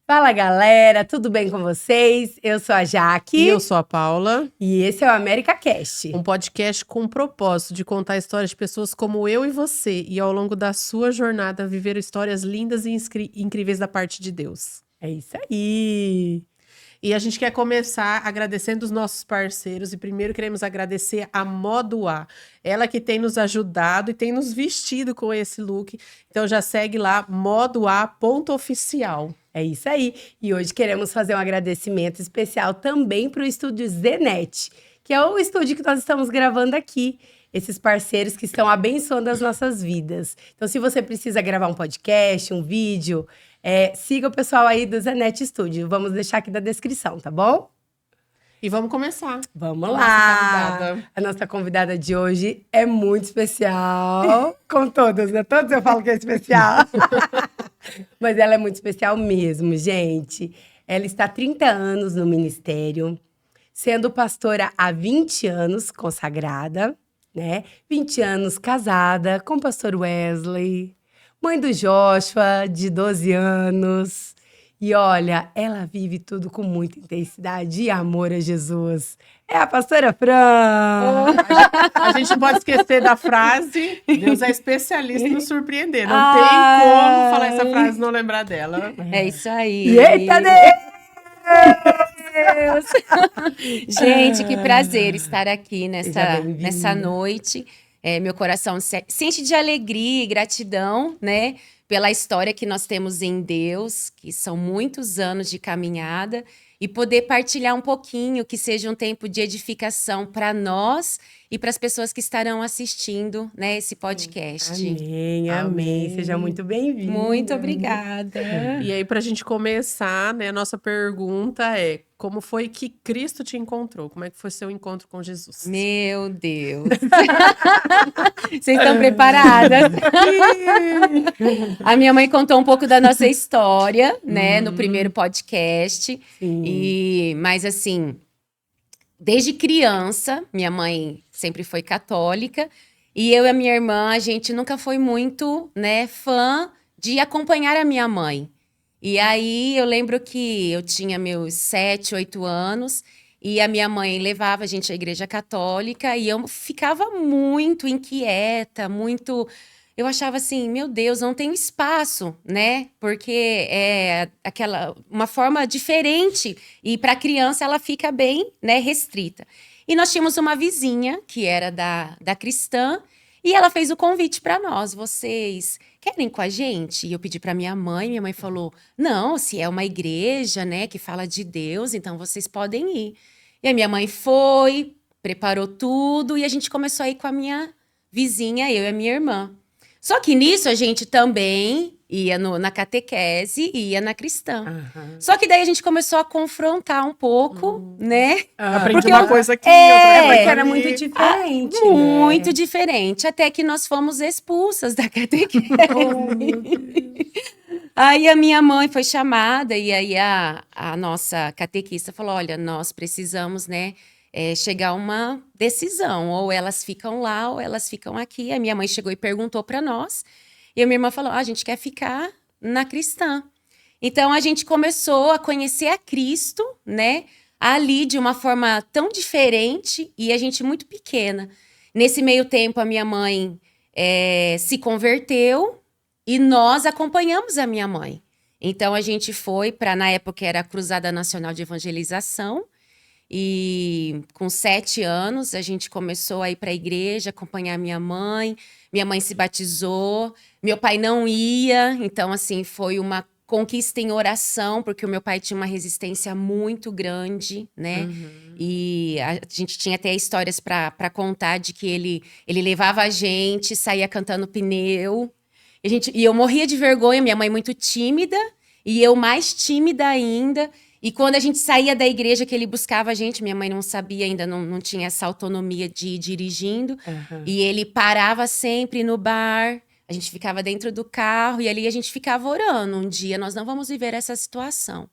Fala galera, tudo bem com vocês? Eu sou a Jaque. E eu sou a Paula. E esse é o América Cast. Um podcast com o propósito de contar histórias de pessoas como eu e você. E ao longo da sua jornada, viver histórias lindas e incríveis da parte de Deus. É isso aí. E a gente quer começar agradecendo os nossos parceiros. E primeiro queremos agradecer a Modo A. Ela que tem nos ajudado e tem nos vestido com esse look. Então já segue lá, modoa.oficial. É isso aí. E hoje queremos fazer um agradecimento especial também para o estúdio Zenet, que é o estúdio que nós estamos gravando aqui. Esses parceiros que estão abençoando as nossas vidas. Então, se você precisa gravar um podcast, um vídeo, siga o pessoal aí do Zenet Studio. Vamos deixar aqui na descrição, tá bom? E vamos começar. Vamos lá! A nossa convidada de hoje é muito especial. Com todos, né? Todos eu falo que é especial. Mas ela é muito especial mesmo, gente. Ela está há 30 anos no ministério, sendo pastora há 20 anos, consagrada, né? 20 anos casada com o pastor Wesley, mãe do Joshua, de 12 anos. E olha, ela vive tudo com muita intensidade e amor a Jesus. É a pastora Fran! A gente não pode esquecer da frase, Deus é especialista em nos surpreender. Não tem como falar essa frase e não lembrar dela. É isso aí. Eita Deus! Gente, que prazer estar aqui nessa noite. Meu coração se enche de alegria e gratidão, né? Pela história que nós temos em Deus, que são muitos anos de caminhada, e poder partilhar um pouquinho, que seja um tempo de edificação para nós e para as pessoas que estarão assistindo, né, esse podcast. Amém, amém. Seja muito bem-vinda. Muito obrigada. E aí, para a gente começar, né, a nossa pergunta é: como foi que Cristo te encontrou? Como é que foi seu encontro com Jesus? Meu Deus! Vocês estão preparadas? A minha mãe contou um pouco da nossa história, né, no primeiro podcast. Mas assim, desde criança, minha mãe sempre foi católica. E eu e a minha irmã, a gente nunca foi muito, né, fã de acompanhar a minha mãe. E aí, eu lembro que eu tinha meus 7, 8 anos e a minha mãe levava a gente à igreja católica e eu ficava muito inquieta, muito... Eu achava assim, meu Deus, não tenho espaço, né? Porque é uma forma diferente e para a criança ela fica bem, né, restrita. E nós tínhamos uma vizinha que era da cristã e ela fez o convite para nós, vocês querem ir com a gente? E eu pedi para minha mãe falou, não, se é uma igreja, né, que fala de Deus, então vocês podem ir. E a minha mãe foi, preparou tudo e a gente começou a ir com a minha vizinha, eu e a minha irmã. Só que nisso a gente também ia na catequese e ia na cristã. Uhum. Só que daí a gente começou a confrontar um pouco, né? Aprendi uma coisa aqui, outra coisa era muito diferente. Muito diferente. Até que nós fomos expulsas da catequese. Aí a minha mãe foi chamada e aí a nossa catequista falou, olha, nós precisamos, né, chegar a uma decisão. Ou elas ficam lá ou elas ficam aqui. A minha mãe chegou e perguntou para nós. E a minha irmã falou, a gente quer ficar na cristã. Então, a gente começou a conhecer a Cristo, né? Ali, de uma forma tão diferente e a gente muito pequena. Nesse meio tempo, a minha mãe se converteu e nós acompanhamos a minha mãe. Então, a gente foi para, na época, era a Cruzada Nacional de Evangelização. E com 7 anos, a gente começou a ir para a igreja, acompanhar minha mãe. Minha mãe se batizou, meu pai não ia. Então, assim, foi uma conquista em oração, porque o meu pai tinha uma resistência muito grande, né? Uhum. E a gente tinha até histórias para contar de que ele levava a gente, saía cantando pneu. E eu morria de vergonha, minha mãe muito tímida, e eu mais tímida ainda. E quando a gente saía da igreja que ele buscava a gente, minha mãe não sabia ainda, não tinha essa autonomia de ir dirigindo. Uhum. E ele parava sempre no bar, a gente ficava dentro do carro e ali a gente ficava orando. Um dia nós não vamos viver essa situação.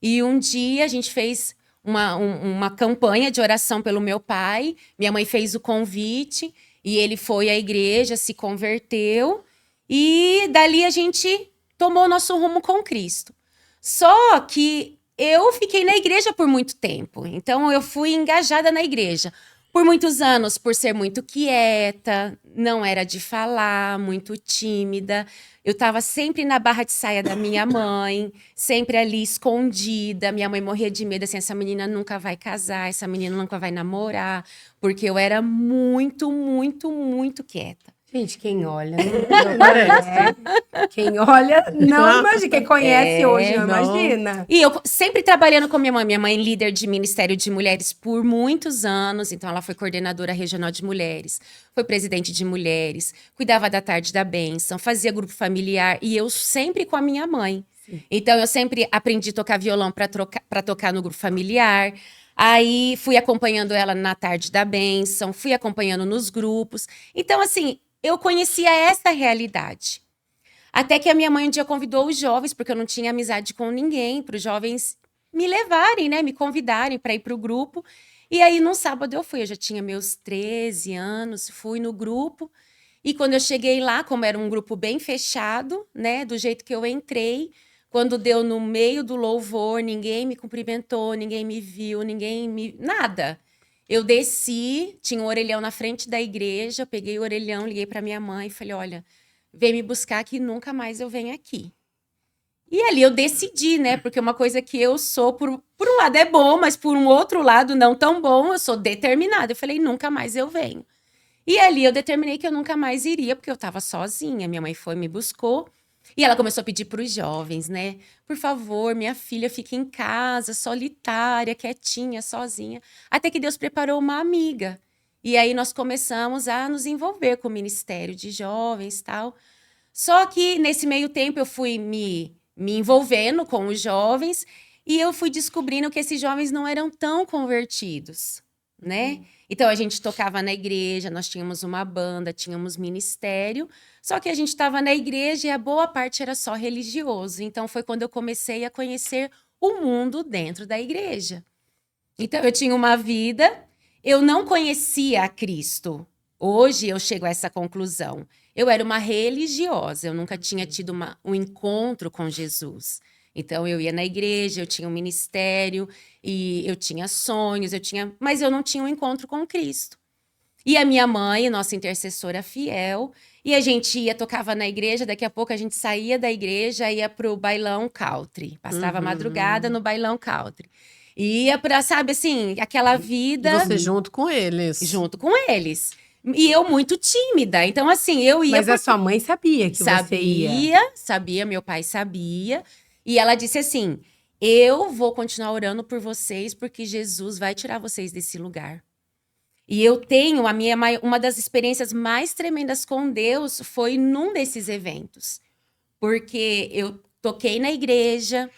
E um dia a gente fez uma campanha de oração pelo meu pai, minha mãe fez o convite e ele foi à igreja, se converteu. E dali a gente tomou nosso rumo com Cristo. Só que eu fiquei na igreja por muito tempo. Então, eu fui engajada na igreja. Por muitos anos, por ser muito quieta, não era de falar, muito tímida. Eu estava sempre na barra de saia da minha mãe, sempre ali escondida. Minha mãe morria de medo, assim, essa menina nunca vai casar, essa menina nunca vai namorar, porque eu era muito, muito, muito quieta. Gente, quem olha, não parece. Quem olha, não imagina. Quem conhece hoje, não imagina. E eu sempre trabalhando com minha mãe líder de Ministério de Mulheres por muitos anos, então ela foi coordenadora regional de mulheres, foi presidente de mulheres, cuidava da tarde da bênção, fazia grupo familiar, e eu sempre com a minha mãe. Sim. Então eu sempre aprendi a tocar violão para tocar no grupo familiar. Aí fui acompanhando ela na tarde da bênção, fui acompanhando nos grupos. Então, assim, eu conhecia essa realidade. Até que a minha mãe um dia convidou os jovens, porque eu não tinha amizade com ninguém, para os jovens me levarem, né? Me convidarem para ir para o grupo. E aí, num sábado eu fui. Eu já tinha meus 13 anos, fui no grupo. E quando eu cheguei lá, como era um grupo bem fechado, né? Do jeito que eu entrei, quando deu no meio do louvor, ninguém me cumprimentou, ninguém me viu, nada. Eu desci, tinha um orelhão na frente da igreja, peguei o orelhão, liguei para minha mãe e falei, olha, vem me buscar que nunca mais eu venho aqui. E ali eu decidi, né? Porque uma coisa que eu sou, por um lado é bom, mas por um outro lado não tão bom, eu sou determinada. Eu falei, nunca mais eu venho. E ali eu determinei que eu nunca mais iria, porque eu estava sozinha. Minha mãe foi, me buscou. E ela começou a pedir para os jovens, né? Por favor, minha filha fique em casa, solitária, quietinha, sozinha. Até que Deus preparou uma amiga. E aí nós começamos a nos envolver com o Ministério de Jovens e tal. Só que nesse meio tempo eu fui me envolvendo com os jovens e eu fui descobrindo que esses jovens não eram tão convertidos, né? Então a gente tocava na igreja, nós tínhamos uma banda, tínhamos ministério, só que a gente estava na igreja e a boa parte era só religioso. Então foi quando eu comecei a conhecer o mundo dentro da igreja. Então eu tinha uma vida, eu não conhecia a Cristo. Hoje eu chego a essa conclusão. Eu era uma religiosa, eu nunca tinha tido um encontro com Jesus. Então, eu ia na igreja, eu tinha um ministério, e eu tinha sonhos, mas eu não tinha um encontro com Cristo. E a minha mãe, nossa intercessora fiel, e a gente tocava na igreja, daqui a pouco a gente saía da igreja, ia pro bailão country. Passava a madrugada no bailão country. Ia pra, sabe assim, aquela vida... E você junto com eles. Junto com eles. E eu muito tímida. Então, assim, eu ia... Mas a sua mãe sabia que você ia? Sabia, meu pai sabia. E ela disse assim, eu vou continuar orando por vocês, porque Jesus vai tirar vocês desse lugar. E eu tenho, uma das experiências mais tremendas com Deus foi num desses eventos. Porque eu toquei na igreja,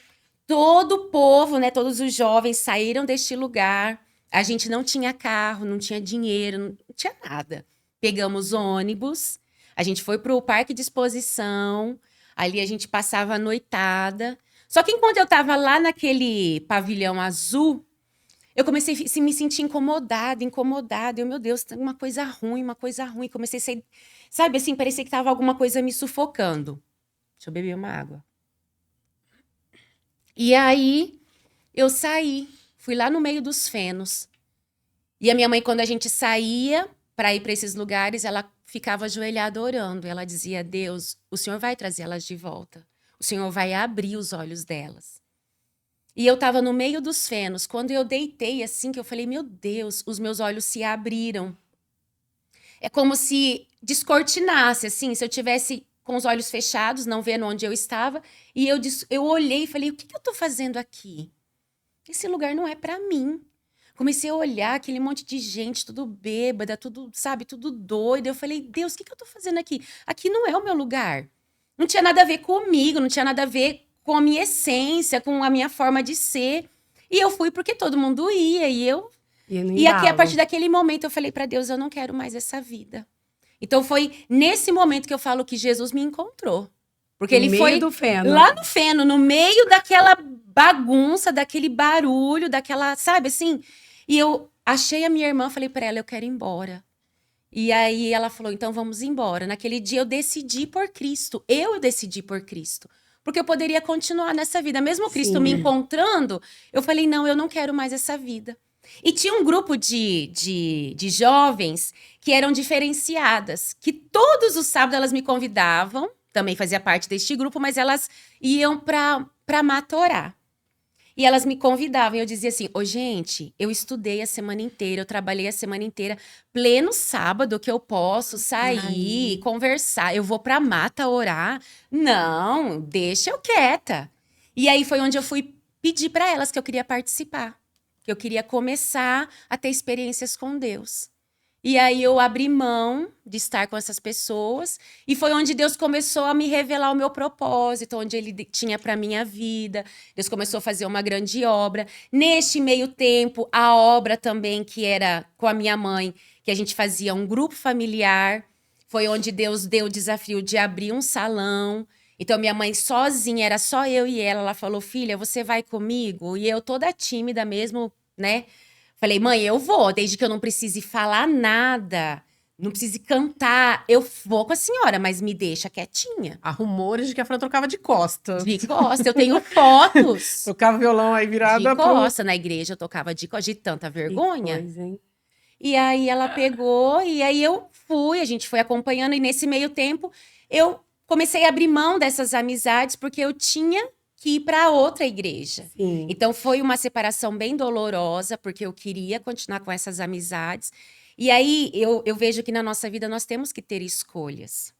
todo o povo, né, todos os jovens saíram deste lugar. A gente não tinha carro, não tinha dinheiro, não tinha nada. Pegamos ônibus, a gente foi para o parque de exposição, ali a gente passava a noitada. Só que enquanto eu estava lá naquele pavilhão azul, eu comecei a me sentir incomodada. Eu, meu Deus, tem uma coisa ruim. Comecei a ser, sabe assim, parecia que estava alguma coisa me sufocando. Deixa eu beber uma água. E aí, eu saí. Fui lá no meio dos fenos. E a minha mãe, quando a gente saía para ir para esses lugares, ela ficava ajoelhada orando. Ela dizia, Deus, o Senhor vai trazer elas de volta. O Senhor vai abrir os olhos delas. E eu estava no meio dos fenos. Quando eu deitei assim, que eu falei, meu Deus, os meus olhos se abriram. É como se descortinasse, assim, se eu tivesse com os olhos fechados, não vendo onde eu estava. E eu olhei e falei, o que eu estou fazendo aqui? Esse lugar não é para mim. Comecei a olhar aquele monte de gente, tudo bêbada, tudo, sabe, tudo doido. Eu falei, Deus, o que eu tô fazendo aqui? Aqui não é o meu lugar. Não tinha nada a ver comigo, não tinha nada a ver com a minha essência, com a minha forma de ser. E eu fui porque todo mundo ia, E aqui, a partir daquele momento, eu falei para Deus, eu não quero mais essa vida. Então, foi nesse momento que eu falo que Jesus me encontrou. Porque ele foi lá no feno, no meio daquela bagunça, daquele barulho, daquela, sabe assim? E eu achei a minha irmã, falei para ela, eu quero ir embora. E aí ela falou, então vamos embora. Naquele dia eu decidi por Cristo. Eu decidi por Cristo. porque eu poderia continuar nessa vida. Mesmo Cristo me encontrando, eu falei, não, eu não quero mais essa vida. E tinha um grupo de jovens que eram diferenciadas, que todos os sábados elas me convidavam, também fazia parte deste grupo, mas elas iam para Matorá. E elas me convidavam, e eu dizia assim, gente, eu estudei a semana inteira, eu trabalhei a semana inteira, pleno sábado que eu posso sair, conversar, eu vou pra mata orar. Não, deixa eu quieta. E aí foi onde eu fui pedir para elas que eu queria participar, que eu queria começar a ter experiências com Deus. E aí eu abri mão de estar com essas pessoas e foi onde Deus começou a me revelar o meu propósito, onde Ele tinha para minha vida. Deus começou a fazer uma grande obra. Neste meio tempo, a obra também que era com a minha mãe, que a gente fazia um grupo familiar, foi onde Deus deu o desafio de abrir um salão. Então minha mãe sozinha, era só eu e ela falou, filha, você vai comigo? E eu toda tímida mesmo, né? Falei, mãe, eu vou, desde que eu não precise falar nada, não precise cantar, eu vou com a senhora, mas me deixa quietinha. Há rumores de que a Fran trocava de costa. De costa, eu tenho fotos. Tocava violão aí virada de costa, na igreja eu tocava de costa, de tanta vergonha. Que coisa, hein? E aí ela pegou, e aí eu fui, a gente foi acompanhando, e nesse meio tempo eu comecei a abrir mão dessas amizades, porque eu tinha que ir para outra igreja. Sim. Então foi uma separação bem dolorosa, porque eu queria continuar com essas amizades. E aí eu vejo que na nossa vida nós temos que ter escolhas.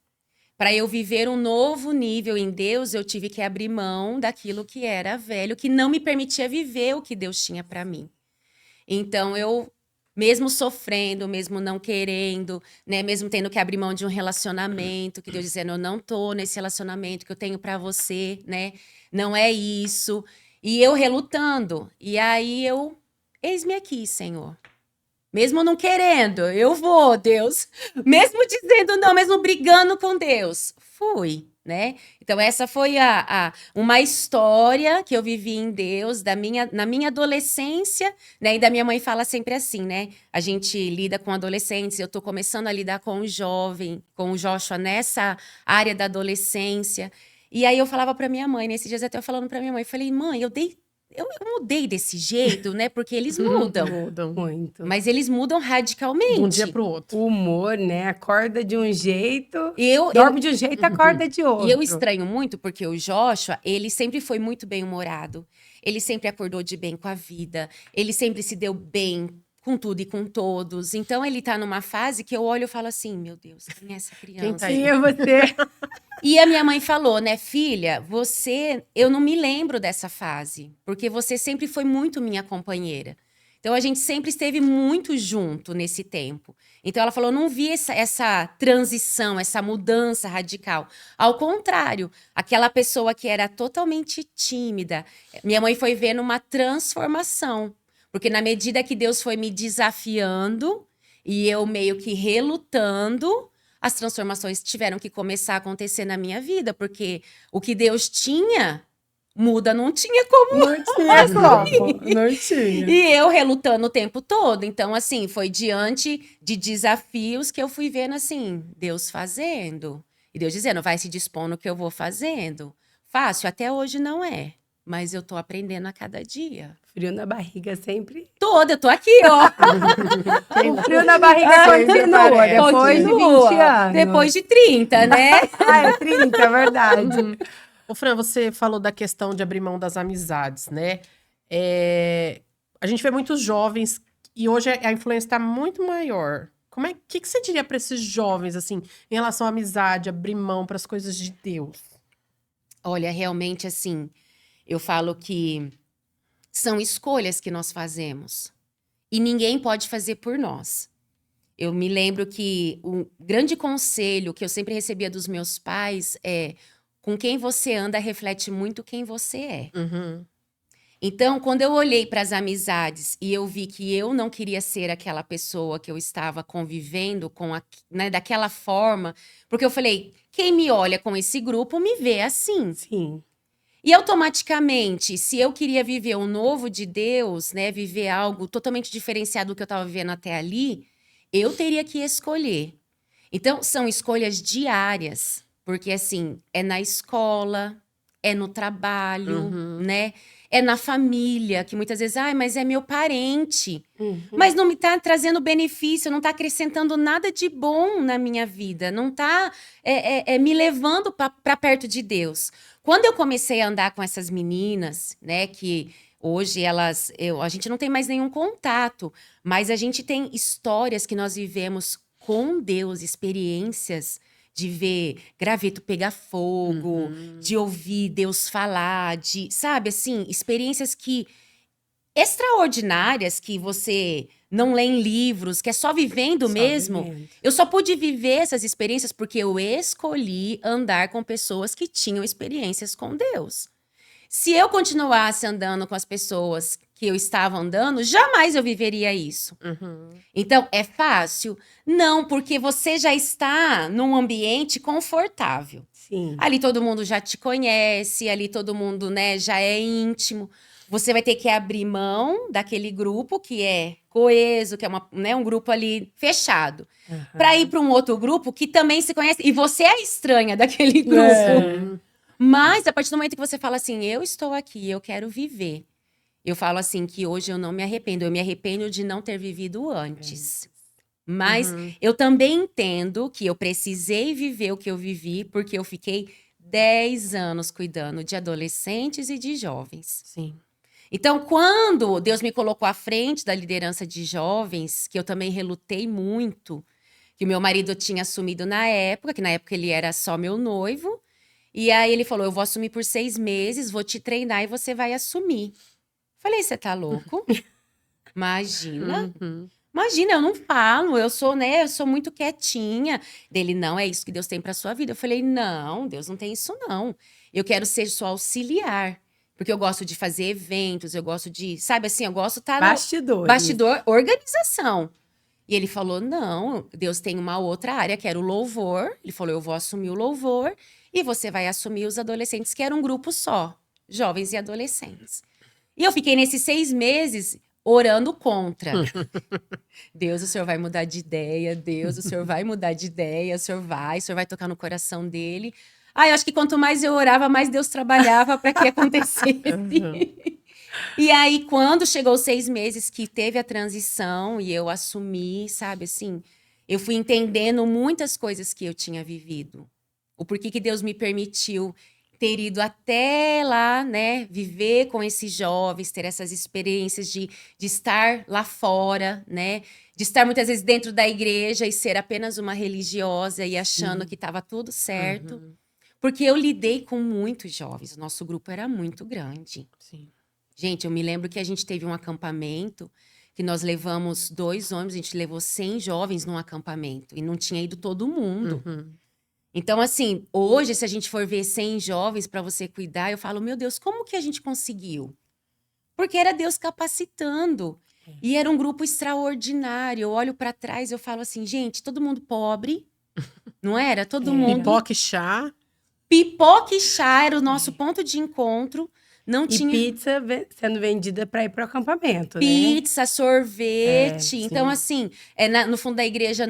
Para eu viver um novo nível em Deus, eu tive que abrir mão daquilo que era velho, que não me permitia viver o que Deus tinha para mim. Então eu, mesmo sofrendo, mesmo não querendo, né, mesmo tendo que abrir mão de um relacionamento, que Deus dizendo, eu não tô nesse relacionamento que eu tenho para você, né? Não é isso. E eu relutando. E aí eu, eis-me aqui, Senhor. Mesmo não querendo, eu vou, Deus. Mesmo dizendo não, mesmo brigando com Deus. Fui, né? Então essa foi uma história que eu vivi em Deus na minha adolescência, né? E da minha mãe fala sempre assim, né? A gente lida com adolescentes, eu tô começando a lidar com o jovem, com o Joshua nessa área da adolescência. E aí eu falava pra minha mãe, nesses dias até eu falando pra minha mãe, falei, mãe, eu mudei desse jeito, né? Porque eles mudam. Mudam. Muito. Mas eles mudam radicalmente. De um dia pro outro. O humor, né? Acorda de um jeito, Eu dorme de um jeito, acorda de outro. E eu estranho muito, porque o Joshua, ele sempre foi muito bem-humorado. Ele sempre acordou de bem com a vida. Ele sempre se deu bem com tudo e com todos. Então, ele tá numa fase que eu olho e falo assim, meu Deus, quem é essa criança? Quem tá aí? Quem é você? E a minha mãe falou, né, filha, eu não me lembro dessa fase, porque você sempre foi muito minha companheira. Então, a gente sempre esteve muito junto nesse tempo. Então, ela falou, não vi essa transição, essa mudança radical. Ao contrário, aquela pessoa que era totalmente tímida, minha mãe foi vendo uma transformação. Porque na medida que Deus foi me desafiando e eu meio que relutando, as transformações tiveram que começar a acontecer na minha vida. Porque o que Deus tinha, muda, não tinha como. Não tinha como. Não tinha. E eu relutando o tempo todo. Então, assim, foi diante de desafios que eu fui vendo, assim, Deus fazendo. E Deus dizendo, vai se dispondo que eu vou fazendo. Fácil, até hoje não é. Mas eu tô aprendendo a cada dia. Frio na barriga sempre. Toda, eu tô aqui, ó. O frio na barriga continua, depois de 20 anos. Depois de 30, né? Ah, é 30, é verdade. Ô, Fran, você falou da questão de abrir mão das amizades, né? A gente vê muitos jovens e hoje a influência está muito maior. O que você diria para esses jovens, assim, em relação à amizade, abrir mão para as coisas de Deus? Olha, realmente, assim, eu falo que são escolhas que nós fazemos. E ninguém pode fazer por nós. Eu me lembro que um grande conselho que eu sempre recebia dos meus pais é: com quem você anda reflete muito quem você é. Uhum. Então, quando eu olhei para as amizades e eu vi que eu não queria ser aquela pessoa que eu estava convivendo com, né, daquela forma, porque eu falei, quem me olha com esse grupo me vê assim. Sim. E automaticamente, se eu queria viver o novo de Deus, né, viver algo totalmente diferenciado do que eu estava vivendo até ali, eu teria que escolher. Então, são escolhas diárias, porque assim, é na escola, é no trabalho, né? É na família, que muitas vezes, mas é meu parente. Mas não me tá trazendo benefício, não tá acrescentando nada de bom na minha vida, não tá me levando para perto de Deus. Quando eu comecei a andar com essas meninas, né, que hoje a gente não tem mais nenhum contato, mas a gente tem histórias que nós vivemos com Deus, experiências de ver graveto pegar fogo, de ouvir Deus falar, sabe, assim, experiências extraordinárias que você não lê em livros, que é só vivendo mesmo. Vivendo. Eu só pude viver essas experiências porque eu escolhi andar com pessoas que tinham experiências com Deus. Se eu continuasse andando com as pessoas que eu estava andando, jamais eu viveria isso. Então, é fácil? Não, porque você já está num ambiente confortável. Sim. Ali todo mundo já te conhece, ali todo mundo, né, já é íntimo. Você vai ter que abrir mão daquele grupo que é coeso, que é um grupo ali fechado, para ir para um outro grupo que também se conhece. E você é a estranha daquele grupo. Mas, a partir do momento que você fala assim, eu estou aqui, eu quero viver. Eu falo assim, que hoje eu não me arrependo. Eu me arrependo de não ter vivido antes. Mas eu também entendo que eu precisei viver o que eu vivi, porque eu fiquei 10 anos cuidando de adolescentes e de jovens. Sim. Então, quando Deus me colocou à frente da liderança de jovens, que eu também relutei muito, que o meu marido tinha assumido na época, que na época ele era só meu noivo, e aí ele falou, eu vou assumir por 6 meses, vou te treinar e você vai assumir. Falei, você tá louco? Imagina. Imagina, eu não falo, eu sou muito quietinha. Dele, não, é isso que Deus tem pra sua vida. Eu falei, não, Deus não tem isso não. Eu quero ser sua auxiliar. Porque eu gosto de fazer eventos, eu gosto de, sabe assim, eu gosto de estar bastidor, organização. E ele falou, não, Deus tem uma outra área, que era o louvor. Ele falou, eu vou assumir o louvor e você vai assumir os adolescentes, que era um grupo só, jovens e adolescentes. E eu fiquei nesses 6 meses orando contra. Deus, o Senhor vai mudar de ideia. Deus, o Senhor vai mudar de ideia. O Senhor vai tocar no coração dele. Eu acho que quanto mais eu orava, mais Deus trabalhava para que acontecesse. E aí, quando chegou os 6 meses que teve a transição e eu assumi, sabe, assim, eu fui entendendo muitas coisas que eu tinha vivido. O porquê que Deus me permitiu ter ido até lá, né, viver com esses jovens, ter essas experiências de estar lá fora, né, de estar muitas vezes dentro da igreja e ser apenas uma religiosa e achando que estava tudo certo. Porque eu lidei com muitos jovens, o nosso grupo era muito grande. Sim. Gente, eu me lembro que a gente teve um acampamento que nós levamos 2 ônibus, a gente levou 100 jovens num acampamento e não tinha ido todo mundo. Então, assim, hoje, se a gente for ver 100 jovens para você cuidar, eu falo, meu Deus, como que a gente conseguiu? Porque era Deus capacitando. E era um grupo extraordinário. Eu olho para trás e eu falo assim, gente, todo mundo pobre, não era? Todo mundo... Pipoca e chá. Pipoca e chá era o nosso ponto de encontro. Não tinha... pizza sendo vendida para ir para o acampamento, Pizza, sorvete. Então, sim. assim, no fundo da igreja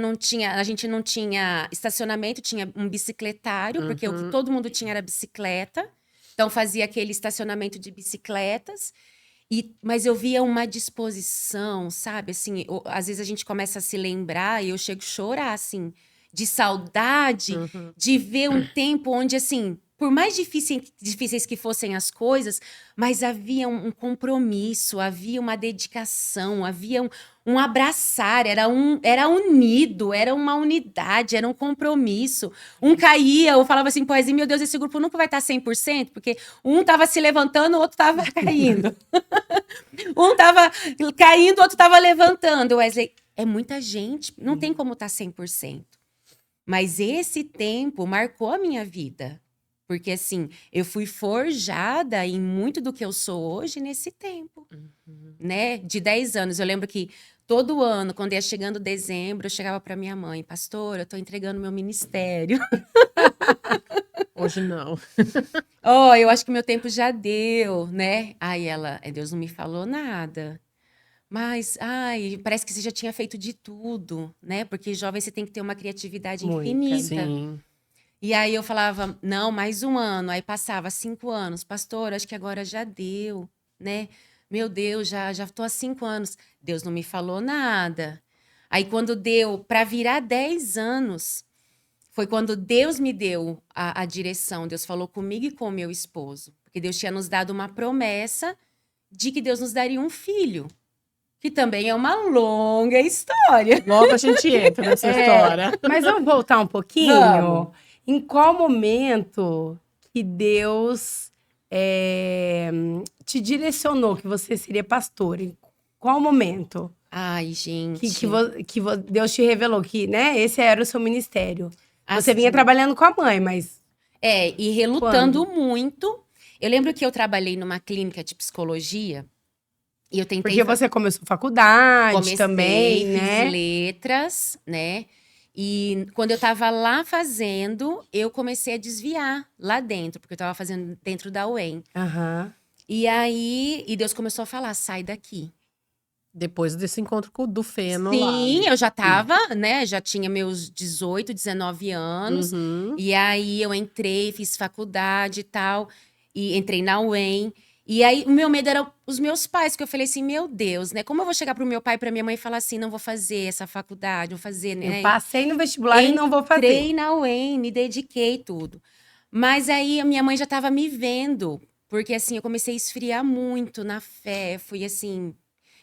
a gente não tinha estacionamento, tinha um bicicletário, porque o que todo mundo tinha era bicicleta. Então, fazia aquele estacionamento de bicicletas. Mas eu via uma disposição, sabe? Assim, às vezes a gente começa a se lembrar e eu chego a chorar, assim, de saudade, de ver um tempo onde, assim, por mais difíceis que fossem as coisas, mas havia um compromisso, havia uma dedicação, havia um abraçar, era unido, era uma unidade, era um compromisso. Um caía, eu falava assim, poesia, meu Deus, esse grupo nunca vai estar 100%, porque um estava se levantando, o outro estava caindo. Um estava caindo, o outro estava levantando. Wesley, é muita gente, não tem como estar 100%. Mas esse tempo marcou a minha vida. Porque, assim, eu fui forjada em muito do que eu sou hoje nesse tempo, né? De 10 anos. Eu lembro que todo ano, quando ia chegando dezembro, eu chegava para minha mãe, pastora, eu tô entregando meu ministério. Hoje não. Eu acho que meu tempo já deu, né? Aí Deus não me falou nada. Mas, parece que você já tinha feito de tudo, né? Porque jovem você tem que ter uma criatividade infinita. Sim. E aí eu falava, não, mais um ano. Aí passava 5 anos. Pastor, acho que agora já deu, né? Meu Deus, já tô há 5 anos. Deus não me falou nada. Aí quando deu para virar 10 anos, foi quando Deus me deu a direção. Deus falou comigo e com o meu esposo. Porque Deus tinha nos dado uma promessa de que Deus nos daria um filho. Que também é uma longa história. Logo a gente entra nessa história. Mas vamos voltar um pouquinho? Vamos. Em qual momento que Deus te direcionou que você seria pastora? Em qual momento Ai, gente. que Deus te revelou que, né, esse era o seu ministério? Você Assim, vinha trabalhando com a mãe, mas... e relutando muito. Eu lembro que eu trabalhei numa clínica de psicologia e eu tentei... Porque você começou faculdade Comecei, também, fiz né? letras, né? E quando eu tava lá fazendo, eu comecei a desviar lá dentro, porque eu tava fazendo dentro da UEM. Aham. E aí, Deus começou a falar, sai daqui. Depois desse encontro do Feno lá. Sim, eu já tava, né? Já tinha meus 18, 19 anos. Uhum. E aí eu entrei, fiz faculdade e tal. E entrei na UEM. E aí o meu medo era os meus pais, que eu falei assim, meu Deus, né? Como eu vou chegar pro meu pai e pra minha mãe e falar assim, não vou fazer essa faculdade, vou fazer, né? Eu passei no vestibular e não vou fazer. Entrei na UEM, me dediquei tudo. Mas aí a minha mãe já tava me vendo, porque assim, eu comecei a esfriar muito na fé, fui assim,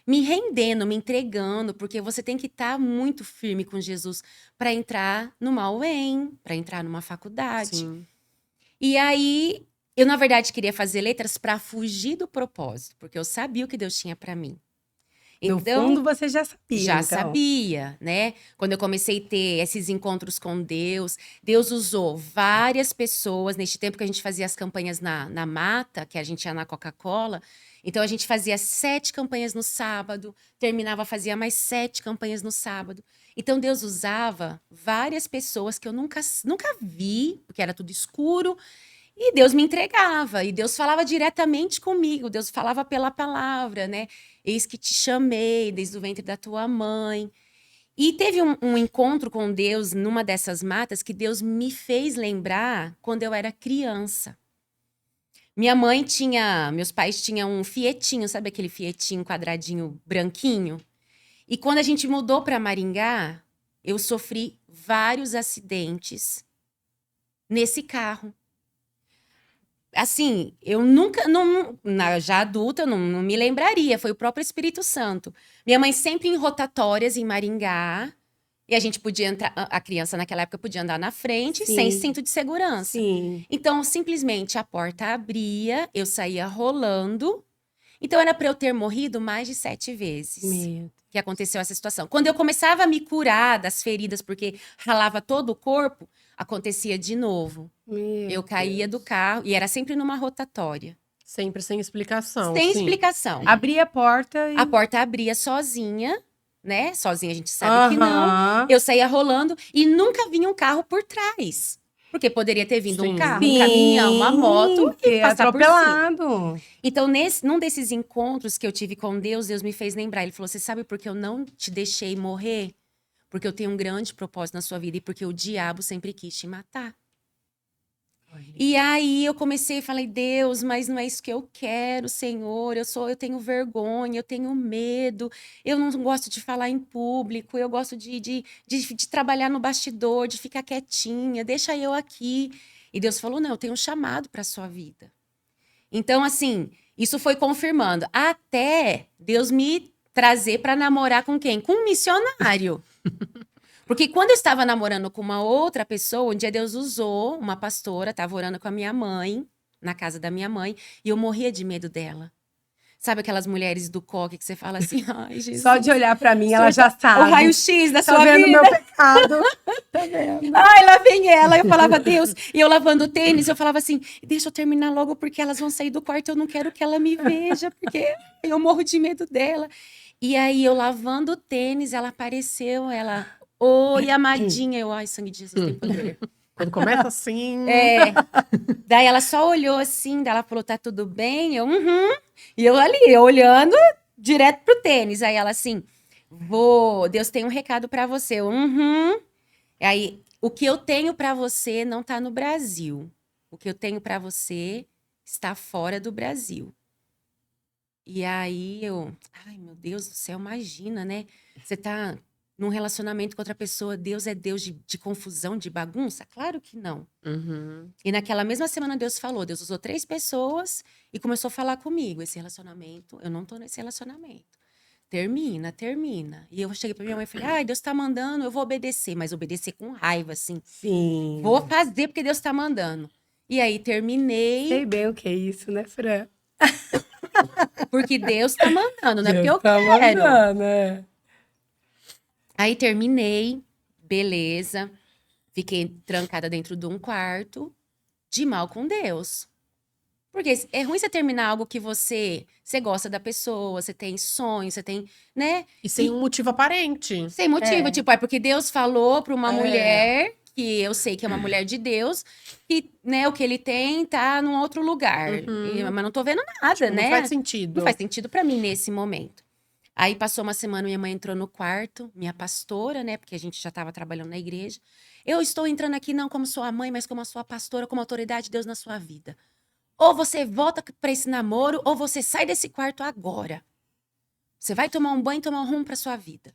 me rendendo, me entregando, porque você tem que estar muito firme com Jesus para entrar numa UEM, para entrar numa faculdade. Sim. E aí, eu na verdade queria fazer letras para fugir do propósito, porque eu sabia o que Deus tinha para mim. No fundo, você já sabia, Já então. sabia, né? Quando eu comecei a ter esses encontros com Deus, Deus usou várias pessoas. Neste tempo que a gente fazia as campanhas na Mata, que a gente ia na Coca-Cola, então a gente fazia 7 campanhas no sábado, terminava, fazia mais 7 campanhas no sábado. Então Deus usava várias pessoas que eu nunca vi, porque era tudo escuro, e Deus me entregava, e Deus falava diretamente comigo, Deus falava pela palavra, né? Eis que te chamei desde o ventre da tua mãe. E teve um encontro com Deus numa dessas matas que Deus me fez lembrar quando eu era criança. Meus pais tinham um Fietinho, sabe aquele Fietinho quadradinho branquinho? E quando a gente mudou para Maringá, eu sofri vários acidentes nesse carro. Assim, eu nunca, já adulta, eu não me lembraria, foi o próprio Espírito Santo. Minha mãe sempre em rotatórias em Maringá, e a gente podia entrar, a criança naquela época podia andar na frente, Sim. sem cinto de segurança. Sim. Então, simplesmente, a porta abria, eu saía rolando. Então, era para eu ter morrido mais de 7 vezes. Meu. Que aconteceu essa situação. Quando eu começava a me curar das feridas, porque ralava todo o corpo, acontecia de novo. Eu caía do carro e era sempre numa rotatória. Sempre sem explicação. Sem sim. explicação. Abria a porta e... A porta abria sozinha, né? Sozinha a gente sabe que não. Aham. Eu saía rolando e nunca vinha um carro por trás. Porque poderia ter vindo Sim. um carro, um caminhão, uma moto e Sim, passar por cima. atropelado. Então, num desses encontros que eu tive com Deus, Deus me fez lembrar. Ele falou, você sabe por que eu não te deixei morrer? Porque eu tenho um grande propósito na sua vida e porque o diabo sempre quis te matar. E aí eu comecei e falei, Deus, mas não é isso que eu quero, Senhor. Eu tenho vergonha, eu tenho medo, eu não gosto de falar em público, eu gosto de trabalhar no bastidor, de ficar quietinha, deixa eu aqui. E Deus falou, não, eu tenho um chamado para a sua vida. Então, assim, isso foi confirmando. Até Deus me trazer para namorar com quem? Com um missionário. Porque quando eu estava namorando com uma outra pessoa, um dia Deus usou uma pastora, estava orando com a minha mãe, na casa da minha mãe, e eu morria de medo dela. Sabe aquelas mulheres do coque que você fala assim, ai, Jesus. Só de olhar pra mim, ela já sabe. O raio-x da Tá sua vendo vida. meu pecado? Tá vendo? Ai, lá vem ela. Eu falava, Deus. E eu lavando tênis, eu falava assim, deixa eu terminar logo, porque elas vão sair do quarto, eu não quero que ela me veja, porque eu morro de medo dela. E aí, eu lavando tênis, ela apareceu, ela... Oi, amadinha. Eu, ai, sangue de Jesus tem poder. Quando começa assim... Daí ela só olhou assim, daí ela falou, tá tudo bem? Eu, E eu ali, eu olhando direto pro tênis. Aí ela assim, Deus tem um recado pra você. Eu, Aí o que eu tenho para você não tá no Brasil. O que eu tenho para você está fora do Brasil. E aí ai meu Deus do céu, imagina, né? Você tá num relacionamento com outra pessoa, Deus é Deus de confusão, de bagunça? Claro que não. Uhum. E naquela mesma semana Deus falou, Deus usou 3 pessoas e começou a falar comigo, esse relacionamento, eu não tô nesse relacionamento. Termina, termina. E eu cheguei pra minha mãe e falei, ai, Deus tá mandando, eu vou obedecer, mas obedecer com raiva, assim. Sim. Vou fazer porque Deus tá mandando. E aí terminei, Sei bem o que é isso, né, Fran? porque Deus tá mandando, não é porque Deus eu tá quero. mandando, né? Aí terminei, beleza. Fiquei trancada dentro de um quarto, de mal com Deus. Porque é ruim você terminar algo que você gosta da pessoa, você tem sonhos, você tem, né? E sem um motivo aparente. Sem motivo, É. tipo, é porque Deus falou para uma É. mulher, que eu sei que é uma mulher de Deus, que, né, o que ele tem tá num outro lugar. Uhum. Mas não tô vendo nada, Tipo, né? não faz sentido. Não faz sentido para mim nesse momento. Aí passou uma semana, minha mãe entrou no quarto, minha pastora, né? Porque a gente já estava trabalhando na igreja. Eu estou entrando aqui não como sua mãe, mas como a sua pastora, como autoridade de Deus na sua vida. Ou você volta para esse namoro, ou você sai desse quarto agora. Você vai tomar um banho e tomar um rumo para sua vida.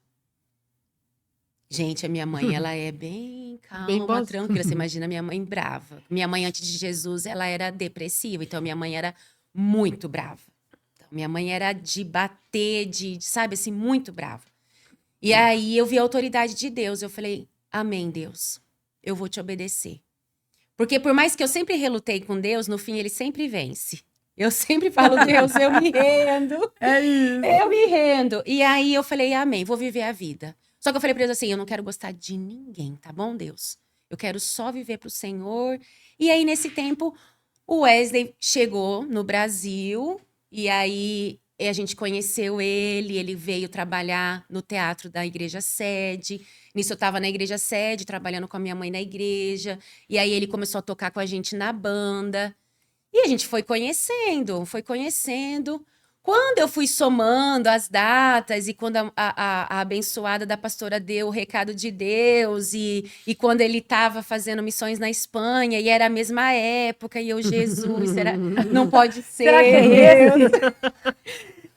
Gente, a minha mãe, ela é bem calma, Bem boa. tranquila. Você imagina minha mãe brava. Minha mãe, antes de Jesus, ela era depressiva. Então, minha mãe era muito brava. Então, minha mãe era de bater, sabe, assim, muito brava. E aí, eu vi a autoridade de Deus. Eu falei, amém, Deus. Eu vou te obedecer. Porque por mais que eu sempre relutei com Deus, no fim, ele sempre vence. Eu sempre falo, Deus, eu me rendo. É isso. Eu me rendo. E aí, eu falei, amém, vou viver a vida. Só que eu falei pra Deus assim, eu não quero gostar de ninguém, tá bom, Deus? Eu quero só viver pro Senhor. E aí, nesse tempo, o Wesley chegou no Brasil. E aí, a gente conheceu ele. Ele veio trabalhar no teatro da Igreja Sede. Nisso, eu tava na Igreja Sede, trabalhando com a minha mãe na igreja. E aí, ele começou a tocar com a gente na banda. E a gente foi conhecendo, foi conhecendo. Quando eu fui somando as datas e quando a abençoada da pastora deu o recado de Deus e quando ele estava fazendo missões na Espanha e era a mesma época e eu, Jesus, não pode ser. Será que é Deus?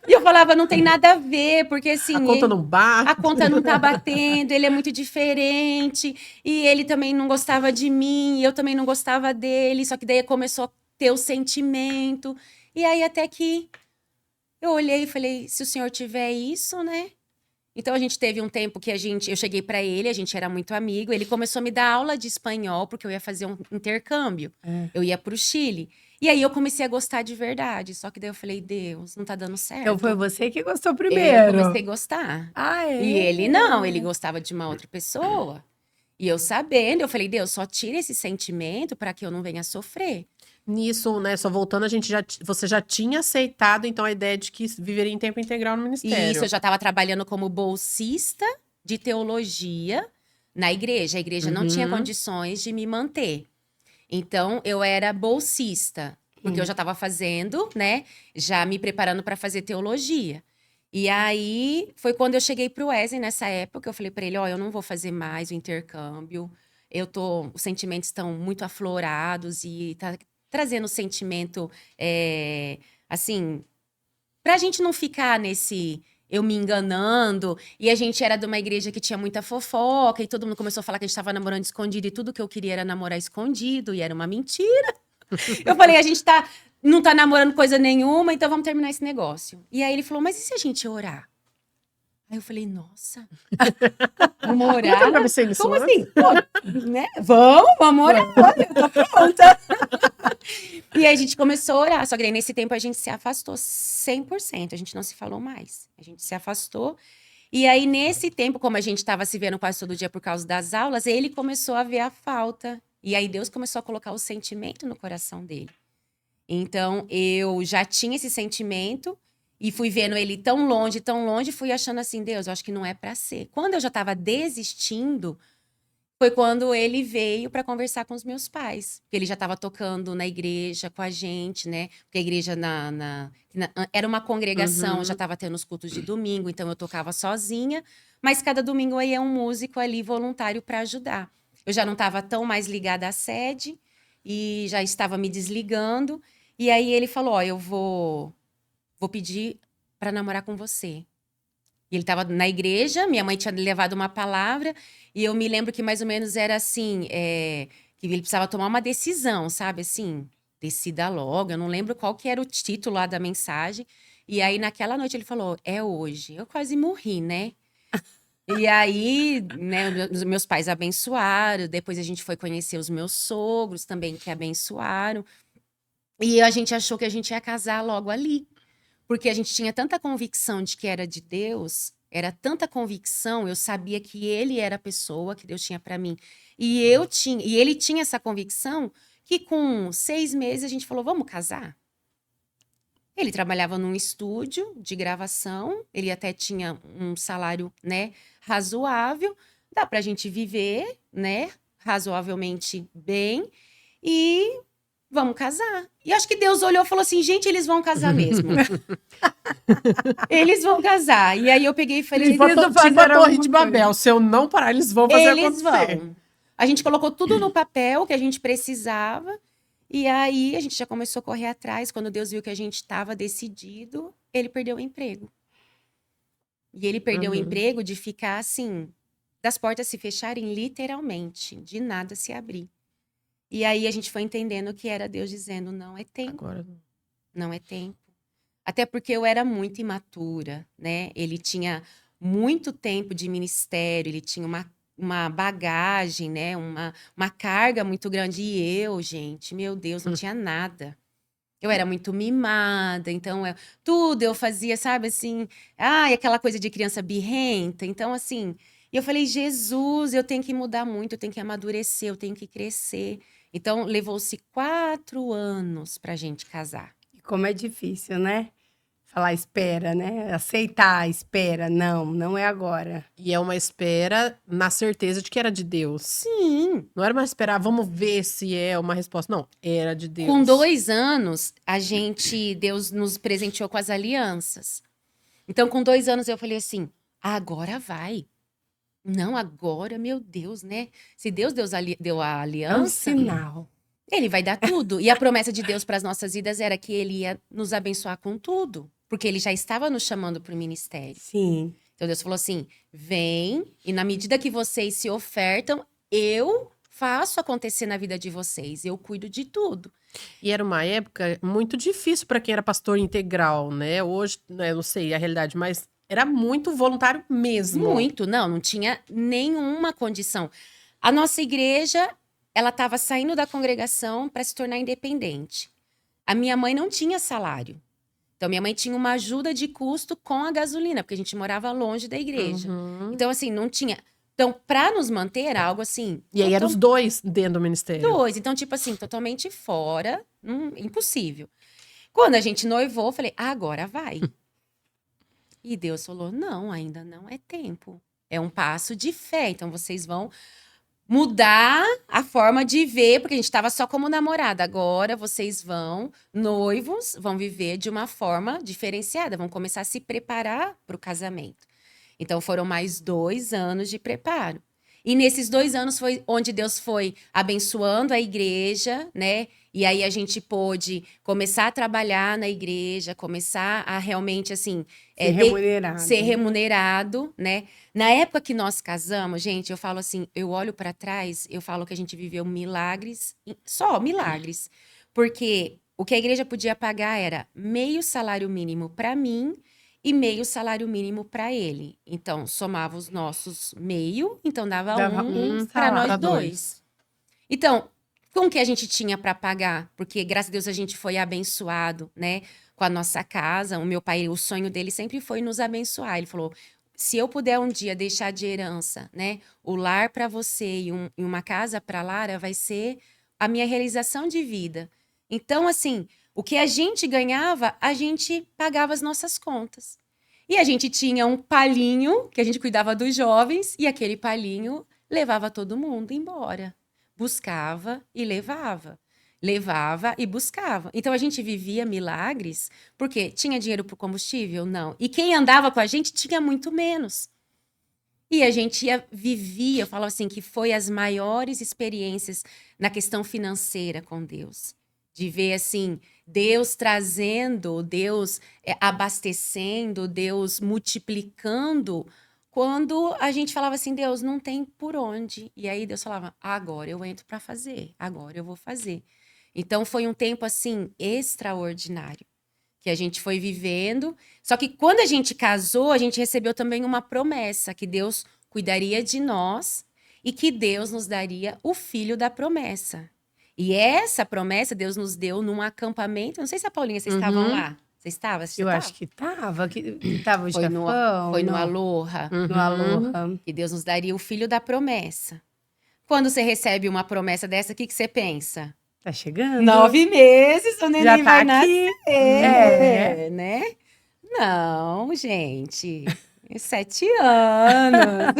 E eu falava, não tem nada a ver, porque assim... A conta não bate. A conta não tá batendo, ele é muito diferente e ele também não gostava de mim e eu também não gostava dele, só que daí começou a ter o sentimento. E aí até que... eu olhei e falei, se o senhor tiver isso, né? Então, a gente teve um tempo que eu cheguei pra ele, a gente era muito amigo, ele começou a me dar aula de espanhol, porque eu ia fazer um intercâmbio. Eu ia pro Chile. E aí, eu comecei a gostar de verdade. Só que daí eu falei, Deus, não tá dando certo. Então foi você que gostou Eu primeiro. comecei a gostar. Ah, é? E ele não, ele gostava de uma outra pessoa. E eu sabendo, eu falei, Deus, só tira esse sentimento pra que eu não venha sofrer. Nisso, né, só voltando, você já tinha aceitado, então, a ideia de que viveria em tempo integral no ministério. Isso, eu já estava trabalhando como bolsista de teologia na igreja. A igreja não tinha condições de me manter. Então, eu era bolsista, porque eu já estava fazendo, né? Já me preparando para fazer teologia. E aí, foi quando eu cheguei pro Wesley nessa época, eu falei para ele, ó, eu não vou fazer mais o intercâmbio. Os sentimentos estão muito aflorados e tá trazendo sentimento, assim, pra gente não ficar nesse eu me enganando. E a gente era de uma igreja que tinha muita fofoca e todo mundo começou a falar que a gente tava namorando escondido e tudo que eu queria era namorar escondido e era uma mentira. Eu falei, a gente não tá namorando coisa nenhuma, então vamos terminar esse negócio. E aí ele falou, mas e se a gente orar? Aí eu falei, nossa, vamos orar? Então, pra você nisso Como antes? assim? Pô, né? Vamos orar, olha, eu tô pronta. E aí a gente começou a orar, só que aí nesse tempo a gente se afastou 100%, a gente não se falou mais. A gente se afastou. E aí nesse tempo, como a gente estava se vendo quase todo dia por causa das aulas, ele começou a ver a falta. E aí Deus começou a colocar o sentimento no coração dele. Então eu já tinha esse sentimento e fui vendo ele tão longe, fui achando assim, Deus, eu acho que não é pra ser. Quando eu já estava desistindo, foi quando ele veio para conversar com os meus pais. Porque ele já estava tocando na igreja com a gente, né? Porque a igreja era uma congregação, já estava tendo os cultos de domingo, então eu tocava sozinha. Mas cada domingo aí é um músico ali voluntário para ajudar. eu já não estava tão mais ligada à sede e já estava me desligando. E aí ele falou, ó, eu vou pedir para namorar com você. E ele estava na igreja, minha mãe tinha levado uma palavra, e eu me lembro que mais ou menos era assim, que ele precisava tomar uma decisão, sabe? Assim, decida logo. Eu não lembro qual que era o título lá da mensagem. E aí, naquela noite, ele falou, é hoje. Eu quase morri, né? E aí, né, os meus pais abençoaram, depois a gente foi conhecer os meus sogros também, que abençoaram. E a gente achou que a gente ia casar logo ali. Porque a gente tinha tanta convicção de que era de Deus, era tanta convicção, eu sabia que ele era a pessoa que Deus tinha para mim. E ele tinha essa convicção que com 6 meses a gente falou, vamos casar? Ele trabalhava num estúdio de gravação, ele até tinha um salário, né, razoável, dá pra gente viver, né, razoavelmente bem, e vamos casar. E acho que Deus olhou e falou assim, gente, eles vão casar mesmo. Eles vão casar. E aí eu peguei e falei, Tipo a Torre de Babel, se eu não parar, eles vão fazer eles acontecer. vão. A gente colocou tudo no papel que a gente precisava. E aí a gente já começou a correr atrás. Quando Deus viu que a gente estava decidido, ele perdeu o emprego. E ele perdeu o emprego de ficar assim, das portas se fecharem literalmente, de nada se abrir. E aí a gente foi entendendo que era Deus dizendo, não é tempo. Agora não. Não é tempo. Até porque eu era muito imatura, né? Ele tinha muito tempo de ministério, ele tinha uma bagagem, né? Uma carga muito grande. E eu, gente, meu Deus, não tinha nada. Eu era muito mimada, então tudo eu fazia, sabe, assim, aquela coisa de criança birrenta. Então, assim, e eu falei, Jesus, eu tenho que mudar muito, eu tenho que amadurecer, eu tenho que crescer. Então, levou-se 4 anos pra gente casar. E como é difícil, né? Falar espera, né? Aceitar, espera. Não, não é agora. E é uma espera na certeza de que era de Deus. Sim. Não era uma esperar, vamos ver se é uma resposta. Não, era de Deus. Com 2 anos, Deus nos presenteou com as alianças. Então, com 2 anos, eu falei assim, agora vai. Não, agora, meu Deus, né? Se Deus deu a É um aliança, sinal. ele vai dar tudo. E a promessa de Deus para as nossas vidas era que ele ia nos abençoar com tudo. Porque ele já estava nos chamando para o ministério. Sim. Então Deus falou assim: vem, e na medida que vocês se ofertam, eu faço acontecer na vida de vocês. Eu cuido de tudo. E era uma época muito difícil para quem era pastor integral, né? Hoje, né, eu não sei a realidade, mas era muito voluntário mesmo. Muito, não tinha nenhuma condição. A nossa igreja, ela estava saindo da congregação para se tornar independente. A minha mãe não tinha salário. Então, minha mãe tinha uma ajuda de custo com a gasolina, porque a gente morava longe da igreja. Então, assim, não tinha. Então, para nos manter, era algo assim. E aí eram os 2 dentro do ministério. 2. Então, tipo assim, totalmente fora, impossível. Quando a gente noivou, eu falei, agora vai. E Deus falou, não, ainda não é tempo. É um passo de fé. Então, vocês vão mudar a forma de ver, porque a gente estava só como namorada. Agora vocês noivos, vão viver de uma forma diferenciada, vão começar a se preparar para o casamento. Então foram mais 2 anos de preparo. E nesses 2 anos foi onde Deus foi abençoando a igreja, né? E aí a gente pôde começar a trabalhar na igreja, começar a realmente, assim... ser remunerado, né? Na época que nós casamos, gente, eu falo assim, eu olho para trás, eu falo que a gente viveu milagres, só milagres. Porque o que a igreja podia pagar era meio salário mínimo para mim e meio salário mínimo para ele. Então, somava os nossos meio, então dava um para nós 2. Então, com o que a gente tinha para pagar? Porque, graças a Deus, a gente foi abençoado, né? Com a nossa casa. O meu pai, o sonho dele sempre foi nos abençoar. Ele falou, se eu puder um dia deixar de herança, né? O lar para você e uma casa para Lara vai ser a minha realização de vida. Então, assim, o que a gente ganhava, a gente pagava as nossas contas. E a gente tinha um palhinho, que a gente cuidava dos jovens, e aquele palhinho levava todo mundo embora. Buscava e levava. Levava e buscava. Então, a gente vivia milagres, porque tinha dinheiro para o combustível? Não. E quem andava com a gente tinha muito menos. E a gente vivia, eu falo assim, que foi as maiores experiências na questão financeira com Deus. De ver, assim, Deus trazendo, Deus abastecendo, Deus multiplicando. Quando a gente falava assim, Deus, não tem por onde. E aí Deus falava, agora eu entro para fazer, agora eu vou fazer. Então foi um tempo, assim, extraordinário que a gente foi vivendo. Só que quando a gente casou, a gente recebeu também uma promessa que Deus cuidaria de nós e que Deus nos daria o filho da promessa. E essa promessa Deus nos deu num acampamento. Não sei se a Paulinha, vocês estavam lá. Você estava? Eu acho que tava. Que tava o Foi Jafão. no Aloha. No Aloha. Que Deus nos daria o filho da promessa. Quando você recebe uma promessa dessa, o que você pensa? Tá chegando. 9 meses, o neném Já tá vai aqui. nascer, né? Não, gente. 7 anos.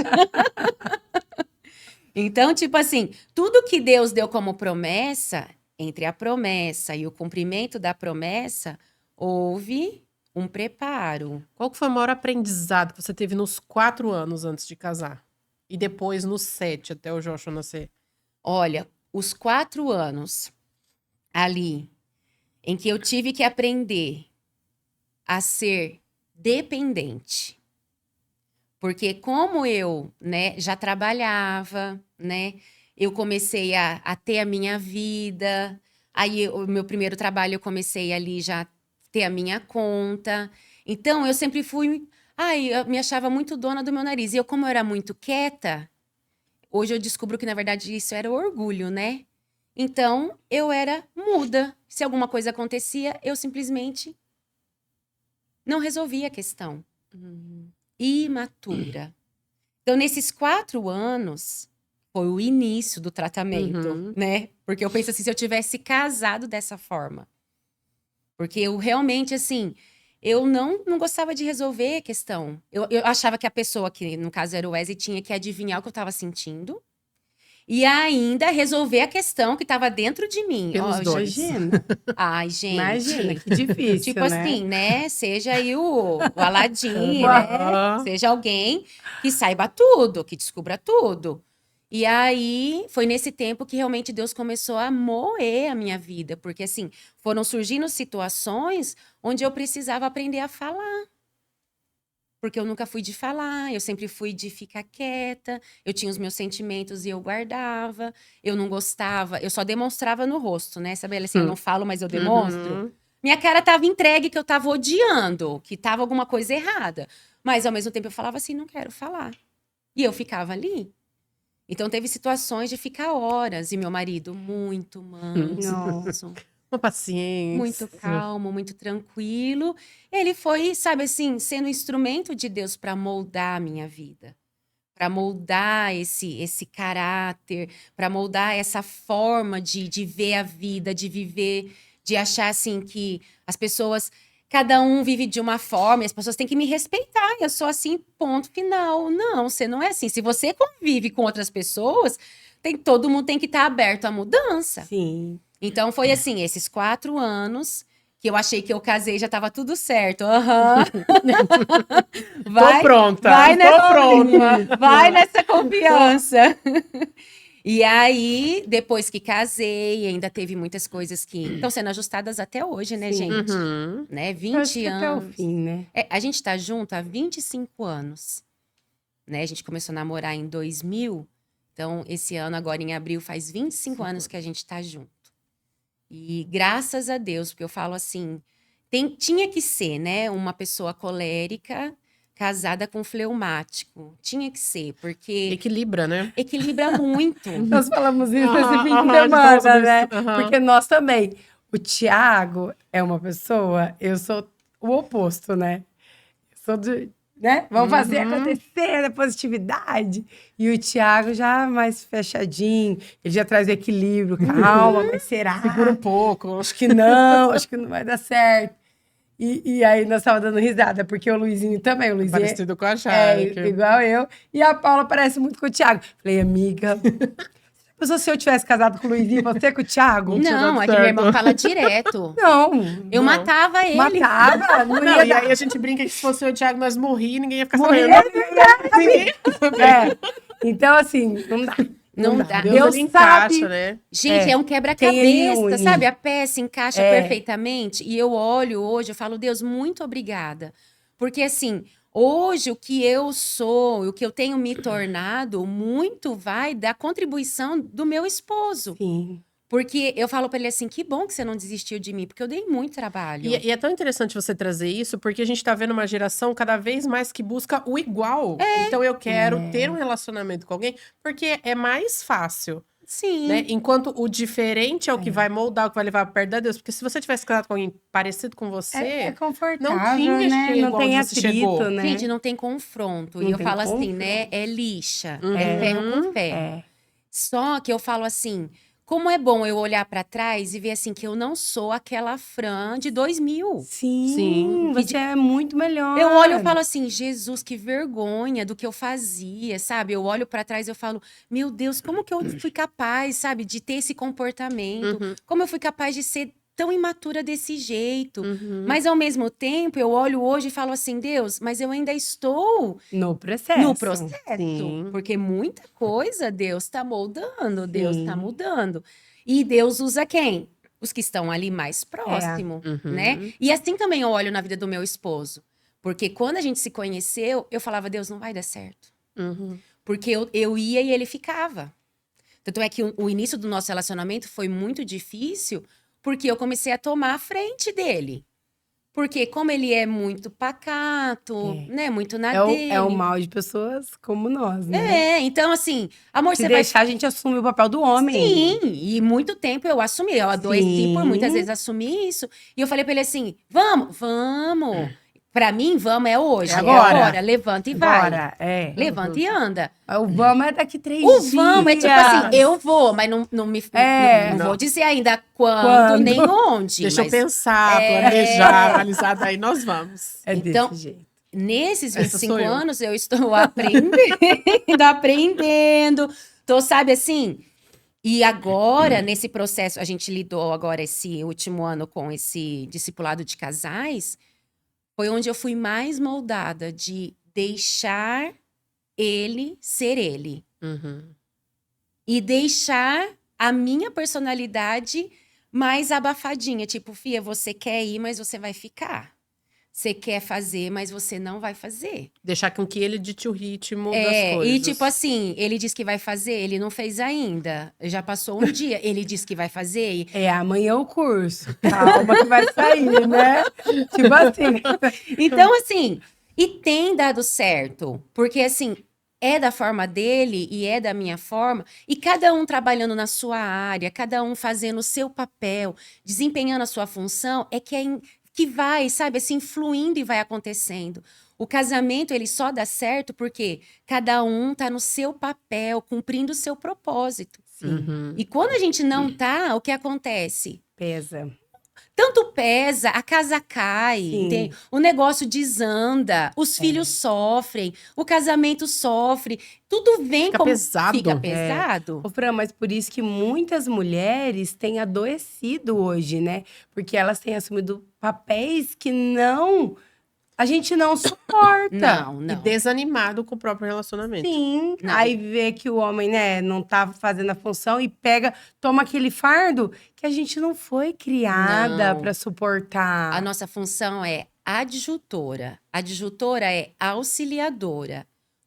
Então, tipo assim, tudo que Deus deu como promessa, entre a promessa e o cumprimento da promessa, houve um preparo. Qual que foi o maior aprendizado que você teve nos 4 anos antes de casar? E depois nos 7, até o Joshua nascer? Olha, os 4 anos ali, em que eu tive que aprender a ser dependente. Porque como eu, né, já trabalhava, né, eu comecei a ter a minha vida, aí o meu primeiro trabalho eu comecei ali já ter a minha conta. Então eu sempre fui, eu me achava muito dona do meu nariz. E eu, como eu era muito quieta, hoje eu descubro que na verdade isso era orgulho, né? Então eu era muda. Se alguma coisa acontecia, eu simplesmente não resolvia a questão. Imatura. Então, nesses 4 anos, foi o início do tratamento, né? Porque eu penso assim, se eu tivesse casado dessa forma. Porque eu realmente, assim, eu não gostava de resolver a questão. Eu achava que a pessoa, que no caso era o Wesley, tinha que adivinhar o que eu estava sentindo. E ainda resolver a questão que estava dentro de mim. Pelos dois. Imagina. Ai, gente. Imagina, que difícil, Tipo né? assim, né? Seja aí o Aladim, né? Seja alguém que saiba tudo, que descubra tudo. E aí, foi nesse tempo que realmente Deus começou a moer a minha vida. Porque, assim, foram surgindo situações onde eu precisava aprender a falar. Porque eu nunca fui de falar, eu sempre fui de ficar quieta, eu tinha os meus sentimentos e eu guardava, eu não gostava, eu só demonstrava no rosto, né? Sabe, assim, eu não falo, mas eu demonstro. Minha cara tava entregue que eu tava odiando, que tava alguma coisa errada. Mas, ao mesmo tempo, eu falava assim, não quero falar. E eu ficava ali. Então, teve situações de ficar horas, e meu marido muito manso. Uma paciência. Muito calmo, muito tranquilo. Ele foi, sabe assim, sendo instrumento de Deus para moldar a minha vida. Para moldar esse caráter, para moldar essa forma de ver a vida, de viver, de achar assim que as pessoas, cada um vive de uma forma, e as pessoas têm que me respeitar. Eu sou assim, ponto final. Não, você não é assim. Se você convive com outras pessoas, todo mundo tem que estar aberto à mudança. Sim. Então, foi assim, esses 4 anos que eu achei que eu casei e já tava tudo certo. Tô pronta. Vai nessa confiança. E aí, depois que casei, ainda teve muitas coisas que estão sendo ajustadas até hoje, né, gente? Né? 20 anos. Até o fim, né? A gente tá junto há 25 anos. Né? A gente começou a namorar em 2000. Então, esse ano, agora em abril, faz 25 anos que a gente tá junto. E graças a Deus, porque eu falo assim, tinha que ser, né, uma pessoa colérica casada com fleumático. Tinha que ser, porque... Equilibra, né? Equilibra muito. Nós falamos isso esse fim de semana, né? Porque nós também. O Thiago é uma pessoa, eu sou o oposto, né? Eu sou do... Né? Vamos fazer acontecer a positividade. E o Thiago já mais fechadinho, ele já traz o equilíbrio, calma, mas será? Segura um pouco. Acho que não vai dar certo. E aí nós estávamos dando risada, porque o Luizinho também, o Luizinho Parecido com a Jaque. igual eu, e a Paula parece muito com o Thiago. Falei, amiga, será Pensou se eu tivesse casado com o Luizinho, você com o Thiago? Não, aqui meu irmão fala direto. Não. Eu matava ele. Matava, não Não, ia e dar. aí a gente brinca que se fosse o Thiago, nós morríamos, ninguém ia ficar Morrer, sabendo. Ninguém ia saber. É. Então, assim, não dá. Não dá. Deus ele sabe. encaixa, né? Gente, é um Quem ele quebra-cabeça, une. sabe? A peça encaixa É. perfeitamente. E eu olho hoje, eu falo, Deus, muito obrigada. Porque, assim, hoje o que eu sou, o que eu tenho me tornado, muito vai da contribuição do meu esposo. Sim. Porque eu falo pra ele assim, que bom que você não desistiu de mim, porque eu dei muito trabalho. E é tão interessante você trazer isso, porque a gente tá vendo uma geração cada vez mais que busca o igual. Então eu quero ter um relacionamento com alguém, porque é mais fácil, Sim. né? Enquanto o diferente é o que vai moldar, o que vai levar perto da Deus. Porque se você tivesse casado com alguém parecido com você, É confortável, não tinha né? chego Não tem onde você atrito, chegou. né? Gente, não tem confronto. Não E eu tem falo assim, confronto. né? É lixa. Uhum. É ferro com ferro. É. Só que eu falo assim, como é bom eu olhar pra trás e ver assim que eu não sou aquela Fran de 2000. Sim, Sim. você é muito melhor. Eu olho e falo assim, Jesus, que vergonha do que eu fazia, sabe? Eu olho pra trás e eu falo, meu Deus, como que eu fui capaz, sabe, de ter esse comportamento? Uhum. Como eu fui capaz de ser tão imatura desse jeito? Uhum. Mas ao mesmo tempo, eu olho hoje e falo assim, Deus, mas eu ainda estou No processo. no processo. Sim. Porque muita coisa Deus está moldando, Deus está Sim. mudando. E Deus usa quem? Os que estão ali mais próximo, Uhum. né? E assim também eu olho na vida do meu esposo. Porque quando a gente se conheceu, eu falava, Deus, não vai dar certo. Uhum. Porque eu ia e ele ficava. Tanto é que o início do nosso relacionamento foi muito difícil, porque eu comecei a tomar a frente dele. Porque como ele é muito pacato, né? Muito na dele. É o mal de pessoas como nós, né? Então assim, amor, Se você vai... deixar, a gente assume o papel do homem. Sim, e muito tempo eu assumi. Eu adoeci por muitas vezes assumir isso. E eu falei pra ele assim, vamos. Pra mim, vamos é hoje, É agora. levanta e vai. Bora, é. Levanta e anda. O vamos é daqui 3 O dias. vamos é tipo assim, eu vou, mas não vou dizer ainda quando, nem onde. Deixa eu mas pensar, planejar, analisar, daí nós vamos. É desse Então, jeito. nesses Essa 25 sou eu. anos, eu estou aprendendo. Tô, sabe assim... E agora, nesse processo, a gente lidou agora esse último ano com esse discipulado de casais, foi onde eu fui mais moldada de deixar ele ser ele. Uhum. E deixar a minha personalidade mais abafadinha. Tipo, Fia, você quer ir, mas você vai ficar. Você quer fazer, mas você não vai fazer. Deixar com que ele dite o ritmo das coisas. E tipo assim, ele disse que vai fazer, ele não fez ainda. Já passou um dia, ele disse que vai fazer. Amanhã é o curso. Calma que vai sair, né? Tipo assim. Então, assim, e tem dado certo. Porque, assim, é da forma dele e é da minha forma. E cada um trabalhando na sua área, cada um fazendo o seu papel, desempenhando a sua função, que vai, sabe, assim, fluindo e vai acontecendo. O casamento, ele só dá certo porque cada um tá no seu papel, cumprindo o seu propósito. Uhum. E quando a gente não tá, o que acontece? Pesa. Tanto pesa, a casa cai, Sim. o negócio desanda, os filhos sofrem, o casamento sofre, tudo vem Fica como... pesado. Fica pesado. Ô, Fran, mas por isso que muitas mulheres têm adoecido hoje, né? Porque elas têm assumido papéis que a gente não suporta. Não, E não. desanimado com o próprio relacionamento. Sim, Não. aí vê que o homem, né, não tá fazendo a função e toma aquele fardo que a gente não foi criada Não. pra suportar. A nossa função é adjutora. Adjutora é auxiliadora,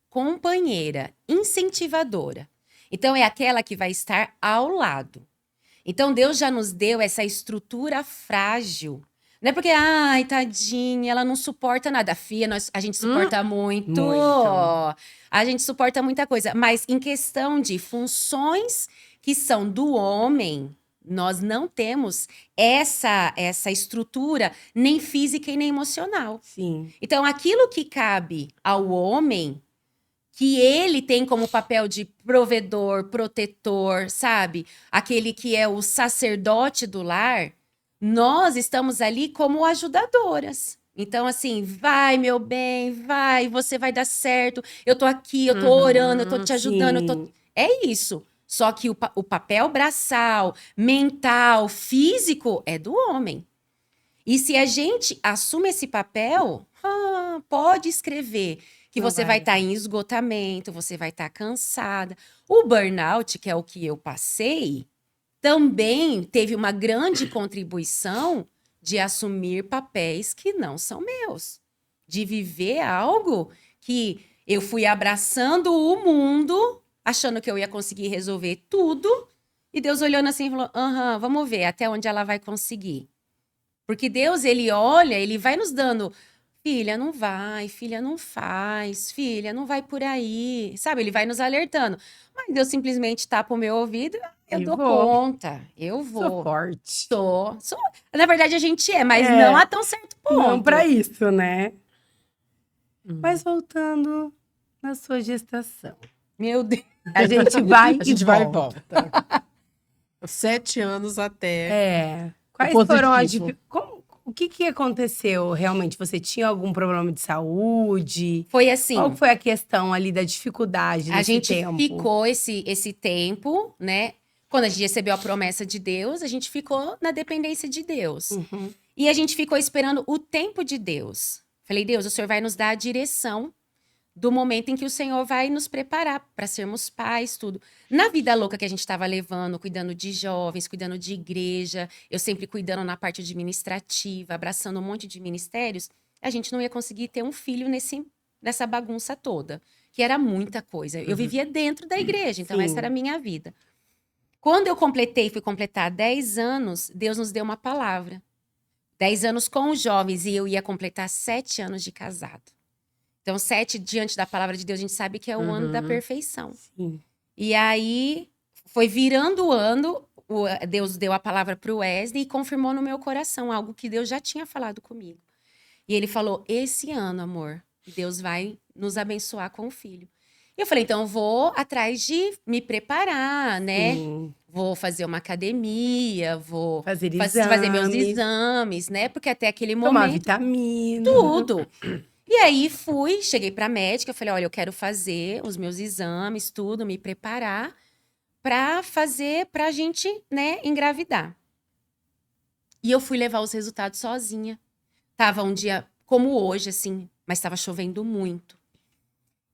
companheira, incentivadora. Então, é aquela que vai estar ao lado. Então, Deus já nos deu essa estrutura frágil. Não é porque, ai, tadinha, ela não suporta nada. Fia, a gente suporta muito. Muito. A gente suporta muita coisa. Mas em questão de funções que são do homem, nós não temos essa estrutura nem física e nem emocional. Sim. Então, aquilo que cabe ao homem, que ele tem como papel de provedor, protetor, sabe? Aquele que é o sacerdote do lar, nós estamos ali como ajudadoras. Então, assim, vai, meu bem, vai, você vai dar certo. Eu tô aqui, eu tô orando, eu tô te ajudando. sim. É isso. Só que o papel braçal, mental, físico é do homem. E se a gente assume esse papel, pode escrever que você vai estar em esgotamento, você vai estar cansada. O burnout, que é o que eu passei, também teve uma grande contribuição de assumir papéis que não são meus. De viver algo que eu fui abraçando o mundo, achando que eu ia conseguir resolver tudo, e Deus olhando assim e falou, vamos ver até onde ela vai conseguir. Porque Deus, ele olha, ele vai nos dando, filha, não vai, filha, não faz, filha, não vai por aí, sabe? Ele vai nos alertando. Mas Deus simplesmente tapa o meu ouvido, eu dou conta, eu vou. Sou forte. Sou. Na verdade, a gente mas não a tão certo ponto. Não pra isso, né? Mas voltando na sua gestação. Meu Deus. A gente vai a gente vai e volta. 7 anos até. Quais foram as dificuldades? O que aconteceu realmente? Você tinha algum problema de saúde? Foi assim. Qual foi a questão ali da dificuldade nesse tempo? A gente ficou esse tempo, né? Quando a gente recebeu a promessa de Deus, a gente ficou na dependência de Deus. E a gente ficou esperando o tempo de Deus. Falei, Deus, o Senhor vai nos dar a direção do momento em que o Senhor vai nos preparar para sermos pais, tudo. Na vida louca que a gente estava levando, cuidando de jovens, cuidando de igreja, eu sempre cuidando na parte administrativa, abraçando um monte de ministérios, a gente não ia conseguir ter um filho nessa bagunça toda, que era muita coisa. Eu vivia dentro da igreja, então essa era a minha vida. Quando eu fui completar 10 anos, Deus nos deu uma palavra. 10 anos com os jovens e eu ia completar 7 anos de casado. Então, 7, diante da palavra de Deus, a gente sabe que é o ano da perfeição. Sim. E aí, foi virando o ano, Deus deu a palavra para o Wesley e confirmou no meu coração algo que Deus já tinha falado comigo. E ele falou, esse ano, amor, Deus vai nos abençoar com o filho. E eu falei, então, eu vou atrás de me preparar, né? Sim. Vou fazer uma academia, vou fazer meus exames, né? Porque até aquele momento... Tomar vitamina. Tudo. E aí cheguei pra médica, falei, olha, eu quero fazer os meus exames, tudo, me preparar pra gente, né, engravidar. E eu fui levar os resultados sozinha. Tava um dia como hoje, assim, mas tava chovendo muito.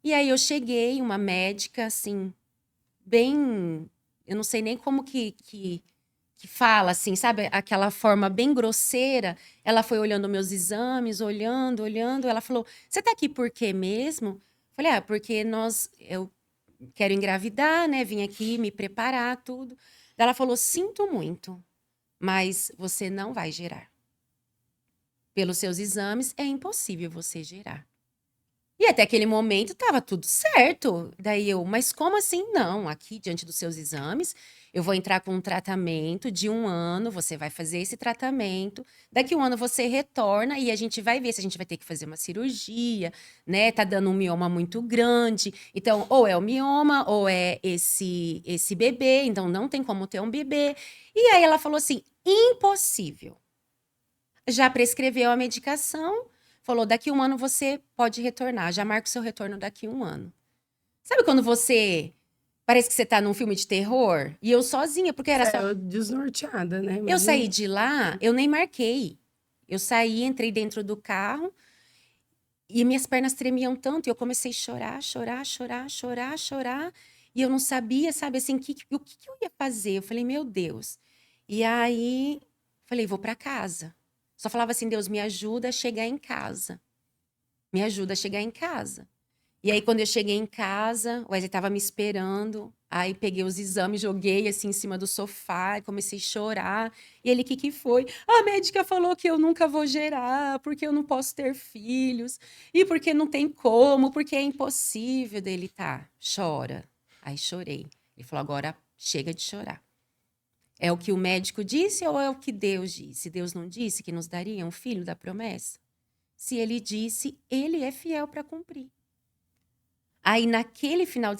E aí eu cheguei, uma médica, assim, bem... Eu não sei nem como que fala, assim, sabe? Aquela forma bem grosseira. Ela foi olhando meus exames, olhando. Ela falou, você tá aqui por quê mesmo? Falei, porque eu quero engravidar, né? Vim aqui me preparar, tudo. Ela falou, sinto muito, mas você não vai gerar. Pelos seus exames, é impossível você gerar. E até aquele momento tava tudo certo. Daí mas como assim? Não, aqui diante dos seus exames, eu vou entrar com um tratamento de 1 ano, você vai fazer esse tratamento, daqui 1 ano você retorna e a gente vai ver se a gente vai ter que fazer uma cirurgia, né? Tá dando um mioma muito grande, então ou é o mioma ou é esse bebê, então não tem como ter um bebê. E aí ela falou assim, impossível. Já prescreveu a medicação, falou, daqui 1 ano você pode retornar. Já marca o seu retorno daqui 1 ano. Sabe quando parece que você tá num filme de terror? E eu sozinha, porque era só... desnorteada, né? Eu saí de lá, eu nem marquei. Eu saí, entrei dentro do carro e minhas pernas tremiam tanto. E eu comecei a chorar. E eu não sabia, sabe, assim, o que eu ia fazer? Eu falei, meu Deus. E aí, falei, vou pra casa. Só falava assim, Deus, me ajuda a chegar em casa. Me ajuda a chegar em casa. E aí, quando eu cheguei em casa, o Wesley estava me esperando. Aí, peguei os exames, joguei assim em cima do sofá e comecei a chorar. E ele, o que foi? A médica falou que eu nunca vou gerar, porque eu não posso ter filhos. E porque não tem como, porque é impossível. Dele, tá, chora. Aí, chorei. Ele falou, agora chega de chorar. É o que o médico disse ou é o que Deus disse? Deus não disse que nos daria um filho da promessa? Se ele disse, ele é fiel para cumprir. Aí,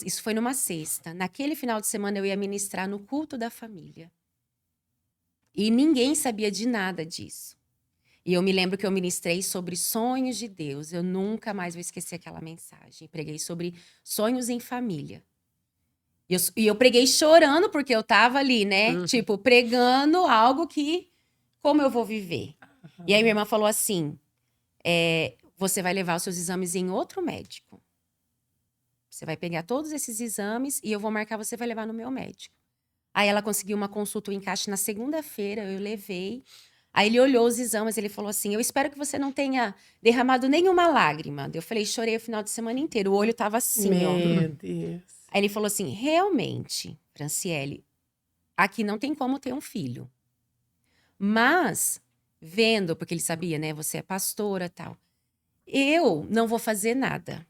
isso foi numa sexta, naquele final de semana eu ia ministrar no culto da família. E ninguém sabia de nada disso. E eu me lembro que eu ministrei sobre sonhos de Deus. Eu nunca mais vou esquecer aquela mensagem. Preguei sobre sonhos em família. E eu preguei chorando, porque eu tava ali, né? Tipo, pregando algo que... Como eu vou viver? E aí minha irmã falou assim, você vai levar os seus exames em outro médico. Você vai pegar todos esses exames e eu vou marcar, você vai levar no meu médico. Aí ela conseguiu uma consulta, o encaixe na segunda-feira, eu levei. Aí ele olhou os exames, ele falou assim, eu espero que você não tenha derramado nenhuma lágrima. Eu falei, chorei o final de semana inteiro, o olho tava assim, ó. Meu Deus. Aí ele falou assim, realmente, Franciele, aqui não tem como ter um filho. Mas, vendo, porque ele sabia, né, você é pastora e tal, eu não vou fazer nada.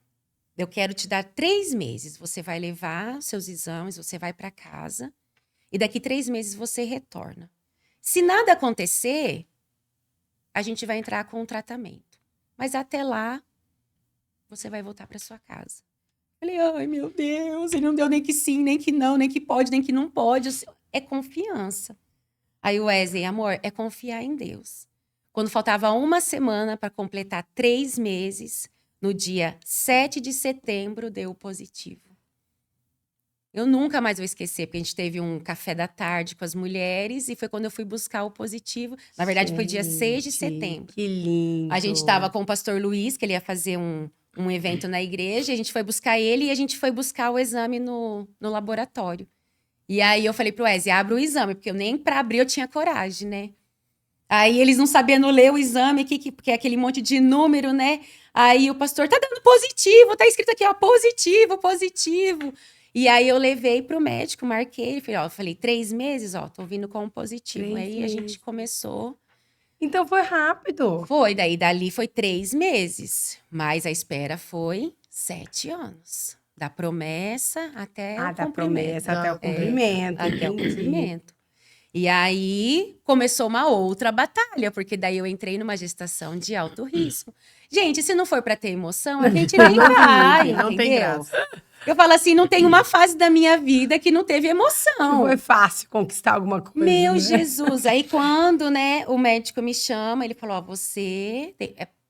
Eu quero te dar 3 meses. Você vai levar seus exames, você vai para casa e daqui 3 meses você retorna. Se nada acontecer, a gente vai entrar com um tratamento. Mas até lá, você vai voltar para sua casa. Falei, ai meu Deus, ele não deu nem que sim, nem que não, nem que pode, nem que não pode. É confiança. Aí o Wesley, amor, é confiar em Deus. Quando faltava 1 semana para completar 3 meses, no dia 7 de setembro, deu positivo. Eu nunca mais vou esquecer, porque a gente teve um café da tarde com as mulheres e foi quando eu fui buscar o positivo. Na verdade, foi dia 6 de setembro. Que lindo. A gente estava com o pastor Luiz, que ele ia fazer um evento na igreja, a gente foi buscar ele e a gente foi buscar o exame no laboratório. E aí eu falei pro Wesley, abre o exame, porque eu nem para abrir eu tinha coragem, né? Aí eles não sabendo ler o exame, porque é aquele monte de número, né? Aí o pastor, tá dando positivo, tá escrito aqui, ó, positivo, positivo. E aí eu levei pro médico, marquei, falei, 3 meses, ó, tô vindo com positivo. 3 aí a gente começou. Então foi rápido. Foi, dali foi 3 meses. Mas a espera foi 7 anos. Da promessa até o da cumprimento. promessa até o cumprimento. Até o cumprimento. E aí começou uma outra batalha, porque daí eu entrei numa gestação de alto risco. Gente, se não for para ter emoção, a gente nem vai, não entendeu? tem graça. Eu falo assim, não tem uma fase da minha vida que não teve emoção. Não foi fácil conquistar alguma coisa. Meu né? Jesus! Aí quando, né, o médico me chama, ele falou, ó, você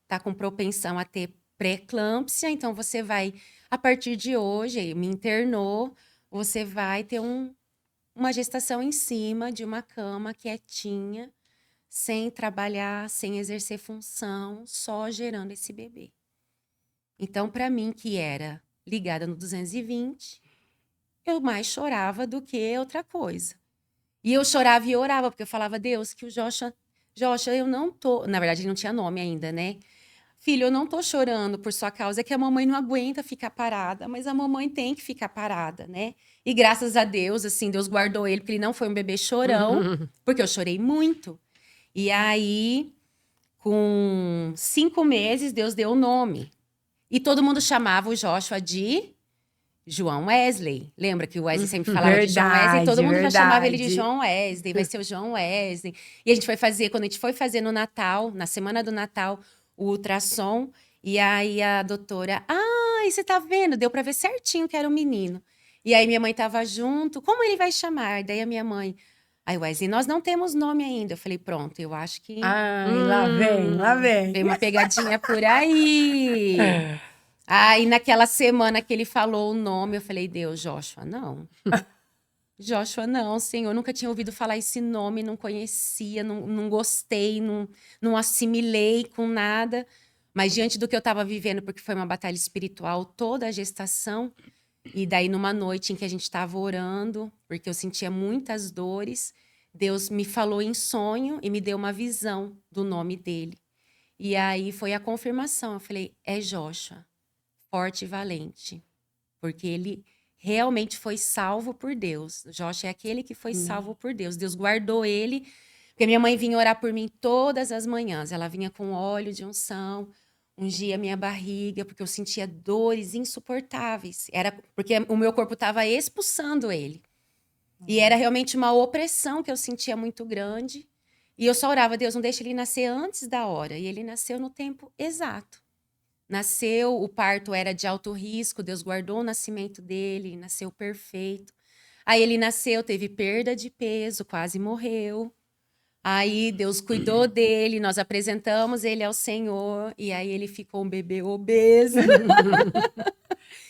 tá com propensão a ter pré-eclâmpsia, então você vai, a partir de hoje, aí me internou, você vai ter uma gestação em cima de uma cama quietinha, sem trabalhar, sem exercer função, só gerando esse bebê. Então, para mim, que era ligada no 220, eu mais chorava do que outra coisa. E eu chorava e orava, porque eu falava, Deus, que o Joshua, eu não tô... Na verdade, ele não tinha nome ainda, né? Filho, eu não tô chorando por sua causa, é que a mamãe não aguenta ficar parada, mas a mamãe tem que ficar parada, né? E graças a Deus, assim, Deus guardou ele, porque ele não foi um bebê chorão, porque eu chorei muito. E aí, com 5 meses, Deus deu o nome. E todo mundo chamava o Joshua de João Wesley. Lembra que o Wesley sempre falava de João Wesley? Todo mundo já chamava ele de João Wesley, vai ser o João Wesley. E a gente foi fazer, quando a gente foi fazer no Natal, na semana do Natal, o ultrassom, e aí a doutora, você tá vendo? Deu pra ver certinho que era um menino. E aí minha mãe tava junto, como ele vai chamar? Daí a minha mãe, Wesley, nós não temos nome ainda. Eu falei, pronto, eu acho que... lá vem. Tem uma pegadinha por aí. Aí naquela semana que ele falou o nome, eu falei, Deus, Joshua, não. Joshua, não, Senhor, eu nunca tinha ouvido falar esse nome, não conhecia, não gostei, não assimilei com nada. Mas diante do que eu estava vivendo, porque foi uma batalha espiritual toda a gestação, e daí numa noite em que a gente estava orando, porque eu sentia muitas dores, Deus me falou em sonho e me deu uma visão do nome dele. E aí foi a confirmação, eu falei, é Joshua, forte e valente, porque ele... realmente foi salvo por Deus. Joshua é aquele que foi salvo por Deus. Deus guardou ele, porque minha mãe vinha orar por mim todas as manhãs. Ela vinha com óleo de unção, ungia minha barriga, porque eu sentia dores insuportáveis. Era porque o meu corpo estava expulsando ele. E era realmente uma opressão que eu sentia muito grande. E eu só orava, Deus, não deixa ele nascer antes da hora. E ele nasceu no tempo exato. Nasceu, o parto era de alto risco, Deus guardou o nascimento dele, nasceu perfeito. Aí ele nasceu, teve perda de peso, quase morreu. Aí Deus cuidou dele, nós apresentamos ele ao Senhor, e aí ele ficou um bebê obeso.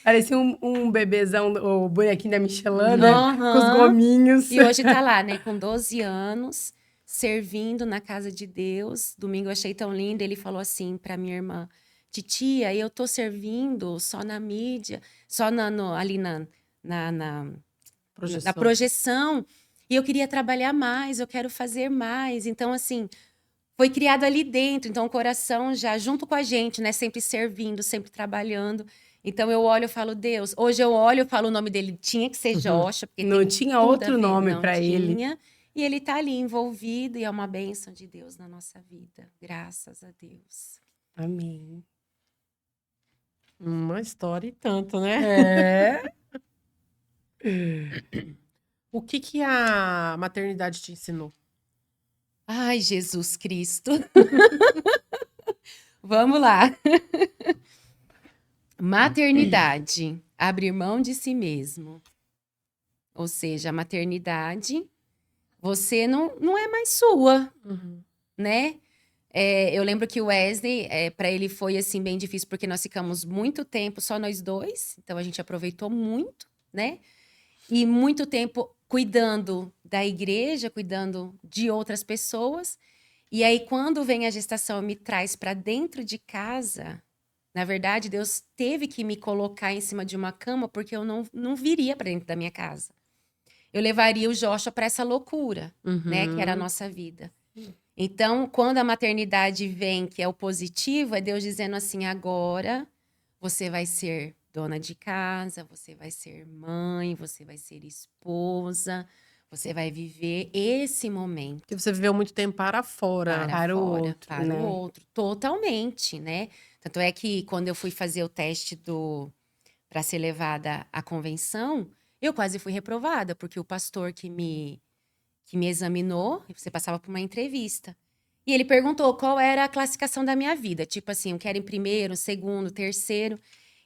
Parecia um bebezão, o bonequinho da Michelin, né? Aham. Com os gominhos. E hoje tá lá, né, com 12 anos, servindo na casa de Deus. Domingo eu achei tão lindo, ele falou assim pra minha irmã: titia, eu tô servindo só na mídia, só ali na projeção, e eu queria trabalhar mais, eu quero fazer mais. Então, assim, foi criado ali dentro, então o coração já junto com a gente, né, sempre servindo, sempre trabalhando. Então eu olho e falo, Deus, hoje eu olho e falo o nome dele, tinha que ser Joshua, porque Não tem tinha tudo a outro ver, nome não pra ele. tinha. E ele tá ali envolvido e é uma bênção de Deus na nossa vida. Graças a Deus. Amém. Uma história e tanto, né? É. O que a maternidade te ensinou? Ai, Jesus Cristo. Vamos lá. Maternidade, abrir mão de si mesmo. Ou seja, a maternidade, você não é mais sua, né? Eu lembro que o Wesley, para ele foi assim bem difícil, porque nós ficamos muito tempo só nós dois, então a gente aproveitou muito, né? E muito tempo cuidando da igreja, cuidando de outras pessoas. E aí, quando vem a gestação e me traz para dentro de casa, na verdade, Deus teve que me colocar em cima de uma cama, porque eu não viria para dentro da minha casa. Eu levaria o Joshua para essa loucura, né? Que era a nossa vida. Então, quando a maternidade vem, que é o positivo, é Deus dizendo assim, agora você vai ser dona de casa, você vai ser mãe, você vai ser esposa, você vai viver esse momento. Que você viveu muito tempo para fora. Para o outro, para né? o outro, totalmente, né? Tanto é que quando eu fui fazer o teste para ser levada à convenção, eu quase fui reprovada, porque o pastor que me examinou, você passava por uma entrevista. E ele perguntou qual era a classificação da minha vida. Tipo assim, eu quero em primeiro, segundo, terceiro.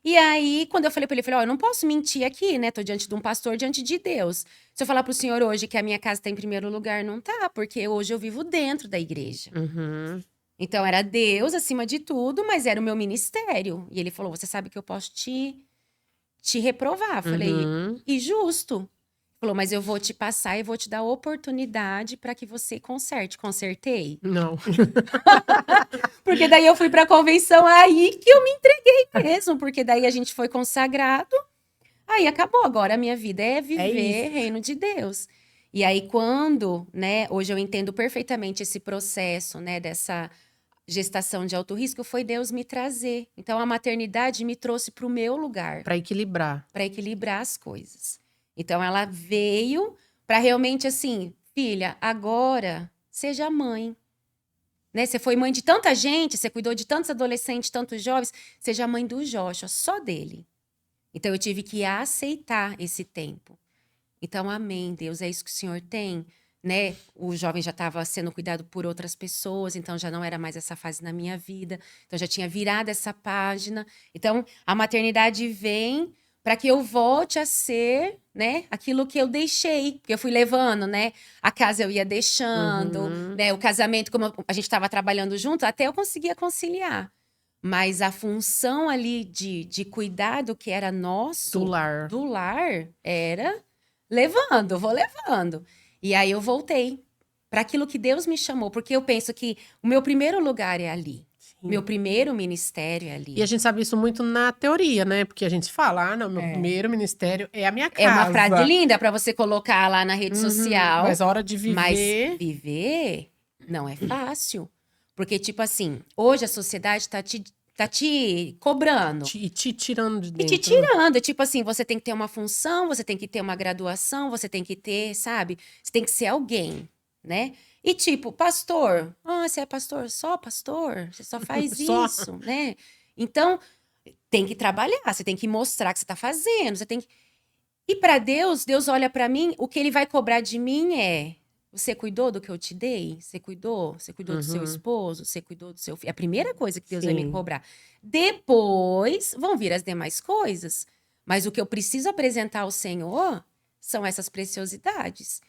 E aí, quando eu falei para ele, eu falei, eu não posso mentir aqui, né? Tô diante de um pastor, diante de Deus. Se eu falar pro senhor hoje que a minha casa tá em primeiro lugar, não tá, porque hoje eu vivo dentro da igreja. Então, era Deus acima de tudo, mas era o meu ministério. E ele falou, você sabe que eu posso te reprovar. Eu falei, e justo. Falou, mas eu vou te passar e vou te dar oportunidade para que você conserte. Consertei? Não. Porque daí eu fui para a convenção, aí que eu me entreguei mesmo. Porque daí a gente foi consagrado. Aí acabou. Agora a minha vida é viver reino de Deus. E aí quando, né, hoje eu entendo perfeitamente esse processo, né, dessa gestação de alto risco, foi Deus me trazer. Então a maternidade me trouxe para o meu lugar. Para equilibrar. Para equilibrar as coisas. Então, ela veio para realmente assim, filha, agora seja mãe. Né? Você foi mãe de tanta gente, você cuidou de tantos adolescentes, tantos jovens, seja mãe do Joshua, só dele. Então, eu tive que aceitar esse tempo. Então, amém, Deus, é isso que o Senhor tem. Né? O jovem já estava sendo cuidado por outras pessoas, então já não era mais essa fase na minha vida. Então, já tinha virado essa página. Então, a maternidade vem para que eu volte a ser, né, aquilo que eu deixei, porque eu fui levando, né, a casa eu ia deixando, né, o casamento, como a gente estava trabalhando junto, até eu conseguia conciliar. Mas a função ali de cuidar do que era nosso, do lar, era vou levando. E aí eu voltei para aquilo que Deus me chamou, porque eu penso que o meu primeiro lugar é ali. Meu primeiro ministério é ali. E a gente sabe isso muito na teoria, né? Porque a gente fala, não, meu primeiro ministério é a minha casa. É uma frase linda para você colocar lá na rede social. Mas a hora de viver... Mas viver não é fácil. Porque, tipo assim, hoje a sociedade tá te cobrando. E te tirando de dentro. E te tirando. Tipo assim, você tem que ter uma função, você tem que ter uma graduação, você tem que ter, sabe? Você tem que ser alguém, né? E tipo, pastor, você é pastor? Só pastor? Você só faz isso, né? Então, tem que trabalhar, você tem que mostrar que você tá fazendo, você tem que... E para Deus, Deus olha para mim, o que ele vai cobrar de mim é: você cuidou do que eu te dei? Você cuidou? Você cuidou do seu esposo? Você cuidou do seu filho? É a primeira coisa que Deus vai me cobrar. Depois, vão vir as demais coisas. Mas o que eu preciso apresentar ao Senhor são essas preciosidades.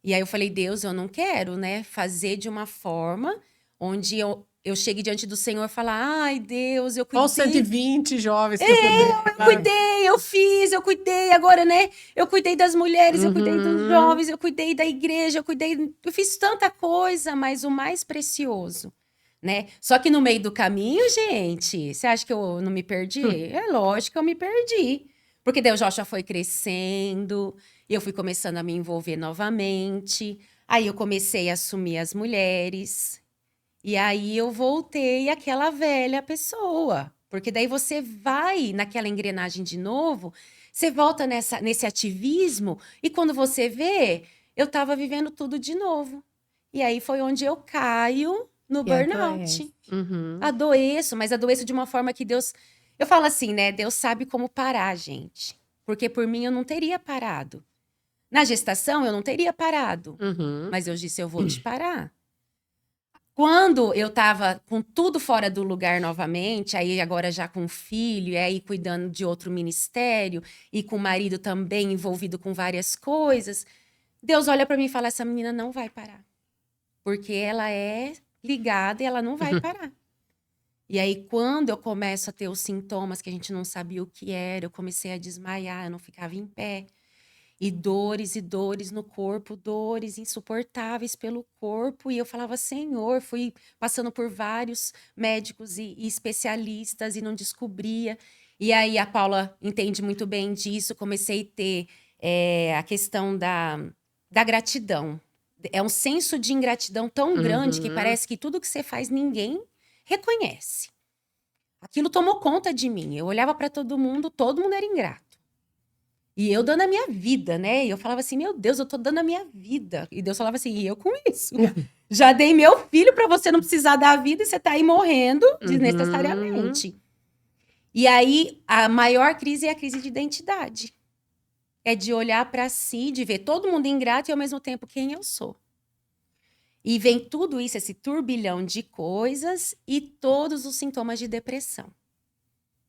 E aí eu falei, Deus, eu não quero, né, fazer de uma forma onde eu chegue diante do Senhor e falar, ai, Deus, eu Qual cuidei. 120 jovens que eu puder. Eu cuidei, eu fiz, eu cuidei. Agora, né? Eu cuidei das mulheres, eu cuidei dos jovens, eu cuidei da igreja, eu fiz tanta coisa, mas o mais precioso, né? Só que no meio do caminho, gente, você acha que eu não me perdi? É lógico que eu me perdi. Porque daí o Joshua foi crescendo, e eu fui começando a me envolver novamente. Aí eu comecei a assumir as mulheres. E aí eu voltei àquela velha pessoa. Porque daí você vai naquela engrenagem de novo, você volta nesse ativismo, e quando você vê, eu estava vivendo tudo de novo. E aí foi onde eu caio no burnout. Adoeço, mas adoeço de uma forma que Deus... Eu falo assim, né? Deus sabe como parar, gente. Porque por mim eu não teria parado. Na gestação eu não teria parado. Mas eu disse, eu vou te parar. Quando eu tava com tudo fora do lugar novamente, aí agora já com filho, e aí cuidando de outro ministério, e com o marido também envolvido com várias coisas, Deus olha para mim e fala, essa menina não vai parar. Porque ela é ligada e ela não vai parar. E aí, quando eu começo a ter os sintomas que a gente não sabia o que era, eu comecei a desmaiar, eu não ficava em pé. E dores no corpo, dores insuportáveis pelo corpo. E eu falava, Senhor, fui passando por vários médicos e especialistas e não descobria. E aí a Paula entende muito bem disso. Comecei a ter a questão da gratidão. É um senso de ingratidão tão grande que parece que tudo que você faz, ninguém reconhece. Aquilo tomou conta de mim. Eu olhava para todo mundo era ingrato. E eu dando a minha vida, né? E eu falava assim, meu Deus, eu tô dando a minha vida. E Deus falava assim, e eu com isso? Já dei meu filho para você não precisar dar a vida e você tá aí morrendo desnecessariamente. E aí, a maior crise é a crise de identidade. É de olhar para si, de ver todo mundo ingrato e ao mesmo tempo quem eu sou. E vem tudo isso, esse turbilhão de coisas e todos os sintomas de depressão.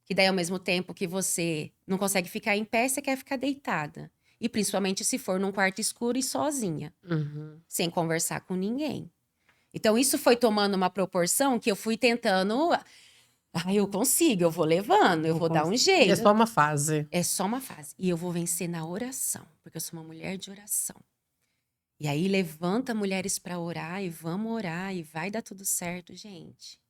Que daí, ao mesmo tempo que você não consegue ficar em pé, você quer ficar deitada. E principalmente se for num quarto escuro e sozinha. Sem conversar com ninguém. Então, isso foi tomando uma proporção que eu fui tentando... eu consigo, eu vou levando, eu vou dar um jeito. E é só uma fase. É só uma fase. E eu vou vencer na oração. Porque eu sou uma mulher de oração. E aí, levanta mulheres para orar e vamos orar e vai dar tudo certo, gente.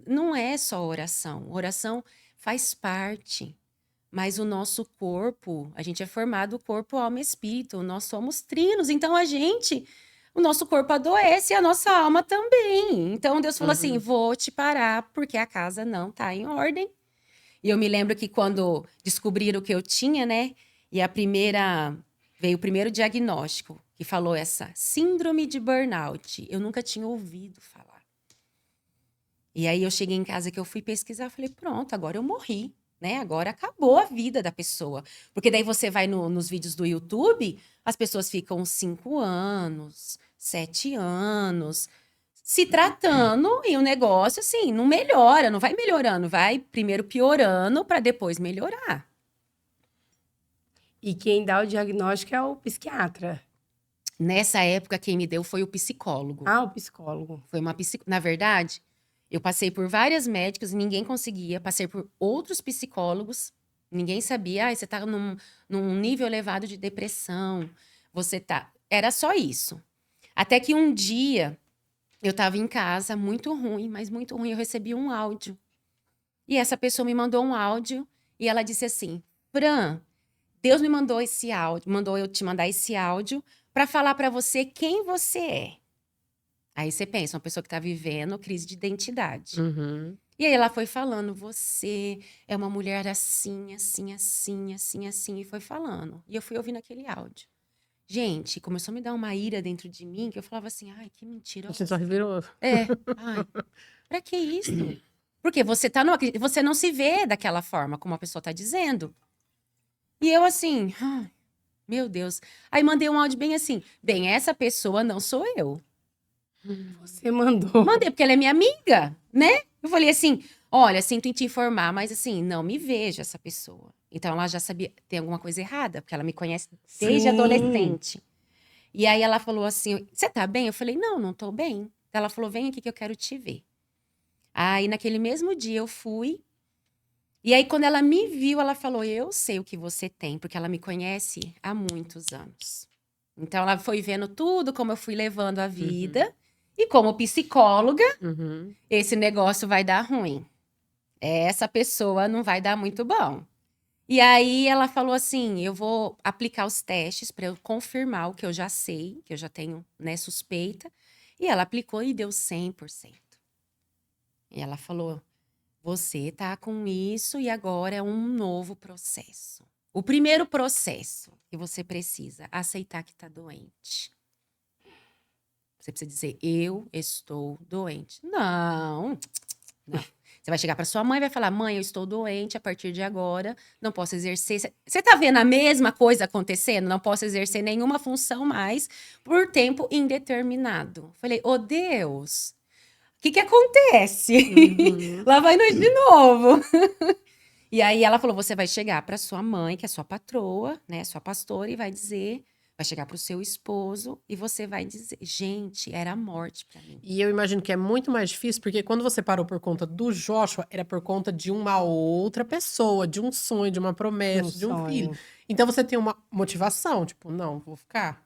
Não é só oração. Oração faz parte. Mas o nosso corpo, a gente é formado corpo, alma e espírito. Nós somos trinos. Então, o nosso corpo adoece e a nossa alma também. Então, Deus falou assim, vou te parar porque a casa não tá em ordem. E eu me lembro que quando descobriram o que eu tinha, né? E veio o primeiro diagnóstico, que falou essa síndrome de burnout. Eu nunca tinha ouvido falar. E aí eu cheguei em casa que eu fui pesquisar, falei, pronto, agora eu morri, né? Agora acabou a vida da pessoa. Porque daí você vai nos vídeos do YouTube, as pessoas ficam 5 anos, 7 anos, se tratando e o negócio, assim, não melhora, não vai melhorando, vai primeiro piorando para depois melhorar. E quem dá o diagnóstico é o psiquiatra. Nessa época, quem me deu foi o psicólogo. O psicólogo. Foi Na verdade, eu passei por várias médicas e ninguém conseguia. Passei por outros psicólogos, ninguém sabia. Você tá num nível elevado de depressão. Era só isso. Até que um dia, eu estava em casa, muito ruim, mas muito ruim. Eu recebi um áudio. E essa pessoa me mandou um áudio e ela disse assim, Fran, Deus me mandou esse áudio, mandou eu te mandar esse áudio para falar para você quem você é. Aí você pensa, uma pessoa que está vivendo crise de identidade. E aí ela foi falando, você é uma mulher assim, assim, assim, assim, assim, e foi falando. E eu fui ouvindo aquele áudio. Gente, começou a me dar uma ira dentro de mim, que eu falava assim, ai, que mentira. Você só revirou. Pra que isso? Porque você não se vê daquela forma, como a pessoa tá dizendo. E eu assim, meu Deus. Aí mandei um áudio bem assim, bem, essa pessoa não sou eu. Você mandou. Mandei, porque ela é minha amiga, né? Eu falei assim, olha, sinto em te informar, mas assim, não me vejo essa pessoa. Então ela já sabia, tem alguma coisa errada, porque ela me conhece desde adolescente. E aí ela falou assim, você tá bem? Eu falei, não tô bem. Então ela falou, vem aqui que eu quero te ver. Aí naquele mesmo dia eu fui. E aí quando ela me viu, ela falou, eu sei o que você tem, porque ela me conhece há muitos anos. Então ela foi vendo tudo, como eu fui levando a vida. E como psicóloga, esse negócio vai dar ruim. Essa pessoa não vai dar muito bom. E aí ela falou assim, eu vou aplicar os testes para eu confirmar o que eu já sei, que eu já tenho, né, suspeita. E ela aplicou e deu 100%. E ela falou, você tá com isso e agora é um novo processo. O primeiro processo que você precisa, aceitar que tá doente. Você precisa dizer, eu estou doente. Não. Você vai chegar para sua mãe e vai falar, mãe, eu estou doente a partir de agora, não posso exercer. Você tá vendo a mesma coisa acontecendo? Não posso exercer nenhuma função mais por tempo indeterminado. Falei, oh Deus, o que acontece? Lá vai nós de novo. E aí ela falou, você vai chegar para sua mãe, que é sua patroa, né, sua pastora, e vai dizer... Vai chegar pro seu esposo e você vai dizer, gente, era a morte pra mim. E eu imagino que é muito mais difícil, porque quando você parou por conta do Joshua, era por conta de uma outra pessoa, de um sonho, de uma promessa, de um filho. Então você tem uma motivação, tipo, não, vou ficar.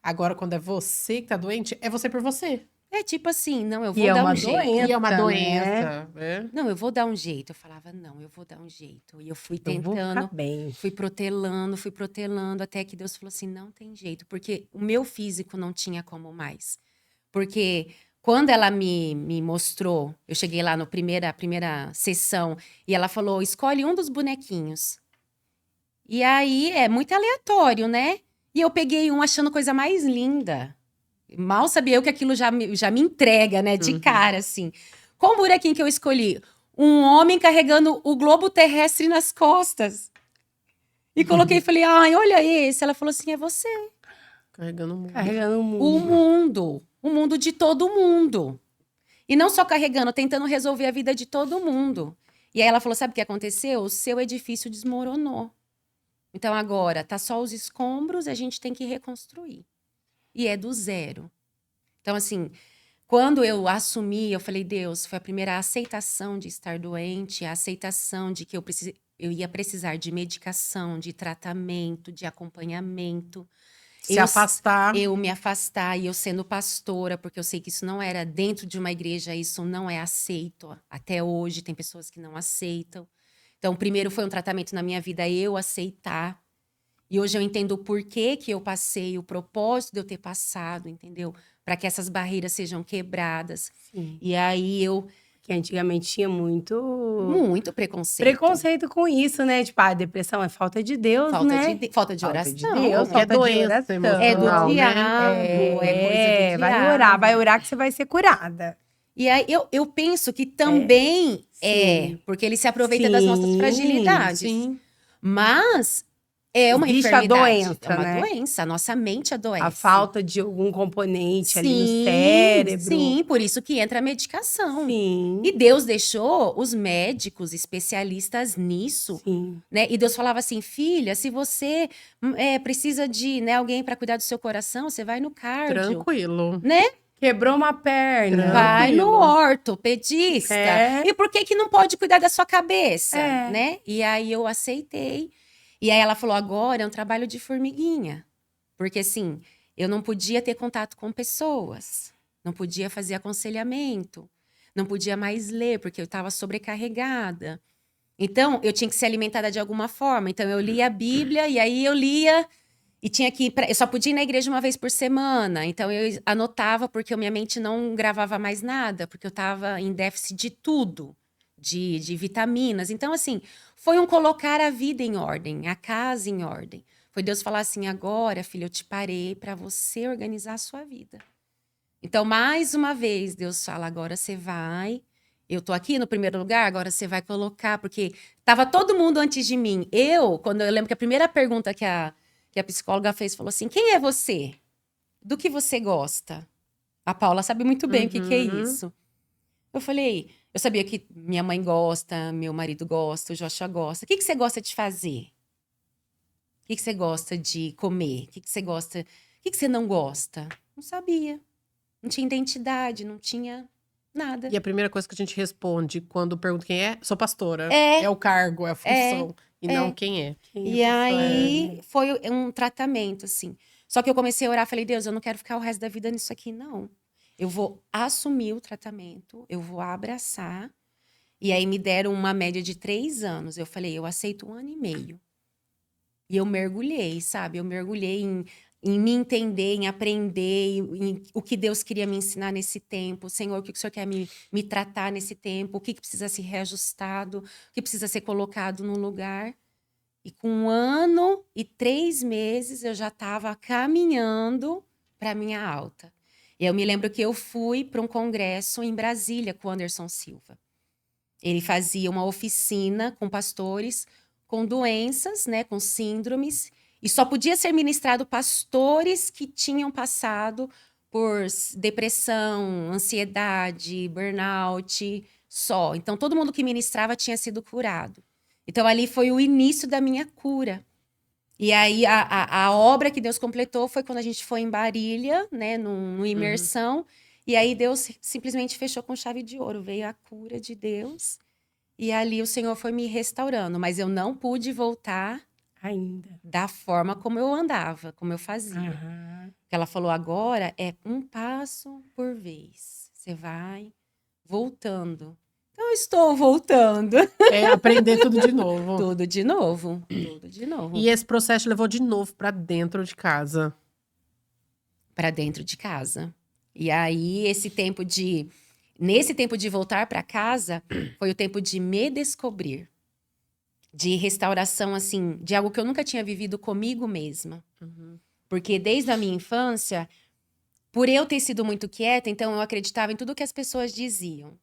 Agora, quando é você que tá doente, é você por você. É tipo assim, não, eu vou E é dar uma um jeito. doença, E é uma né? doença. Né? Não, eu vou dar um jeito. Eu falava, não, eu vou dar um jeito. E eu fui Eu vou tentando, ficar bem. fui protelando, até que Deus falou assim, não tem jeito. Porque o meu físico não tinha como mais. Porque quando ela me mostrou, eu cheguei lá na primeira sessão, e ela falou, escolhe um dos bonequinhos. E aí, é muito aleatório, né? E eu peguei um achando coisa mais linda. Mal sabia eu que aquilo já me entrega, né? De cara, assim. Qual bonequinho que eu escolhi? Um homem carregando o globo terrestre nas costas. E coloquei e falei, ai, olha esse. Ela falou assim, é você. Carregando o mundo. Carregando o mundo. O mundo. O mundo de todo mundo. E não só carregando, tentando resolver a vida de todo mundo. E aí ela falou, sabe o que aconteceu? O seu edifício desmoronou. Então agora, tá só os escombros, a gente tem que reconstruir. E é do zero. Então, assim, quando eu assumi, eu falei, Deus, foi a primeira aceitação de estar doente, a aceitação de que eu ia precisar de medicação, de tratamento, de acompanhamento. Se afastar. Eu me afastar e eu sendo pastora, porque eu sei que isso não era dentro de uma igreja, isso não é aceito. Até hoje tem pessoas que não aceitam. Então, primeiro foi um tratamento na minha vida, eu aceitar. E hoje eu entendo o porquê que eu passei, o propósito de eu ter passado, entendeu? Para que essas barreiras sejam quebradas. Sim. E aí eu... Que antigamente tinha muito preconceito. Preconceito com isso, né? Tipo, a depressão é falta de Deus, né? Falta de oração. Falta de Deus, É falta de doença oração. É do emocional, né? diabo, é coisa do diabo. Vai orar que você vai ser curada. E aí eu penso que também porque ele se aproveita das nossas fragilidades. Sim. Mas é uma Existe a enfermidade. doença, é uma né? doença, a nossa mente adoece. A falta de algum componente ali no cérebro. Sim, por isso que entra a medicação. Sim. E Deus deixou os médicos especialistas nisso, Sim. né? E Deus falava assim, filha, se você precisa de alguém para cuidar do seu coração, você vai no cardio. Tranquilo. Né? Quebrou uma perna. Vai no Tranquilo. ortopedista. E por que não pode cuidar da sua cabeça, né? E aí eu aceitei. E aí ela falou, agora é um trabalho de formiguinha. Porque assim, eu não podia ter contato com pessoas. Não podia fazer aconselhamento. Não podia mais ler, porque eu estava sobrecarregada. Então, eu tinha que ser alimentada de alguma forma. Então, eu lia a Bíblia, e aí eu lia... E tinha que eu só podia ir na igreja uma vez por semana. Então, eu anotava, porque minha mente não gravava mais nada. Porque eu estava em déficit de tudo. De vitaminas. Então, assim, foi um colocar a vida em ordem. A casa em ordem. Foi Deus falar assim, agora, filha, eu te parei para você organizar a sua vida. Então, mais uma vez, Deus fala, agora você vai... Eu tô aqui no primeiro lugar, agora você vai colocar... Porque tava todo mundo antes de mim. Eu lembro que a primeira pergunta que a psicóloga fez, falou assim, quem é você? Do que você gosta? A Paula sabe muito bem o que é isso. Eu falei, eu sabia que minha mãe gosta, meu marido gosta, o Joshua gosta. O que você gosta de fazer? O que você gosta de comer? O que você gosta... O que você não gosta? Não sabia. Não tinha identidade, não tinha nada. E a primeira coisa que a gente responde quando pergunta quem é, sou pastora. É. É o cargo, é a função. E não quem é. E aí foi um tratamento, assim. Só que eu comecei a orar, falei, Deus, eu não quero ficar o resto da vida nisso aqui, não. Eu vou assumir o tratamento, eu vou abraçar. E aí me deram uma média de 3 anos. Eu falei, eu aceito 1 ano e meio. E eu mergulhei, sabe? Eu mergulhei em me entender, em aprender, em o que Deus queria me ensinar nesse tempo. Senhor, o que o Senhor quer me tratar nesse tempo? O que precisa ser reajustado? O que precisa ser colocado no lugar? E com 1 ano e 3 meses, eu já estava caminhando para a minha alta. E eu me lembro que eu fui para um congresso em Brasília com o Anderson Silva. Ele fazia uma oficina com pastores com doenças, né, com síndromes, e só podia ser ministrado pastores que tinham passado por depressão, ansiedade, burnout, só. Então, todo mundo que ministrava tinha sido curado. Então, ali foi o início da minha cura. E aí, a obra que Deus completou foi quando a gente foi em Barília, né, numa imersão, e aí Deus simplesmente fechou com chave de ouro. Veio a cura de Deus, e ali o Senhor foi me restaurando. Mas eu não pude voltar Ainda. da forma como eu andava, como eu fazia. Ela falou, agora é um passo por vez. Você vai voltando. Então, eu estou voltando. É aprender tudo de novo. Tudo de novo. Tudo de novo. E esse processo levou de novo pra dentro de casa. Para dentro de casa. E aí, nesse tempo de voltar para casa, foi o tempo de me descobrir. De restauração, assim, de algo que eu nunca tinha vivido comigo mesma. Porque desde a minha infância, por eu ter sido muito quieta, então eu acreditava em tudo que as pessoas diziam.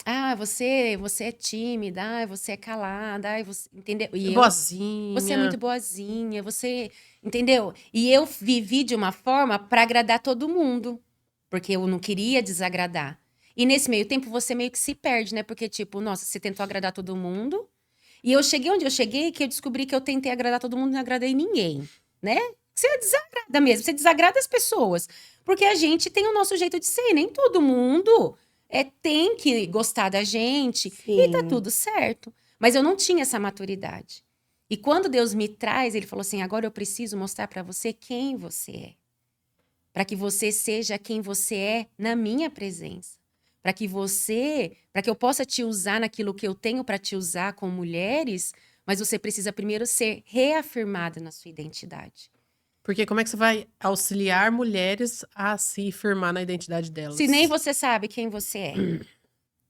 Ah, você é tímida, ah, você é calada, ah, você, entendeu? E Boazinha. você é muito boazinha, você, entendeu? E eu vivi de uma forma para agradar todo mundo, porque eu não queria desagradar. E nesse meio tempo você meio que se perde, né? Porque tipo, nossa, você tentou agradar todo mundo. E eu cheguei onde eu cheguei, que eu descobri que eu tentei agradar todo mundo e não agradei ninguém, né? Você desagrada mesmo, você desagrada as pessoas. Porque a gente tem o nosso jeito de ser, nem todo mundo tem que gostar da gente. Sim. E tá tudo certo. Mas eu não tinha essa maturidade. E quando Deus me traz, ele falou assim, agora eu preciso mostrar para você quem você é. Para que você seja quem você é na minha presença. Para que eu possa te usar naquilo que eu tenho para te usar com mulheres, mas você precisa primeiro ser reafirmada na sua identidade. Porque como é que você vai auxiliar mulheres a se firmar na identidade delas? Se nem você sabe quem você é.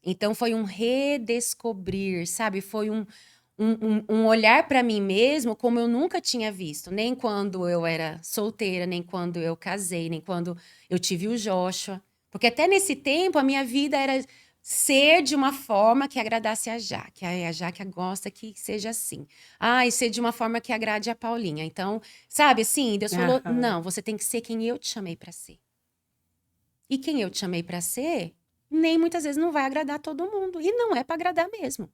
Então, foi um redescobrir, sabe? Foi um olhar para mim mesmo como eu nunca tinha visto. Nem quando eu era solteira, nem quando eu casei, nem quando eu tive o Joshua. Porque até nesse tempo, a minha vida era ser de uma forma que agradasse a Jaque. A Jaque gosta que seja assim. E ser de uma forma que agrade a Paulinha. Então, sabe assim, Deus falou, não, você tem que ser quem eu te chamei para ser. E quem eu te chamei para ser, nem muitas vezes não vai agradar todo mundo. E não é para agradar mesmo.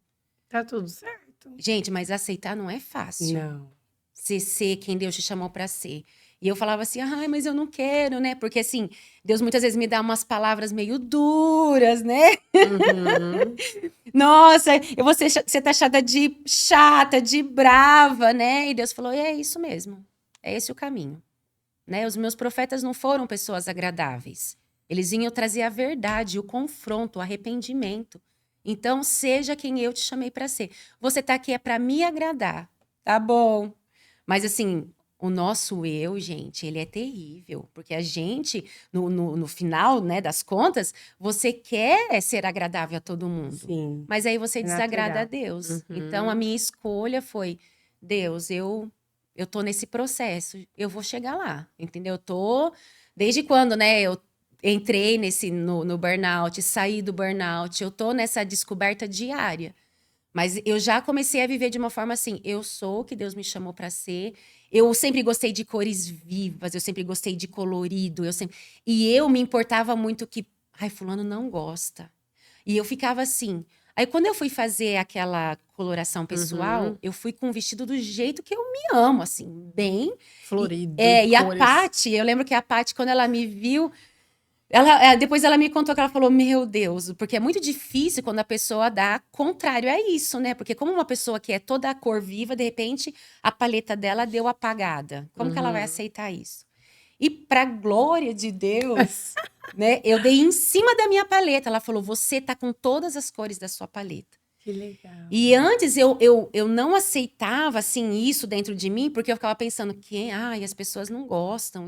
Tá tudo certo. Gente, mas aceitar não é fácil. Não. Você ser quem Deus te chamou para ser. E eu falava assim, mas eu não quero, né? Porque assim, Deus muitas vezes me dá umas palavras meio duras, né? Nossa, eu vou ser taxada de chata, de brava, né? E Deus falou, é isso mesmo. É esse o caminho. Né? Os meus profetas não foram pessoas agradáveis. Eles vinham trazer a verdade, o confronto, o arrependimento. Então, seja quem eu te chamei para ser. Você tá aqui é para me agradar. Tá bom. Mas assim, o nosso eu, gente, ele é terrível. Porque a gente, no final, né, das contas, você quer ser agradável a todo mundo. Sim. Mas aí você desagrada a Deus. Uhum. Então, a minha escolha foi, Deus, eu tô nesse processo, eu vou chegar lá, entendeu? Desde quando, né, eu entrei no burnout, saí do burnout, eu tô nessa descoberta diária. Mas eu já comecei a viver de uma forma assim, eu sou o que Deus me chamou para ser. Eu sempre gostei de cores vivas, eu sempre gostei de colorido, e eu me importava muito que, fulano não gosta. E eu ficava assim. Aí quando eu fui fazer aquela coloração pessoal, eu fui com um vestido do jeito que eu me amo, assim, bem florido. E a Paty, eu lembro que a Paty, quando ela me viu, Depois ela me contou que ela falou, meu Deus, porque é muito difícil quando a pessoa dá contrário a isso, né? Porque como uma pessoa que é toda a cor viva, de repente, a paleta dela deu apagada. Como que ela vai aceitar isso? E pra glória de Deus, né? Eu dei em cima da minha paleta. Ela falou, você tá com todas as cores da sua paleta. Que legal. E antes eu não aceitava, assim, isso dentro de mim, porque eu ficava pensando que, as pessoas não gostam.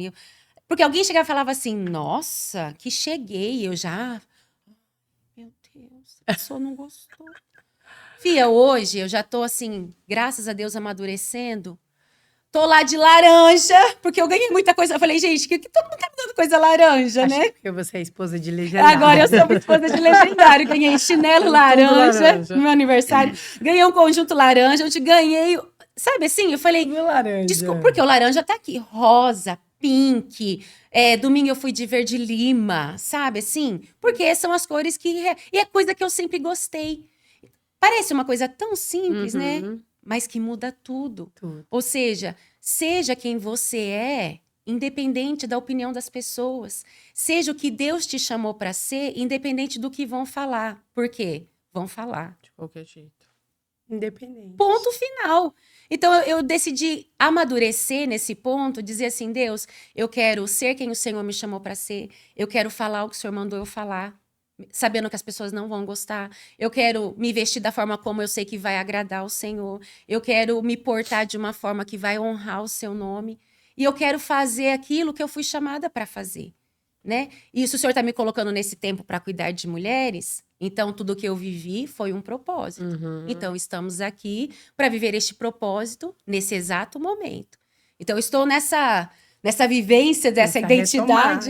Porque alguém chegava e falava assim, nossa, que cheguei, eu já... Meu Deus, a pessoa não gostou. Fia, hoje eu já tô assim, graças a Deus, amadurecendo. Tô lá de laranja, porque eu ganhei muita coisa. Eu falei, gente, que todo mundo tá me dando coisa laranja, né? Porque você é esposa de legendário. Agora eu sou esposa de legendário. Ganhei chinelo laranja no meu aniversário. Ganhei um conjunto laranja. Eu te ganhei... Sabe assim? Eu falei... laranja. Desculpa, porque o laranja tá aqui. Rosa, pink. Domingo eu fui de verde lima. Sabe assim? Porque são as cores que... E é coisa que eu sempre gostei. Parece uma coisa tão simples, né? Mas que muda tudo. Ou seja quem você é, independente da opinião das pessoas. Seja o que Deus te chamou para ser, independente do que vão falar. Por quê? Vão falar. De qualquer jeito. Independente. Ponto final. Então, eu decidi amadurecer nesse ponto, dizer assim, Deus, eu quero ser quem o Senhor me chamou para ser. Eu quero falar o que o Senhor mandou eu falar. Sabendo que as pessoas não vão gostar. Eu quero me vestir da forma como eu sei que vai agradar ao Senhor. Eu quero me portar de uma forma que vai honrar o seu nome. E eu quero fazer aquilo que eu fui chamada para fazer, né? E se o Senhor está me colocando nesse tempo para cuidar de mulheres, então tudo que eu vivi foi um propósito. Então estamos aqui para viver este propósito nesse exato momento. Então eu estou nessa vivência dessa identidade,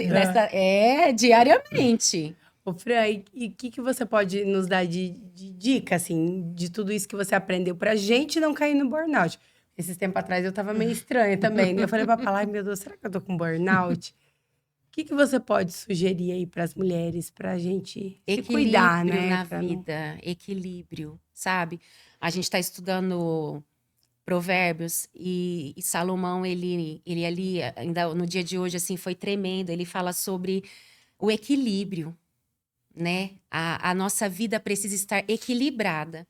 diariamente. Ô, Fran, e o que você pode nos dar de dica, assim, de tudo isso que você aprendeu pra gente não cair no burnout? Esses tempos atrás eu tava meio estranha também, né? Eu falei pra falar, ai meu Deus, será que eu tô com burnout? O que você pode sugerir aí pras mulheres, pra gente se cuidar, né? Na vida, equilíbrio, sabe? A gente tá estudando Provérbios e Salomão, ele ali, ainda no dia de hoje, assim, foi tremendo. Ele fala sobre o equilíbrio, né? A nossa vida precisa estar equilibrada.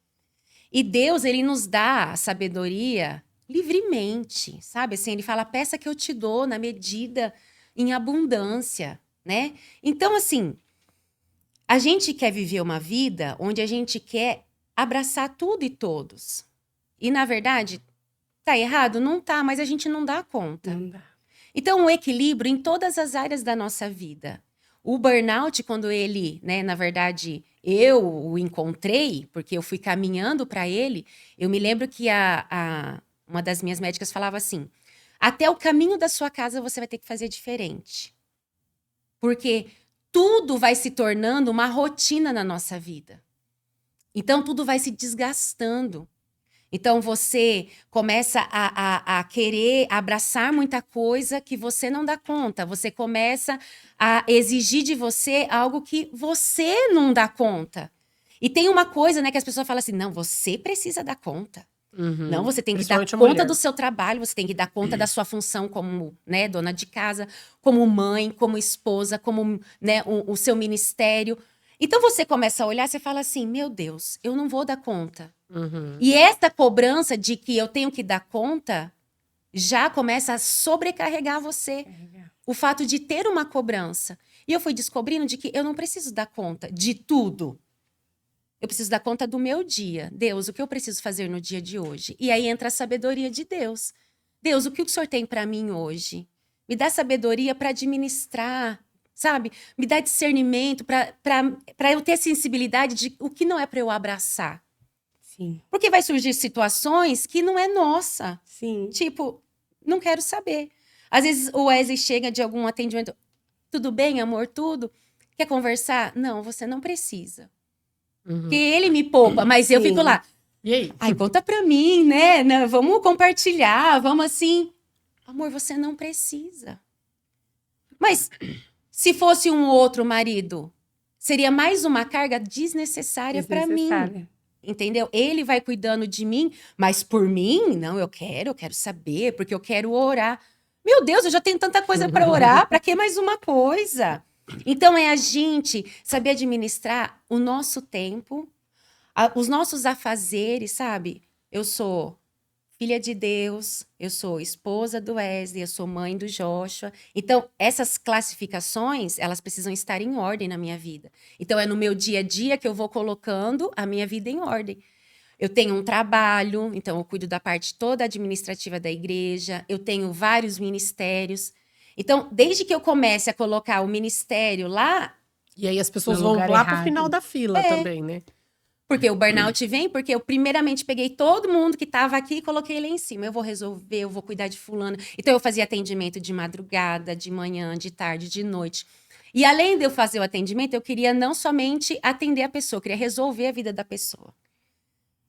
E Deus, ele nos dá a sabedoria livremente, sabe? Assim, ele fala, peça que eu te dou na medida, em abundância, né? Então, assim, a gente quer viver uma vida onde a gente quer abraçar tudo e todos. E, na verdade, tá errado? Não tá, mas a gente não dá conta. Não dá. Então, o equilíbrio em todas as áreas da nossa vida. O burnout, quando ele, né, na verdade, eu o encontrei, porque eu fui caminhando para ele, eu me lembro que uma das minhas médicas falava assim, até o caminho da sua casa você vai ter que fazer diferente. Porque tudo vai se tornando uma rotina na nossa vida. Então, tudo vai se desgastando. Então, você começa a querer abraçar muita coisa que você não dá conta. Você começa a exigir de você algo que você não dá conta. E tem uma coisa, né, que as pessoas falam assim, não, você precisa dar conta. Não, você tem que dar conta do seu trabalho, você tem que dar conta da sua função como, né, dona de casa, como mãe, como esposa, como, né, o seu ministério. Então, você começa a olhar, você fala assim, meu Deus, eu não vou dar conta. E essa cobrança de que eu tenho que dar conta já começa a sobrecarregar você. O fato de ter uma cobrança. E eu fui descobrindo de que eu não preciso dar conta de tudo. Eu preciso dar conta do meu dia. Deus, o que eu preciso fazer no dia de hoje? E aí entra a sabedoria de Deus. Deus, o que o Senhor tem para mim hoje? Me dá sabedoria para administrar, sabe? Me dá discernimento para eu ter sensibilidade de o que não é para eu abraçar. Sim. Porque vai surgir situações que não é nossa. Sim. Tipo, não quero saber. Às vezes o Wesley chega de algum atendimento. Tudo bem, amor, tudo? Quer conversar? Não, você não precisa. Porque ele me poupa, mas eu fico lá. E aí? Ai, conta pra mim, né? Não, vamos compartilhar, vamos assim. Amor, você não precisa. Mas se fosse um outro marido, seria mais uma carga desnecessária para mim. Entendeu? Ele vai cuidando de mim, mas por mim, não, eu quero saber, porque eu quero orar. Meu Deus, eu já tenho tanta coisa para orar, para que mais uma coisa? Então, é a gente saber administrar o nosso tempo, os nossos afazeres, sabe? Eu sou filha de Deus, eu sou esposa do Wesley, eu sou mãe do Joshua. Então, essas classificações, elas precisam estar em ordem na minha vida. Então, é no meu dia a dia que eu vou colocando a minha vida em ordem. Eu tenho um trabalho, então eu cuido da parte toda administrativa da igreja, eu tenho vários ministérios. Então, desde que eu comece a colocar o ministério lá... E aí as pessoas No vão lugar lá errado. pro final da fila também, né? Porque o burnout vem porque eu primeiramente peguei todo mundo que estava aqui e coloquei lá em cima. Eu vou resolver, eu vou cuidar de fulano. Então eu fazia atendimento de madrugada, de manhã, de tarde, de noite. E além de eu fazer o atendimento, eu queria não somente atender a pessoa, eu queria resolver a vida da pessoa.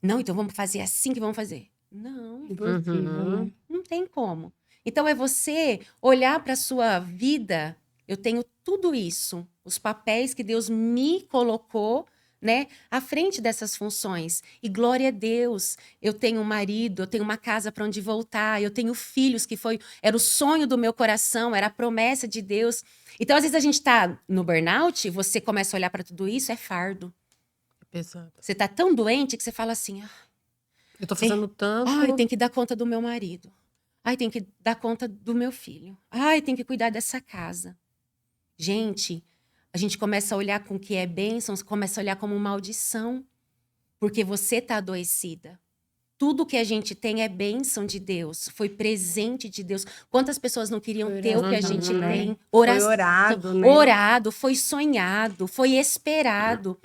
Não, então vamos fazer assim que vamos fazer. Não, Impossível, né? não tem como. Então é você olhar para a sua vida. Eu tenho tudo isso, os papéis que Deus me colocou, né, à frente dessas funções. E glória a Deus, eu tenho um marido, eu tenho uma casa para onde voltar, eu tenho filhos que era o sonho do meu coração, era a promessa de Deus. Então, às vezes a gente está no burnout, você começa a olhar para tudo isso, é fardo. Pesado. Você está tão doente que você fala assim, Eu tô fazendo tanto. ai, tem que dar conta do meu marido. Ai, tem que dar conta do meu filho. Ai, tem que cuidar dessa casa. Gente, a gente começa a olhar com o que é bênção, começa a olhar como maldição, porque você está adoecida. Tudo que a gente tem é bênção de Deus, foi presente de Deus. Quantas pessoas não queriam ter o que a gente né? tem? Foi orado, né? Orado, foi sonhado, foi esperado.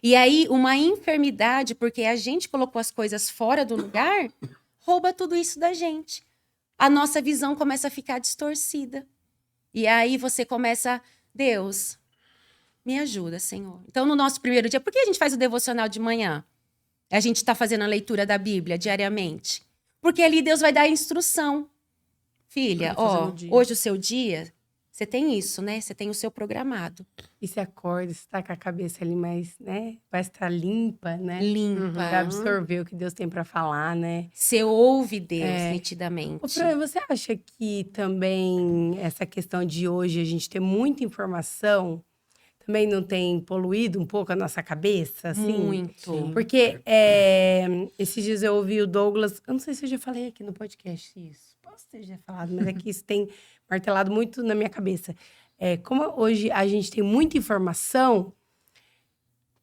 E aí, uma enfermidade, porque a gente colocou as coisas fora do lugar, rouba tudo isso da gente. A nossa visão começa a ficar distorcida. E aí você começa, Deus, me ajuda, Senhor. Então, no nosso primeiro dia, por que a gente faz o devocional de manhã? A gente está fazendo a leitura da Bíblia diariamente. Porque ali Deus vai dar a instrução. Filha, ó, hoje o seu dia, você tem isso, né? Você tem o seu programado. E você acorda, você tá com a cabeça ali mais, né? Vai estar limpa, né? Limpa. Pra absorver o que Deus tem pra falar, né? Você ouve Deus nitidamente. Ô, Fran, você acha que também essa questão de hoje a gente ter muita informação também não tem poluído um pouco a nossa cabeça, assim? Muito. Porque esses dias eu ouvi o Douglas, eu não sei se eu já falei aqui no podcast isso, posso ter já falado, mas é que isso tem martelado muito na minha cabeça. Como hoje a gente tem muita informação,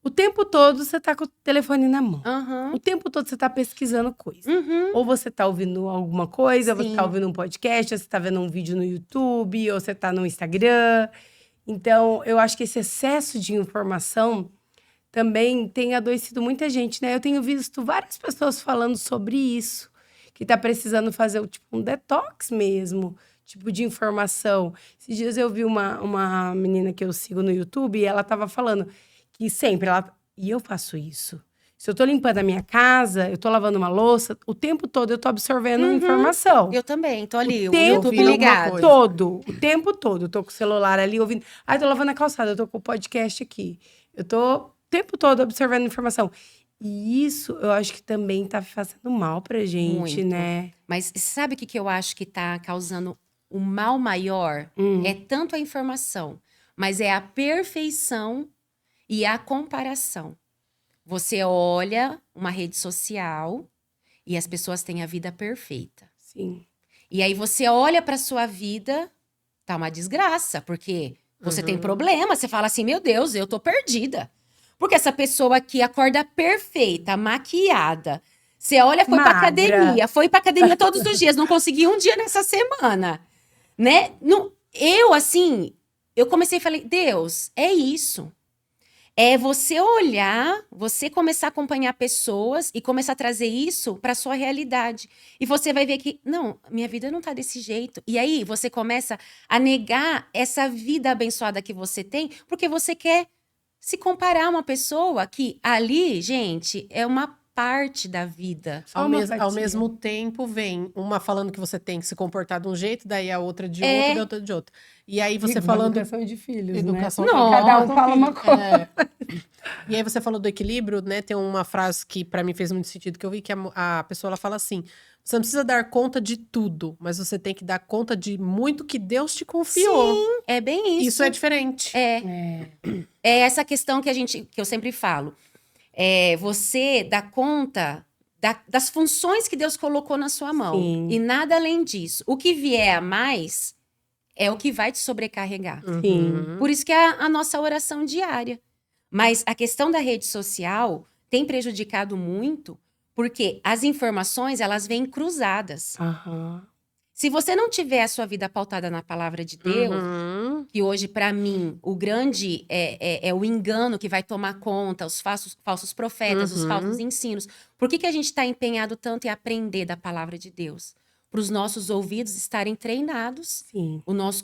o tempo todo você tá com o telefone na mão. Uhum. O tempo todo você tá pesquisando coisa. Uhum. Ou você tá ouvindo alguma coisa, ou você Sim. tá ouvindo um podcast, ou você tá vendo um vídeo no YouTube, ou você tá no Instagram. Então, eu acho que esse excesso de informação também tem adoecido muita gente, né? Eu tenho visto várias pessoas falando sobre isso, que tá precisando fazer um detox mesmo, tipo de informação. Esses dias eu vi uma menina que eu sigo no YouTube e ela tava falando que sempre e eu faço isso. Se eu tô limpando a minha casa, eu tô lavando uma louça, o tempo todo eu tô absorvendo informação. Eu também, tô ali, o tempo YouTube ligado. O tempo todo. Eu tô com o celular ali ouvindo. Ai, tô lavando a calçada, eu tô com o podcast aqui. Eu tô o tempo todo observando informação. E isso eu acho que também tá fazendo mal pra gente, Muito. né? Mas sabe o que eu acho que tá causando o mal maior? É tanto a informação, mas é a perfeição e a comparação. Você olha uma rede social e as pessoas têm a vida perfeita. Sim. E aí você olha para sua vida, tá uma desgraça, porque você tem problema, você fala assim, meu Deus, eu tô perdida. Porque essa pessoa aqui acorda perfeita, maquiada. Você olha, foi pra academia todos os dias, não consegui um dia nessa semana, né? Eu comecei e falei, Deus, é isso. É você olhar, você começar a acompanhar pessoas e começar a trazer isso para sua realidade. E você vai ver que, não, minha vida não tá desse jeito. E aí você começa a negar essa vida abençoada que você tem, porque você quer se comparar a uma pessoa que ali, gente, é uma parte da vida. Ao mesmo tempo, vem uma falando que você tem que se comportar de um jeito, daí a outra de outro, e a outra de outro. E aí você falando... Educação de filhos, Educação né? Não. Cada um fala uma coisa. E aí você falou do equilíbrio, né? Tem uma frase que pra mim fez muito sentido, que eu vi que a pessoa ela fala assim: você não precisa dar conta de tudo, mas você tem que dar conta de muito que Deus te confiou. Sim, é bem isso. Isso é diferente. É essa questão que eu sempre falo. Você dá conta das funções que Deus colocou na sua mão. Sim. E nada além disso. O que vier a mais é o que vai te sobrecarregar. Sim. Por isso que é a nossa oração diária. Mas a questão da rede social tem prejudicado muito, porque as informações, elas vêm cruzadas. Aham. Se você não tiver a sua vida pautada na palavra de Deus, que hoje, para mim, o grande é o engano que vai tomar conta, os falsos profetas, os falsos ensinos. Por que a gente está empenhado tanto em aprender da palavra de Deus? Para os nossos ouvidos estarem treinados, Sim. o nosso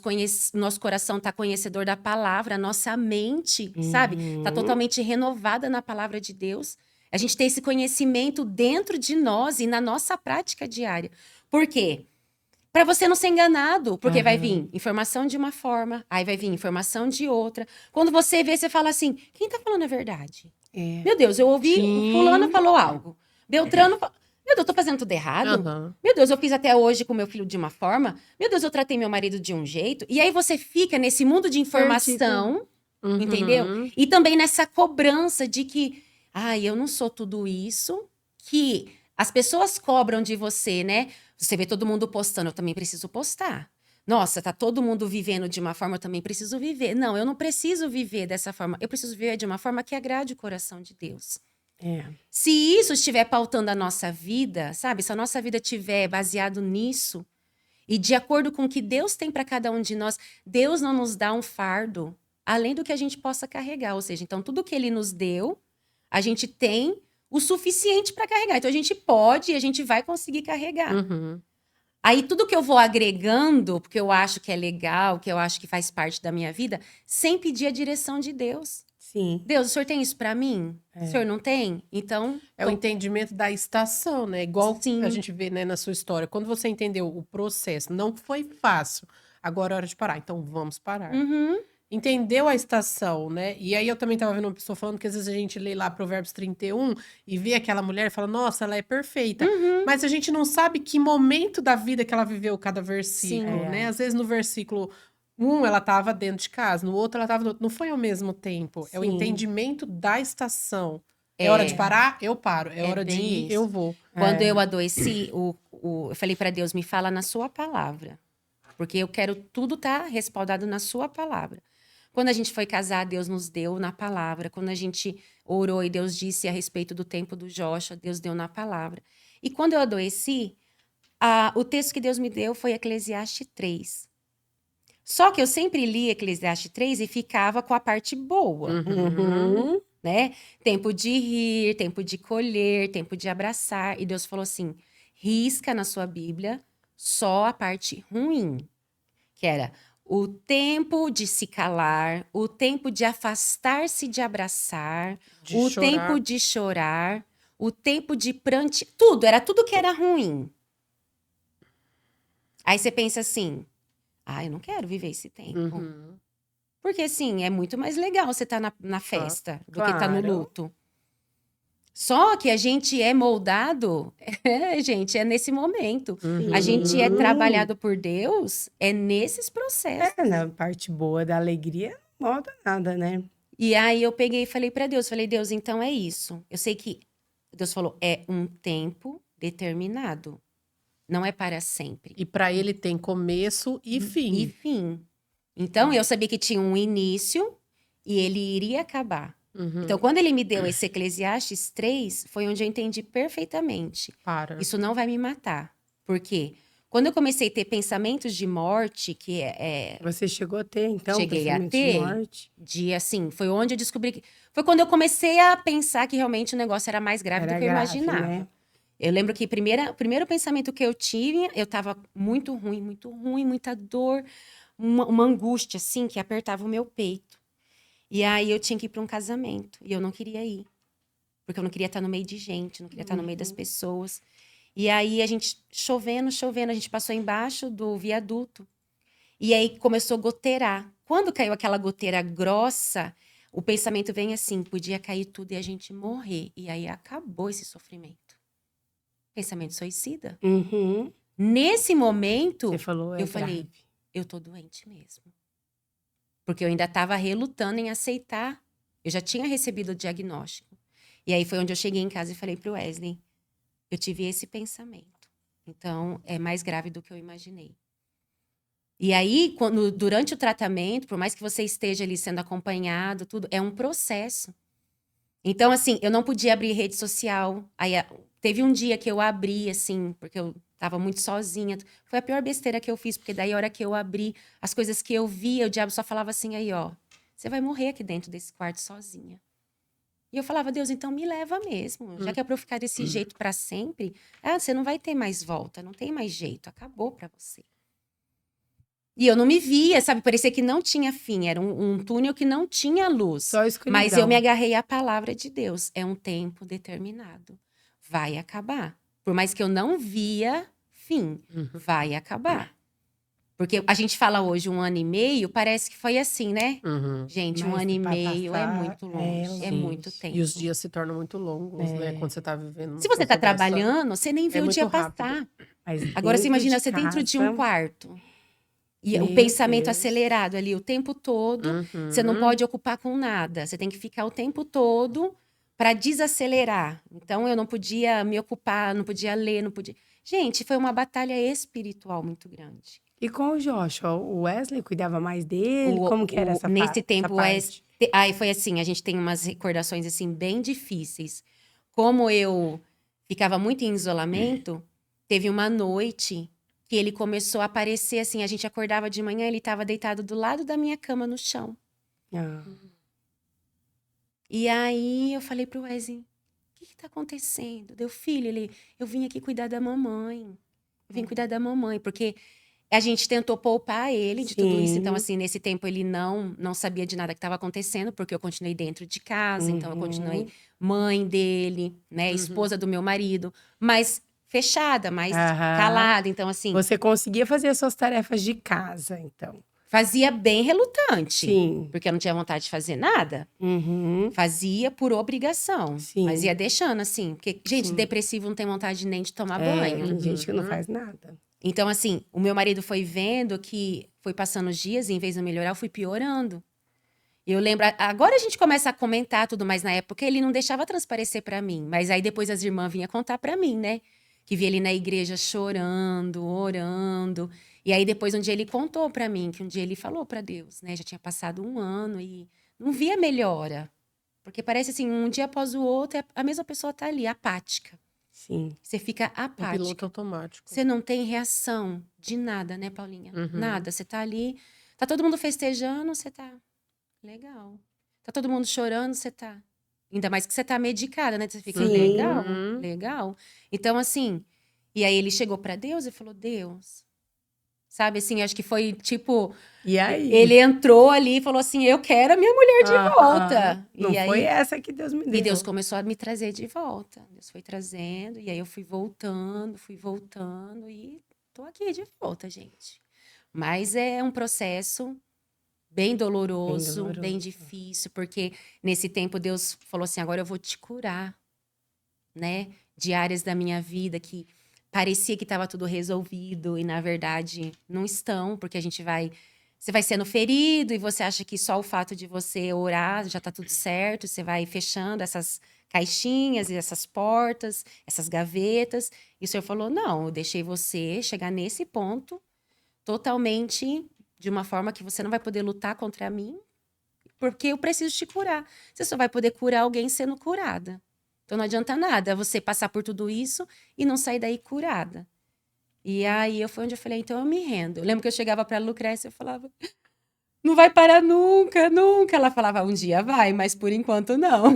coração está conhecedor da palavra, a nossa mente, sabe? Está totalmente renovada na palavra de Deus. A gente tem esse conhecimento dentro de nós e na nossa prática diária. Por quê? Para você não ser enganado, porque vai vir informação de uma forma, aí vai vir informação de outra. Quando você vê, você fala assim, quem tá falando a verdade? Meu Deus, eu ouvi, fulano falou algo. Beltrano falou, meu Deus, eu tô fazendo tudo errado? Meu Deus, eu fiz até hoje com meu filho de uma forma. Meu Deus, eu tratei meu marido de um jeito. E aí você fica nesse mundo de informação, entendeu? E também nessa cobrança de que, eu não sou tudo isso, que as pessoas cobram de você, né? Você vê todo mundo postando, eu também preciso postar. Nossa, tá todo mundo vivendo de uma forma, eu também preciso viver. Não, eu não preciso viver dessa forma. Eu preciso viver de uma forma que agrade o coração de Deus. Se isso estiver pautando a nossa vida, sabe? Se a nossa vida estiver baseado nisso, e de acordo com o que Deus tem para cada um de nós, Deus não nos dá um fardo além do que a gente possa carregar. Ou seja, então tudo que Ele nos deu, a gente tem o suficiente para carregar. Então a gente pode e a gente vai conseguir carregar. Aí tudo que eu vou agregando, porque eu acho que é legal, que eu acho que faz parte da minha vida, sem pedir a direção de Deus. Sim. Deus, o senhor tem isso para mim? O senhor não tem? Então... É o entendimento da estação, né? Igual Sim. a gente vê, né, na sua história. Quando você entendeu o processo, não foi fácil. Agora é hora de parar. Então vamos parar. Entendeu a estação, né? E aí eu também tava vendo uma pessoa falando que às vezes a gente lê lá Provérbios 31 e vê aquela mulher e fala, nossa, ela é perfeita. Mas a gente não sabe que momento da vida que ela viveu cada versículo, né? Às vezes no versículo 1 ela tava dentro de casa, no outro ela tava... Não foi ao mesmo tempo. É o entendimento da estação. É hora de parar? Eu paro. É hora de ir? Eu vou. Quando eu adoeci, eu falei para Deus, me fala na sua palavra. Porque eu quero tudo tá respaldado na sua palavra. Quando a gente foi casar, Deus nos deu na palavra. Quando a gente orou e Deus disse a respeito do tempo do Joshua, Deus deu na palavra. E quando eu adoeci, o texto que Deus me deu foi Eclesiastes 3. Só que eu sempre li Eclesiastes 3 e ficava com a parte boa. Né? Tempo de rir, tempo de colher, tempo de abraçar. E Deus falou assim, risca na sua Bíblia só a parte ruim. Que era... o tempo de se calar, o tempo de afastar-se de abraçar, o tempo de chorar, o tempo de prantear, era tudo que era ruim. Aí você pensa assim, eu não quero viver esse tempo. Porque assim, é muito mais legal você estar na festa do que estar no luto. Só que a gente é moldado, gente, é nesse momento. A gente é trabalhado por Deus, é nesses processos. Na parte boa da alegria, não molda nada, né? E aí eu peguei e falei para Deus, Deus, então é isso. Eu sei que Deus falou, é um tempo determinado, não é para sempre. E para ele tem começo e fim. E fim. Então eu sabia que tinha um início e ele iria acabar. Então, quando ele me deu esse Eclesiastes 3, foi onde eu entendi perfeitamente. Isso não vai me matar. Por quê? Quando eu comecei a ter pensamentos de morte, que Você chegou a ter, então, cheguei a pensamentos ter, de morte? assim, foi onde eu descobri que... Foi quando eu comecei a pensar que realmente o negócio era mais grave do que eu imaginava. Né? Eu lembro que o primeiro pensamento que eu tive, eu tava muito ruim, muita dor, uma angústia, assim, que apertava o meu peito. E aí eu tinha que ir para um casamento. E eu não queria ir. Porque eu não queria estar no meio de gente, não queria estar no meio das pessoas. E aí a gente, chovendo, a gente passou embaixo do viaduto. E aí começou a goteirar. Quando caiu aquela goteira grossa, o pensamento vem assim, podia cair tudo e a gente morrer. E aí acabou esse sofrimento. Pensamento suicida. Uhum. Nesse momento, Você falou, eu falei, grave. eu tô doente mesmo. Porque eu ainda estava relutando em aceitar. Eu já tinha recebido o diagnóstico. E aí foi onde eu cheguei em casa e falei pro Wesley, eu tive esse pensamento. Então, é mais grave do que eu imaginei. E aí, durante o tratamento, por mais que você esteja ali sendo acompanhado, tudo, é um processo. Então, assim, eu não podia abrir rede social. Aí, teve um dia que eu abri, assim, porque eu tava muito sozinha. Foi a pior besteira que eu fiz, porque daí, a hora que eu abri, as coisas que eu via, o diabo só falava assim, aí, ó, você vai morrer aqui dentro desse quarto sozinha. E eu falava, Deus, então me leva mesmo. Já que é pra eu ficar desse jeito pra sempre, você não vai ter mais volta, não tem mais jeito, acabou pra você. E eu não me via, sabe? Parecia que não tinha fim. Era um túnel que não tinha luz. Só escuridão. Mas eu me agarrei à palavra de Deus. É um tempo determinado. Vai acabar. Por mais que eu não via fim, vai acabar. Porque a gente fala hoje 1 ano e meio, parece que foi assim, né? Gente, Mas 1 ano e vai meio é passar, muito longe. É muito tempo. E os dias se tornam muito longos, né? Quando você tá vivendo. Se você tá trabalhando, você nem vê o dia muito passar. Mas Agora, você dentro imagina de você dentro de um casa, quarto. E o Meu pensamento Deus. acelerado ali o tempo todo. Você não pode ocupar com nada. Você tem que ficar o tempo todo para desacelerar. Então, eu não podia me ocupar, não podia ler, não podia... Gente, foi uma batalha espiritual muito grande. E com o Joshua, o Wesley cuidava mais dele? Como que era essa Nesse tempo, essa parte? aí foi assim, a gente tem umas recordações assim bem difíceis. Como eu ficava muito em isolamento, teve uma noite que ele começou a aparecer assim, a gente acordava de manhã, ele estava deitado do lado da minha cama no chão. Ah. E aí eu falei pro Wesley, o que tá acontecendo? Deu filho, eu vim aqui cuidar da mamãe. Eu vim cuidar da mamãe, porque a gente tentou poupar ele de tudo isso. Então, assim, nesse tempo ele não sabia de nada que estava acontecendo, porque eu continuei dentro de casa, então eu continuei mãe dele, né, esposa do meu marido, mas fechada, mais calada. Então, assim, Você conseguia fazer as suas tarefas de casa, então. fazia bem relutante. Sim. Porque eu não tinha vontade de fazer nada. Fazia por obrigação. Sim. Mas ia deixando, assim. Porque, gente, Sim. depressivo não tem vontade nem de tomar banho. Tem gente que não faz nada. Então, assim, o meu marido foi vendo que foi passando os dias e, em vez de eu melhorar, eu fui piorando. E eu lembro... Agora a gente começa a comentar tudo, mas na época ele não deixava transparecer pra mim. Mas aí depois as irmãs vinham contar pra mim, né? Que via ele na igreja chorando, orando. E aí depois um dia ele contou pra mim, que um dia ele falou pra Deus, né? Já tinha passado 1 ano e não via melhora. Porque parece assim, um dia após o outro, a mesma pessoa tá ali, apática. Sim. Você fica Um apática. piloto automático. Você não tem reação de nada, né, Paulinha? Nada. Você tá ali, tá todo mundo festejando, você tá legal. Tá todo mundo chorando, você tá. Ainda mais que você tá medicada, né? Você fica legal, legal. Então, assim, e aí ele chegou pra Deus e falou: Deus. Sabe assim, acho que foi tipo. E aí? Ele entrou ali e falou assim: eu quero a minha mulher de volta. Não E aí, foi essa que Deus me deu. e Deus começou a me trazer de volta. Deus foi trazendo, e aí eu fui voltando e tô aqui de volta, gente. Mas é um processo bem doloroso, bem difícil, porque nesse tempo Deus falou assim: agora eu vou te curar, né? De áreas da minha vida que parecia que estava tudo resolvido e na verdade não estão, porque você vai sendo ferido e você acha que só o fato de você orar já está tudo certo, você vai fechando essas caixinhas e essas portas, essas gavetas. E o Senhor falou: não, eu deixei você chegar nesse ponto totalmente de uma forma que você não vai poder lutar contra mim, porque eu preciso te curar. Você só vai poder curar alguém sendo curada. Então não adianta nada você passar por tudo isso e não sair daí curada. E aí foi onde eu falei: então eu me rendo. Eu lembro que eu chegava para a Lucrécia e eu falava: não vai parar nunca, nunca. Ela falava: um dia vai, mas por enquanto não.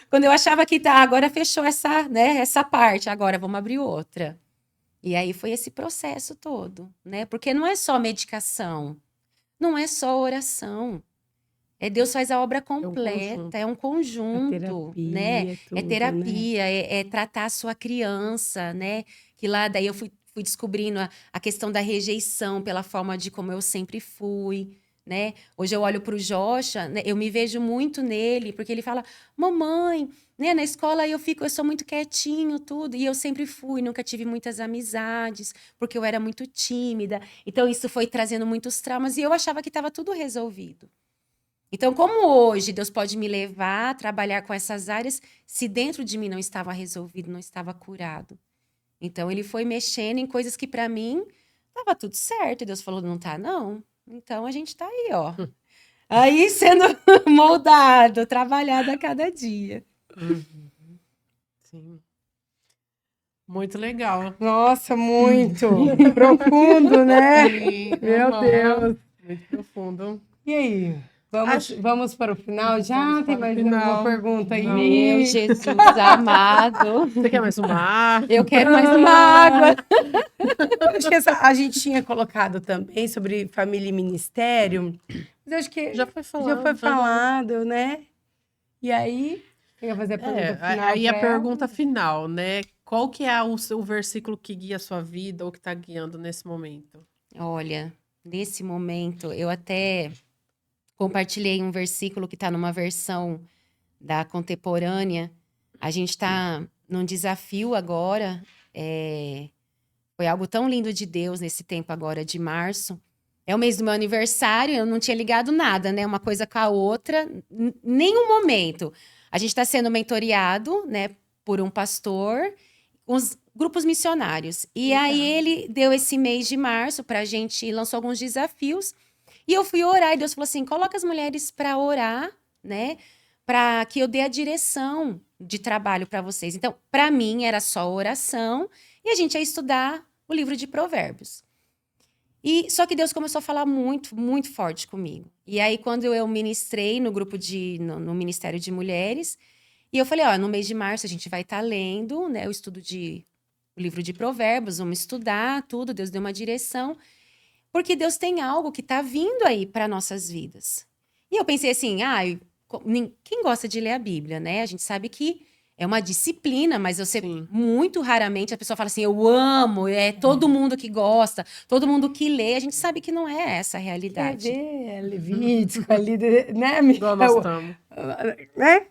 Quando eu achava que agora fechou essa parte, agora vamos abrir outra. E aí foi esse processo todo, né? Porque não é só medicação, não é só oração. Deus faz a obra completa, é um conjunto, né? Tudo, é terapia, né? É tratar a sua criança, né? Que lá daí eu fui descobrindo a questão da rejeição pela forma de como eu sempre fui, né? Hoje eu olho para o Jocha, né? Eu me vejo muito nele, porque ele fala, mamãe, né? Na escola eu sou muito quietinho, tudo. E eu sempre fui, nunca tive muitas amizades, porque eu era muito tímida. Então isso foi trazendo muitos traumas e eu achava que estava tudo resolvido. Então, como hoje Deus pode me levar a trabalhar com essas áreas, se dentro de mim não estava resolvido, não estava curado. Então, ele foi mexendo em coisas que para mim estava tudo certo. E Deus falou, não tá, não. Então, a gente tá aí, ó. Aí, sendo moldado, trabalhado a cada dia. Sim. Muito legal. Nossa, muito profundo, né? Sim, Meu Deus. Muito profundo. E aí? Vamos para o final já? Vamos Tem para o mais final. alguma pergunta aí? Meu Jesus amado. Você quer mais uma? Eu quero mais uma água. Acho que a gente tinha colocado também sobre família e ministério, mas eu acho que Já foi falado. já foi falado, né? E aí, você quer fazer a pergunta final? Aí a pra ela? pergunta final, né? Qual que é o versículo que guia a sua vida ou que está guiando nesse momento? Olha, nesse momento, eu até compartilhei um versículo que está numa versão da contemporânea. A gente está num desafio agora. Foi algo tão lindo de Deus nesse tempo agora de março. É o mês do meu aniversário, eu não tinha ligado nada, né? Uma coisa com a outra, nenhum momento. A gente está sendo mentoreado, né, por um pastor, uns grupos missionários. E aí ele deu esse mês de março para a gente, lançou alguns desafios. E eu fui orar e Deus falou assim, coloca as mulheres para orar, né? Para que eu dê a direção de trabalho para vocês. Então, para mim era só oração e a gente ia estudar o livro de Provérbios. E só que Deus começou a falar muito, muito forte comigo. E aí, quando eu ministrei no grupo no Ministério de Mulheres, e eu falei, ó, no mês de março a gente vai estar lendo, né, o livro de Provérbios, vamos estudar tudo, Deus deu uma direção, porque Deus tem algo que está vindo aí para nossas vidas. E eu pensei assim, quem gosta de ler a Bíblia, né? A gente sabe que é uma disciplina, mas muito raramente a pessoa fala assim, eu amo, é todo mundo que gosta, todo mundo que lê. A gente sabe que não é essa a realidade. É Levítico ali, né? Igual nós estamos. Né?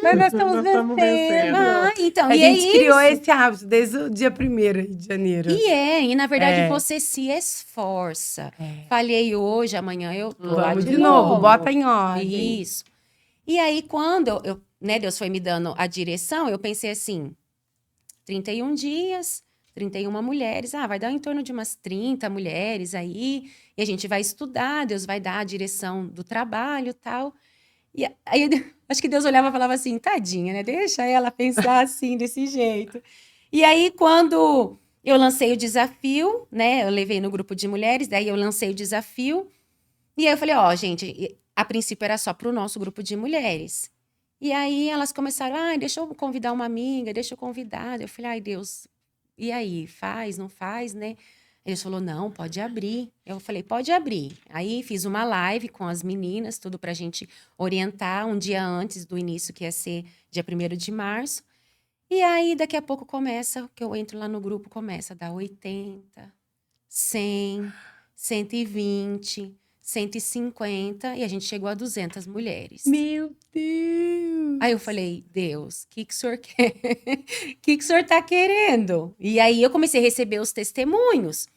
Mas nós estamos vencendo. Então, A e gente é criou isso. esse hábito desde o dia 1º de janeiro. E na verdade você se esforça. Falhei hoje, amanhã eu tô lá Vamos de novo, bota em ordem. Isso. E aí, quando Deus foi me dando a direção, eu pensei assim, 31 dias, 31 mulheres, vai dar em torno de umas 30 mulheres aí, e a gente vai estudar, Deus vai dar a direção do trabalho e tal. E aí, acho que Deus olhava e falava assim, tadinha, né? Deixa ela pensar assim, desse jeito. E aí, quando eu lancei o desafio, né? Eu levei no grupo de mulheres, daí eu lancei o desafio, e aí eu falei, gente, a princípio era só para o nosso grupo de mulheres. E aí elas começaram, deixa eu convidar uma amiga, deixa eu convidar. Eu falei, Deus, e aí, faz, não faz, né? Ele falou, não, pode abrir. Eu falei, pode abrir. Aí fiz uma live com as meninas, tudo pra gente orientar um dia antes do início, que ia ser dia 1º de março. E aí, daqui a pouco começa, que eu entro lá no grupo, começa a dar 80, 100, 120... 150 e a gente chegou a 200 mulheres. Meu Deus! Aí eu falei, Deus, o que o senhor quer? O que o senhor tá querendo? E aí eu comecei a receber os testemunhos.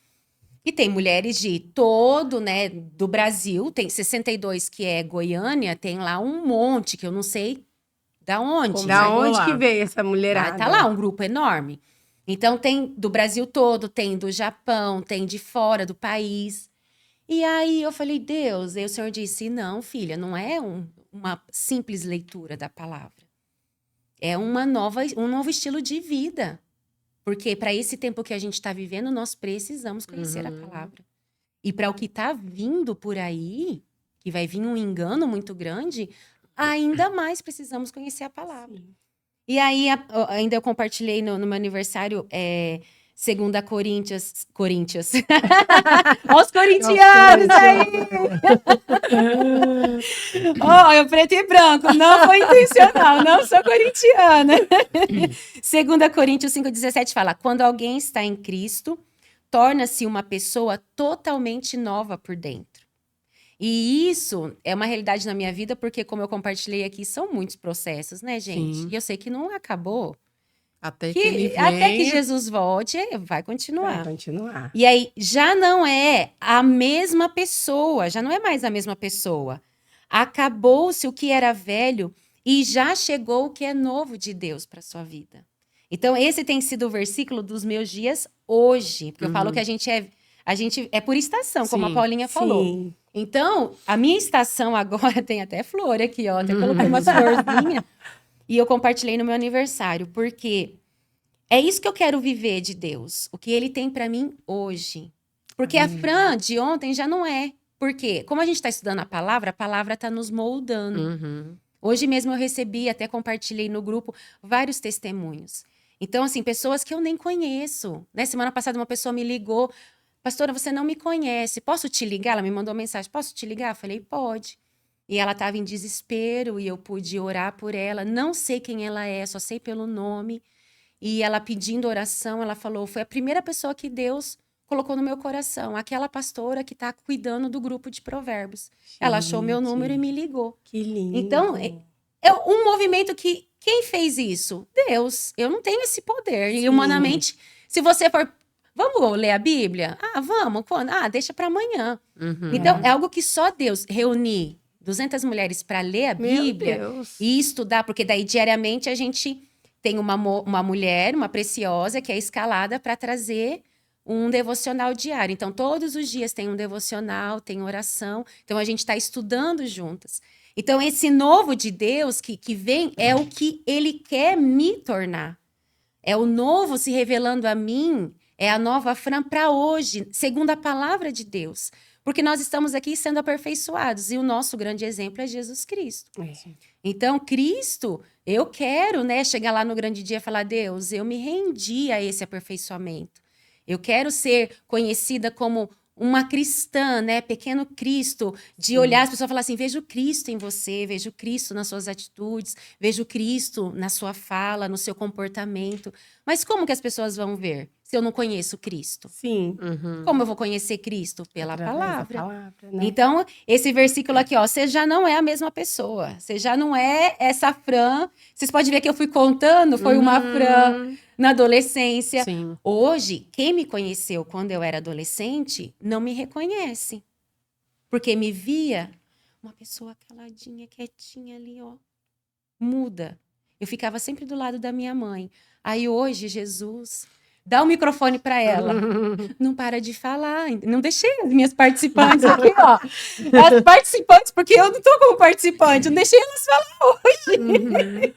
E tem mulheres de todo, né, do Brasil, tem 62 que é Goiânia, tem lá um monte que eu não sei da onde. Da onde que veio essa mulherada? Tá lá um grupo enorme. Então tem do Brasil todo, tem do Japão, tem de fora do país. E aí eu falei, Deus, aí o Senhor disse, não, filha, não é uma simples leitura da palavra. É um novo estilo de vida. Porque para esse tempo que a gente está vivendo, nós precisamos conhecer a palavra. E para o que está vindo por aí, que vai vir um engano muito grande, ainda mais precisamos conhecer a palavra. Sim. E aí, ainda eu compartilhei no meu aniversário... 2 Coríntios. Olha os corintianos aí! Eu preto e branco, não foi intencional, não sou corintiana. 2 Coríntios 5,17 fala, quando alguém está em Cristo, torna-se uma pessoa totalmente nova por dentro. E isso é uma realidade na minha vida, porque, como eu compartilhei aqui, são muitos processos, né, gente? Sim. E eu sei que não acabou. Até que ele Até que venha. Jesus volte, vai Vai continuar. continuar. E aí, já não é a mesma pessoa, já não é mais a mesma pessoa. Acabou-se o que era velho e já chegou o que é novo de Deus para sua vida. Então, esse tem sido o versículo dos meus dias hoje, porque eu falo que a gente é por estação, como a Sim, Paulinha falou. Sim. Então, a minha estação agora tem até flor aqui, ó, até coloquei umas florzinhas e eu compartilhei no meu aniversário, porque é isso que eu quero viver de Deus, o que ele tem para mim hoje. Porque a Fran de ontem já não é. Porque, como a gente está estudando a palavra está nos moldando. Uhum. Hoje mesmo eu recebi, até compartilhei no grupo, vários testemunhos. Então, assim, pessoas que eu nem conheço. Né? Semana passada uma pessoa me ligou, pastora, você não me conhece, posso te ligar? Ela me mandou uma mensagem, posso te ligar? Eu falei, pode. E ela estava em desespero e eu pude orar por ela. Não sei quem ela é, só sei pelo nome. E ela pedindo oração, ela falou, foi a primeira pessoa que Deus colocou no meu coração, aquela pastora que está cuidando do grupo de provérbios. Ela achou meu número e me ligou. Que lindo. Então, é um movimento que, quem fez isso? Deus. Eu não tenho esse poder. E humanamente, se você for, vamos ler a Bíblia? Ah, vamos. Quando? Ah, deixa para amanhã. Uhum. Então, é algo que só Deus reunir 200 mulheres para ler a Meu Bíblia Deus. e estudar, porque daí diariamente a gente tem uma mulher, uma preciosa, que é escalada para trazer um devocional diário. Então, todos os dias tem um devocional, tem oração. Então, a gente está estudando juntas. Então, esse novo de Deus que vem é o que ele quer me tornar. É o novo se revelando a mim, é a nova Fran para hoje, segundo a palavra de Deus. Porque nós estamos aqui sendo aperfeiçoados. E o nosso grande exemplo é Jesus Cristo. Então, Cristo, eu quero, né, chegar lá no grande dia e falar, Deus, eu me rendi a esse aperfeiçoamento. Eu quero ser conhecida como uma cristã, né, pequeno Cristo, de olhar as pessoas e falar assim, vejo Cristo em você, vejo Cristo nas suas atitudes, vejo Cristo na sua fala, no seu comportamento. Mas como que as pessoas vão ver se eu não conheço Cristo? Sim. Uhum. Como eu vou conhecer Cristo? Pela Através da palavra. palavra, né? Então, esse versículo aqui, ó, você já não é a mesma pessoa. Você já não é essa Fran. Vocês podem ver que eu fui contando, foi uma Fran na adolescência. Sim. Hoje, quem me conheceu quando eu era adolescente não me reconhece. Porque me via uma pessoa caladinha, quietinha ali, ó, muda. Eu ficava sempre do lado da minha mãe. Aí hoje, Jesus dá o microfone para ela. Não para de falar. Não deixei as minhas participantes aqui, ó. As participantes, porque eu não tô como participante, não deixei elas falar hoje.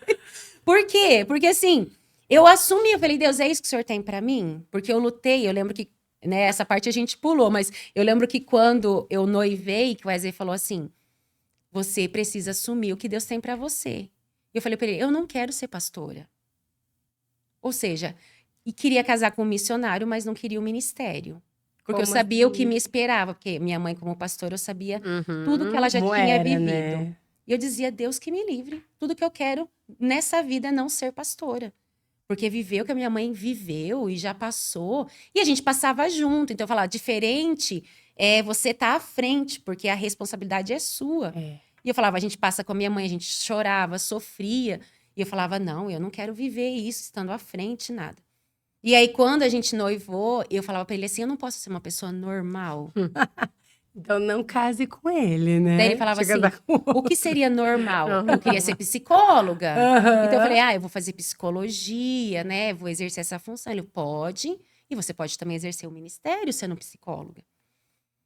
Por quê? Porque assim, eu assumi, eu falei, Deus, é isso que o Senhor tem para mim? Porque eu lutei, eu lembro que, né, essa parte a gente pulou, mas eu lembro que quando eu noivei, que o Wesley falou assim, você precisa assumir o que Deus tem para você. E eu falei para ele, eu não quero ser pastora. Ou seja, e queria casar com um missionário, mas não queria o ministério. Porque eu sabia o que me esperava. Porque minha mãe, como pastora, eu sabia tudo que ela já tinha vivido. Né? E eu dizia, Deus que me livre. Tudo que eu quero nessa vida é não ser pastora. Porque viveu o que a minha mãe viveu e já passou. E a gente passava junto. Então eu falava, diferente é você estar à frente, porque a responsabilidade é sua. E eu falava, a gente passa com a minha mãe, a gente chorava, sofria. E eu falava, não, eu não quero viver isso estando à frente, nada. E aí, quando a gente noivou, eu falava pra ele assim, eu não posso ser uma pessoa normal. Então não case com ele, né? Daí ele falava assim, o que seria normal? Eu queria ser psicóloga. Então eu falei, eu vou fazer psicologia, né? Vou exercer essa função. Ele, pode. E você pode também exercer o ministério sendo psicóloga.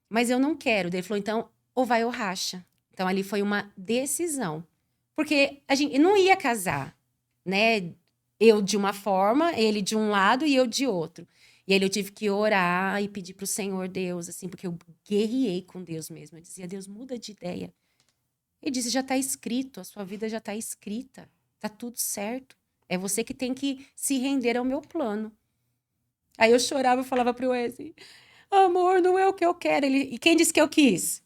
Mas eu não quero. Daí ele falou, então, ou vai ou racha. Então ali foi uma decisão. Porque a gente não ia casar, né? Eu de uma forma, ele de um lado e eu de outro. E aí eu tive que orar e pedir pro Senhor Deus, assim, porque eu guerriei com Deus mesmo. Eu dizia, Deus, muda de ideia. Ele disse, já está escrito, a sua vida já está escrita. Tá tudo certo. É você que tem que se render ao meu plano. Aí eu chorava e falava pro Wesley, amor, não é o que eu quero. Ele, e quem disse que eu quis?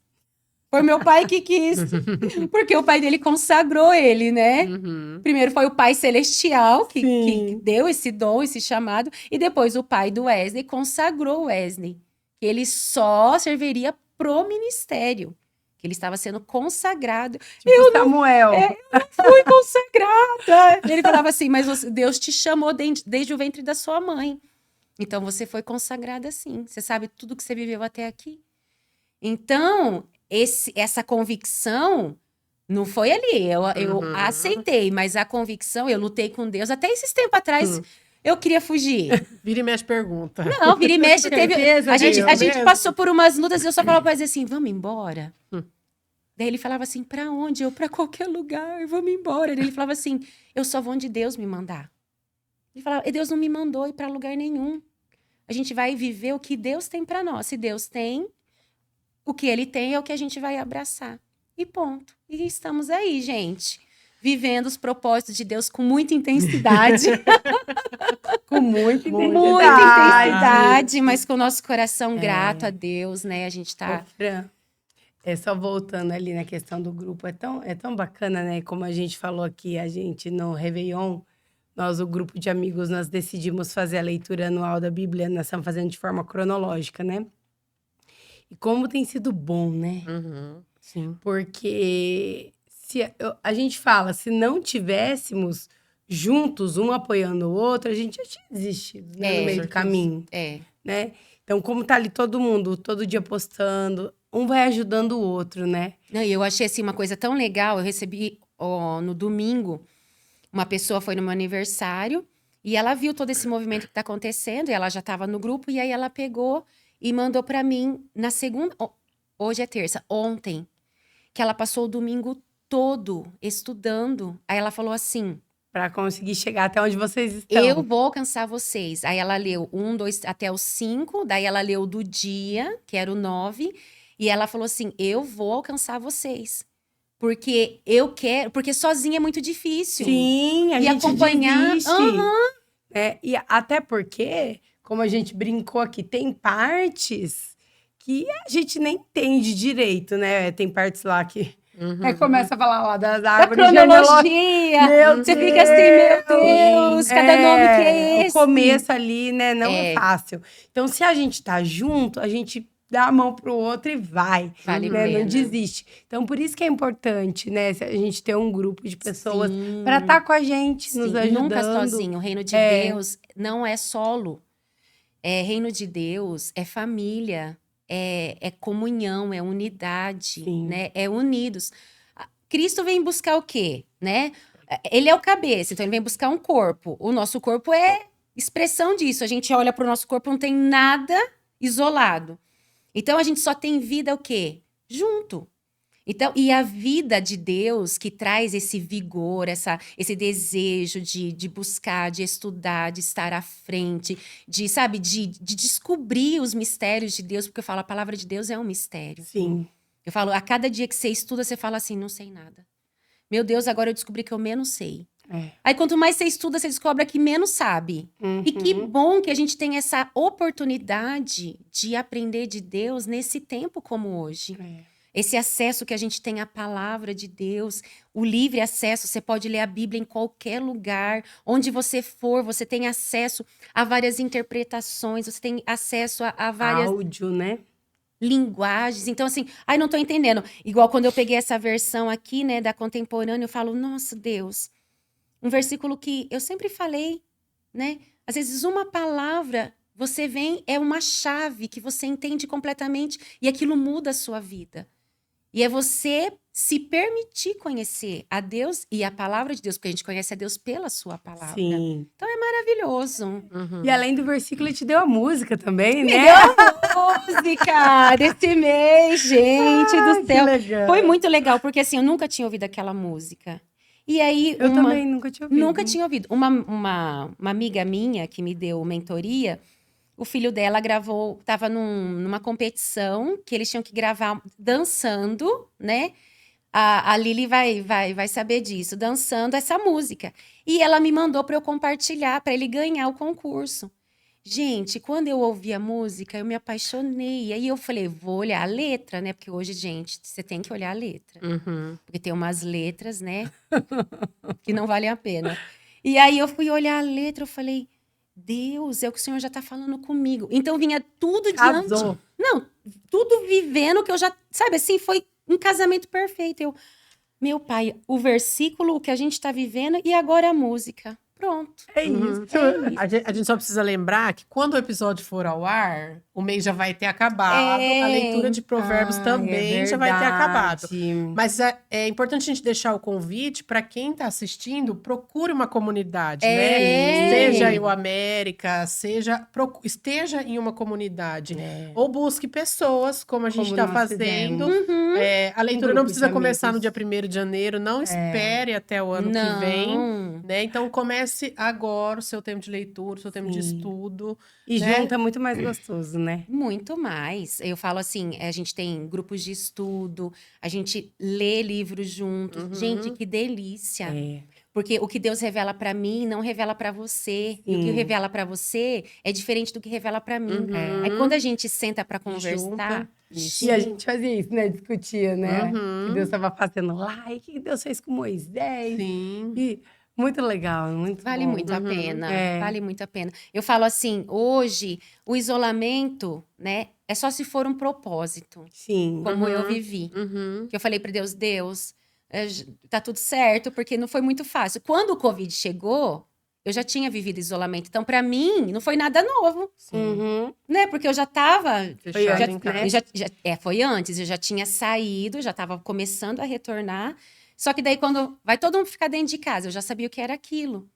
Foi meu pai que quis. Porque o pai dele consagrou ele, né? Primeiro foi o pai celestial que deu esse dom, esse chamado. E depois o pai do Wesley consagrou o Wesley. Que ele só serviria pro ministério. que ele estava sendo consagrado. Tipo Samuel. Fui consagrada. Ele falava assim, mas Deus te chamou desde o ventre da sua mãe. Então, você foi consagrada sim. Você sabe tudo que você viveu até aqui. Então, essa convicção não foi ali. Eu aceitei, mas a convicção, eu lutei com Deus. Até esses tempos atrás, eu queria fugir. Vira e mexe pergunta. Não, vira e mexe. A gente mesmo. passou por umas lutas e eu só falava pra ele assim, vamos embora? Daí ele falava assim, pra onde? Eu, pra qualquer lugar, vamos embora. Daí ele falava assim, eu só vou onde Deus me mandar. Ele falava, e Deus não me mandou ir pra lugar nenhum. A gente vai viver o que Deus tem pra nós. Se Deus tem, o que Ele tem é o que a gente vai abraçar. E ponto. E estamos aí, gente. Vivendo os propósitos de Deus com muita intensidade. Com muita intensidade, mas com o nosso coração grato a Deus, né? A gente tá... Ô, Fran, só voltando ali na questão do grupo, é tão bacana, né? Como a gente falou aqui, a gente no Réveillon, nós, o grupo de amigos, nós decidimos fazer a leitura anual da Bíblia, nós estamos fazendo de forma cronológica, né? E como tem sido bom, né? Sim. Porque a gente fala, se não tivéssemos juntos, um apoiando o outro, a gente já tinha desistido, né? No meio do caminho, né? Então, como tá ali todo mundo, todo dia postando, um vai ajudando o outro, né? Não, e eu achei assim uma coisa tão legal, eu recebi no domingo, uma pessoa foi no meu aniversário e ela viu todo esse movimento que tá acontecendo e ela já tava no grupo e aí ela pegou e mandou pra mim na segunda, hoje é terça, ontem, que ela passou o domingo todo estudando. Aí ela falou assim, Pra conseguir chegar até onde vocês estão. eu vou alcançar vocês. Aí ela leu 1, 2, até o 5, daí ela leu do dia, que era o 9, e ela falou assim, eu vou alcançar vocês. Porque eu quero, porque sozinha é muito difícil. Sim, a E gente acompanhar, desiste. E até porque, como a gente brincou aqui, tem partes que a gente nem entende direito, né? Tem partes lá que começa a falar lá das Da árvores cronologia. Meu Você fica assim, meu Deus, cada nome que é O esse? começo ali, né? Não é fácil. Então, se a gente tá junto, a gente dá a mão pro outro e vai. Vale a né? Não pena. desiste. Então, por isso que é importante, né? A gente ter um grupo de pessoas Sim. para estar com a gente, nos Sim, ajudando. nunca sozinho. O reino de Deus não é solo. Reino de Deus é família, é comunhão, é unidade, Sim. né? É unidos. Cristo vem buscar o quê, né? Ele é o cabeça, então ele vem buscar um corpo. O nosso corpo é expressão disso. A gente olha para o nosso corpo, não tem nada isolado. Então a gente só tem vida o quê? Junto. Então, e a vida de Deus que traz esse vigor, esse desejo de buscar, de estudar, de estar à frente, de descobrir os mistérios de Deus, porque eu falo, a palavra de Deus é um mistério. Sim. Eu falo, a cada dia que você estuda, você fala assim, não sei nada. Meu Deus, agora eu descobri que eu menos sei. Aí, quanto mais você estuda, você descobre que menos sabe. E que bom que a gente tem essa oportunidade de aprender de Deus nesse tempo como hoje. Esse acesso que a gente tem à palavra de Deus, o livre acesso, você pode ler a Bíblia em qualquer lugar, onde você for, você tem acesso a várias interpretações, você tem acesso a várias... Áudio, né? linguagens. Então, assim, ai, não tô entendendo. Igual quando eu peguei essa versão aqui, né, da contemporânea, eu falo, nossa, Deus, um versículo que eu sempre falei, né? Às vezes uma palavra, você vem, é uma chave que você entende completamente e aquilo muda a sua vida. E é você se permitir conhecer a Deus e a palavra de Deus, porque a gente conhece a Deus pela sua palavra. Sim. Então é maravilhoso. E além do versículo, ele te deu a música também, Me né? deu a música desse mês, gente do céu. Que legal. Foi muito legal, porque assim, eu nunca tinha ouvido aquela música. E aí, Eu também nunca tinha ouvido. nunca tinha ouvido. Uma amiga minha que me deu mentoria, o filho dela gravou, estava numa competição que eles tinham que gravar dançando, né? A Lili vai saber disso, dançando essa música. E ela me mandou para eu compartilhar, para ele ganhar o concurso. Gente, quando eu ouvi a música, eu me apaixonei. E aí eu falei, vou olhar a letra, né? Porque hoje, gente, você tem que olhar a letra. Porque tem umas letras, né? que não valem a pena. E aí eu fui olhar a letra, eu falei, Deus, é o que o Senhor já tá falando comigo. Então vinha tudo Casou. diante. Não, tudo vivendo que eu já, sabe assim, foi um casamento perfeito. Meu pai, o versículo, o que a gente está vivendo e agora a música. Pronto. É isso. A gente só precisa lembrar que quando o episódio for ao ar, o mês já vai ter acabado. A leitura de provérbios também já vai ter acabado. Mas é importante a gente deixar o convite para quem está assistindo, procure uma comunidade, né? Seja em América, esteja em uma comunidade. Ou busque pessoas, como a gente está fazendo. A leitura não precisa começar no dia 1º de janeiro, não espere até o ano que vem. Né? Então, comece agora o seu tempo de leitura, o seu tempo de estudo. E né? junto é muito mais gostoso, né? Muito mais. Eu falo assim, a gente tem grupos de estudo, a gente lê livros juntos. Gente, que delícia. Porque o que Deus revela pra mim não revela pra você. E o que revela pra você é diferente do que revela pra mim. Aí quando a gente senta pra conversar... E a gente fazia isso, né? Discutia, né? Que Deus estava fazendo lá, e o que Deus fez com Moisés. Sim. E muito legal, muito Vale bom. muito a pena, vale muito a pena. Eu falo assim, hoje, o isolamento, né, é só se for um propósito. Sim. Como eu vivi. Que eu falei para Deus, tá tudo certo, porque não foi muito fácil. Quando o Covid chegou, eu já tinha vivido isolamento. Então, para mim, não foi nada novo. Né? Porque eu já tava... Foi antes. Eu já tinha saído, já tava começando a retornar. Só que daí, quando vai todo mundo ficar dentro de casa, eu já sabia o que era aquilo.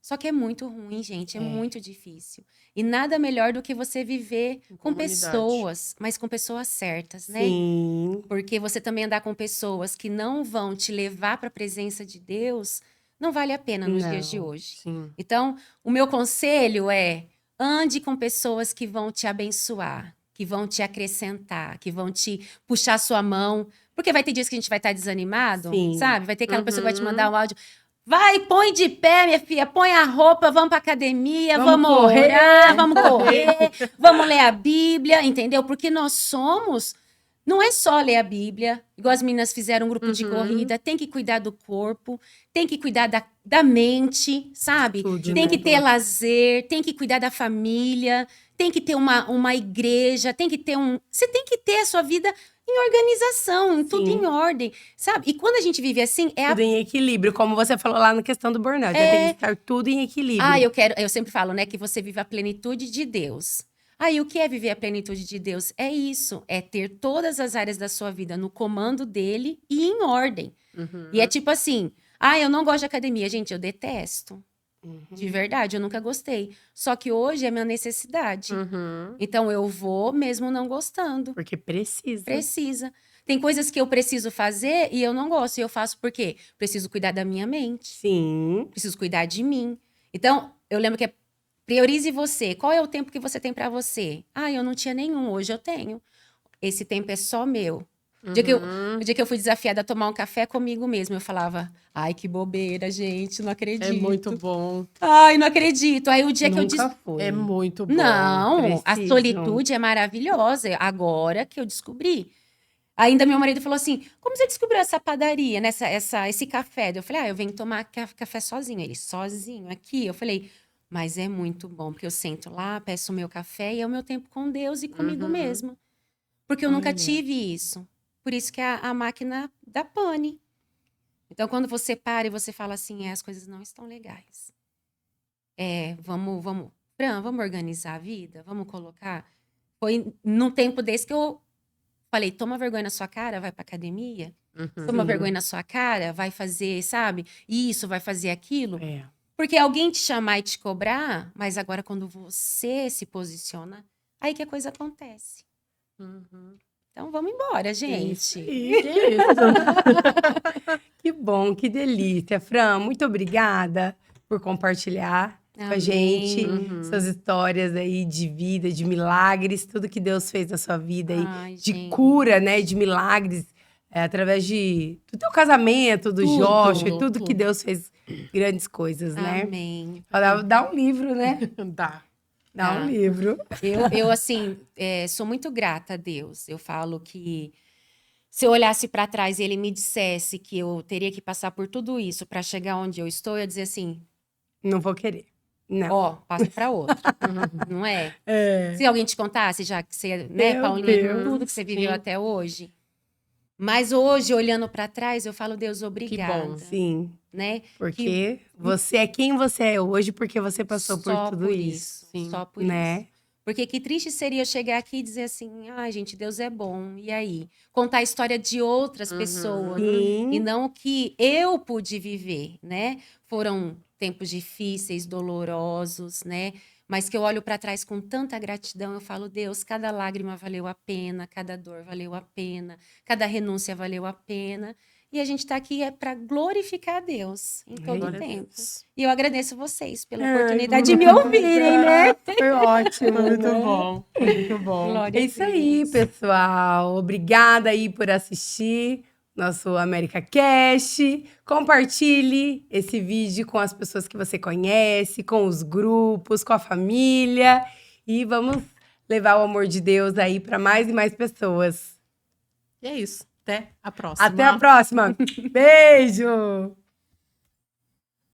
Só que é muito ruim, gente. É muito difícil. E nada melhor do que você viver com pessoas, mas com pessoas certas, né? Sim. Porque você também andar com pessoas que não vão te levar para a presença de Deus, não vale a pena nos dias de hoje. Sim. Então, o meu conselho é: ande com pessoas que vão te abençoar, que vão te acrescentar, que vão te puxar a sua mão. Porque vai ter dias que a gente vai estar desanimado, sabe? Vai ter aquela pessoa que vai te mandar um áudio. Vai, põe de pé, minha filha, põe a roupa, vamos pra academia, vamos orar, vamos correr, vamos ler a Bíblia, entendeu? Porque nós somos... Não é só ler a Bíblia, igual as meninas fizeram um grupo de corrida, tem que cuidar do corpo, tem que cuidar da mente, sabe? Tem que ter lazer, tem que cuidar da família, tem que ter uma igreja, tem que ter Você tem que ter a sua vida em organização, tudo em ordem, sabe? E quando a gente vive assim, tudo em equilíbrio, como você falou lá na questão do burnout. Tem que estar tudo em equilíbrio. Eu sempre falo, né, que você vive a plenitude de Deus. E o que é viver a plenitude de Deus? É isso, é ter todas as áreas da sua vida no comando dele e em ordem. E é tipo assim, eu não gosto de academia. Gente, eu detesto. De verdade, eu nunca gostei. Só que hoje é minha necessidade. Então, eu vou mesmo não gostando. Porque precisa. Precisa. Tem coisas que eu preciso fazer e eu não gosto. E eu faço por quê? Preciso cuidar da minha mente. Sim. Preciso cuidar de mim. Então, eu lembro que priorize você. Qual é o tempo que você tem pra você? Eu não tinha nenhum, hoje eu tenho. Esse tempo é só meu. O dia que eu fui desafiada a tomar um café comigo mesma, eu falava, que bobeira, gente, não acredito. É muito bom. Não acredito. Aí o dia que eu disse... É muito bom. Não, a solitude é maravilhosa. Agora que eu descobri. Ainda meu marido falou assim, como você descobriu essa padaria, né? Esse café? Eu falei, eu venho tomar café sozinho. Ele, sozinho, aqui? Eu falei, mas é muito bom, porque eu sento lá, peço o meu café e é o meu tempo com Deus e comigo mesmo. Porque eu nunca tive isso. Por isso que é a máquina da pane. Então, quando você para e você fala assim, as coisas não estão legais. Vamos organizar a vida? Vamos colocar? Foi num tempo desse que eu falei, toma vergonha na sua cara, vai pra academia. Toma vergonha na sua cara, vai fazer, sabe? Isso, vai fazer aquilo. Porque alguém te chamar e te cobrar, mas agora quando você se posiciona, aí que a coisa acontece. Então, vamos embora, gente. Que bom, que delícia. Fran, muito obrigada por compartilhar com a gente suas histórias aí de vida, de milagres, tudo que Deus fez na sua vida aí, de cura, né, de milagres, através do teu casamento, do Joshua, tudo que Deus fez, grandes coisas, né? Amém. Dá um livro, né? Dá um livro. Eu assim, sou muito grata a Deus. Eu falo que se eu olhasse para trás e ele me dissesse que eu teria que passar por tudo isso para chegar onde eu estou, eu ia dizer assim... Não vou querer. Não. Passa para outro. Não é? Se alguém te contasse, já que você, né, Paulinha, tudo que você viveu até hoje. Mas hoje, olhando para trás, eu falo, Deus, Que obrigada. bom. Sim, Né? porque você é quem você é hoje porque você passou por Só tudo por isso, Sim. Só por né? isso. Porque que triste seria eu chegar aqui e dizer assim, ai, gente, Deus é bom. E aí? Contar a história de outras pessoas. E Sim, não o que eu pude viver, né? Foram tempos difíceis, dolorosos, né? Mas que eu olho para trás com tanta gratidão, eu falo, Deus, cada lágrima valeu a pena, cada dor valeu a pena, cada renúncia valeu a pena. E a gente está aqui para glorificar a Deus em todo Glória a tempo. Deus. E eu agradeço vocês pela Ai, oportunidade de me ouvirem, né? Foi ótimo, Foi muito né? bom. Foi muito bom. Glória É a isso aí, Deus. pessoal. Obrigada aí por assistir nosso América Cast. Compartilhe esse vídeo com as pessoas que você conhece, com os grupos, com a família. E vamos levar o amor de Deus aí para mais e mais pessoas. E é isso. Até a próxima. Até a próxima. Beijo!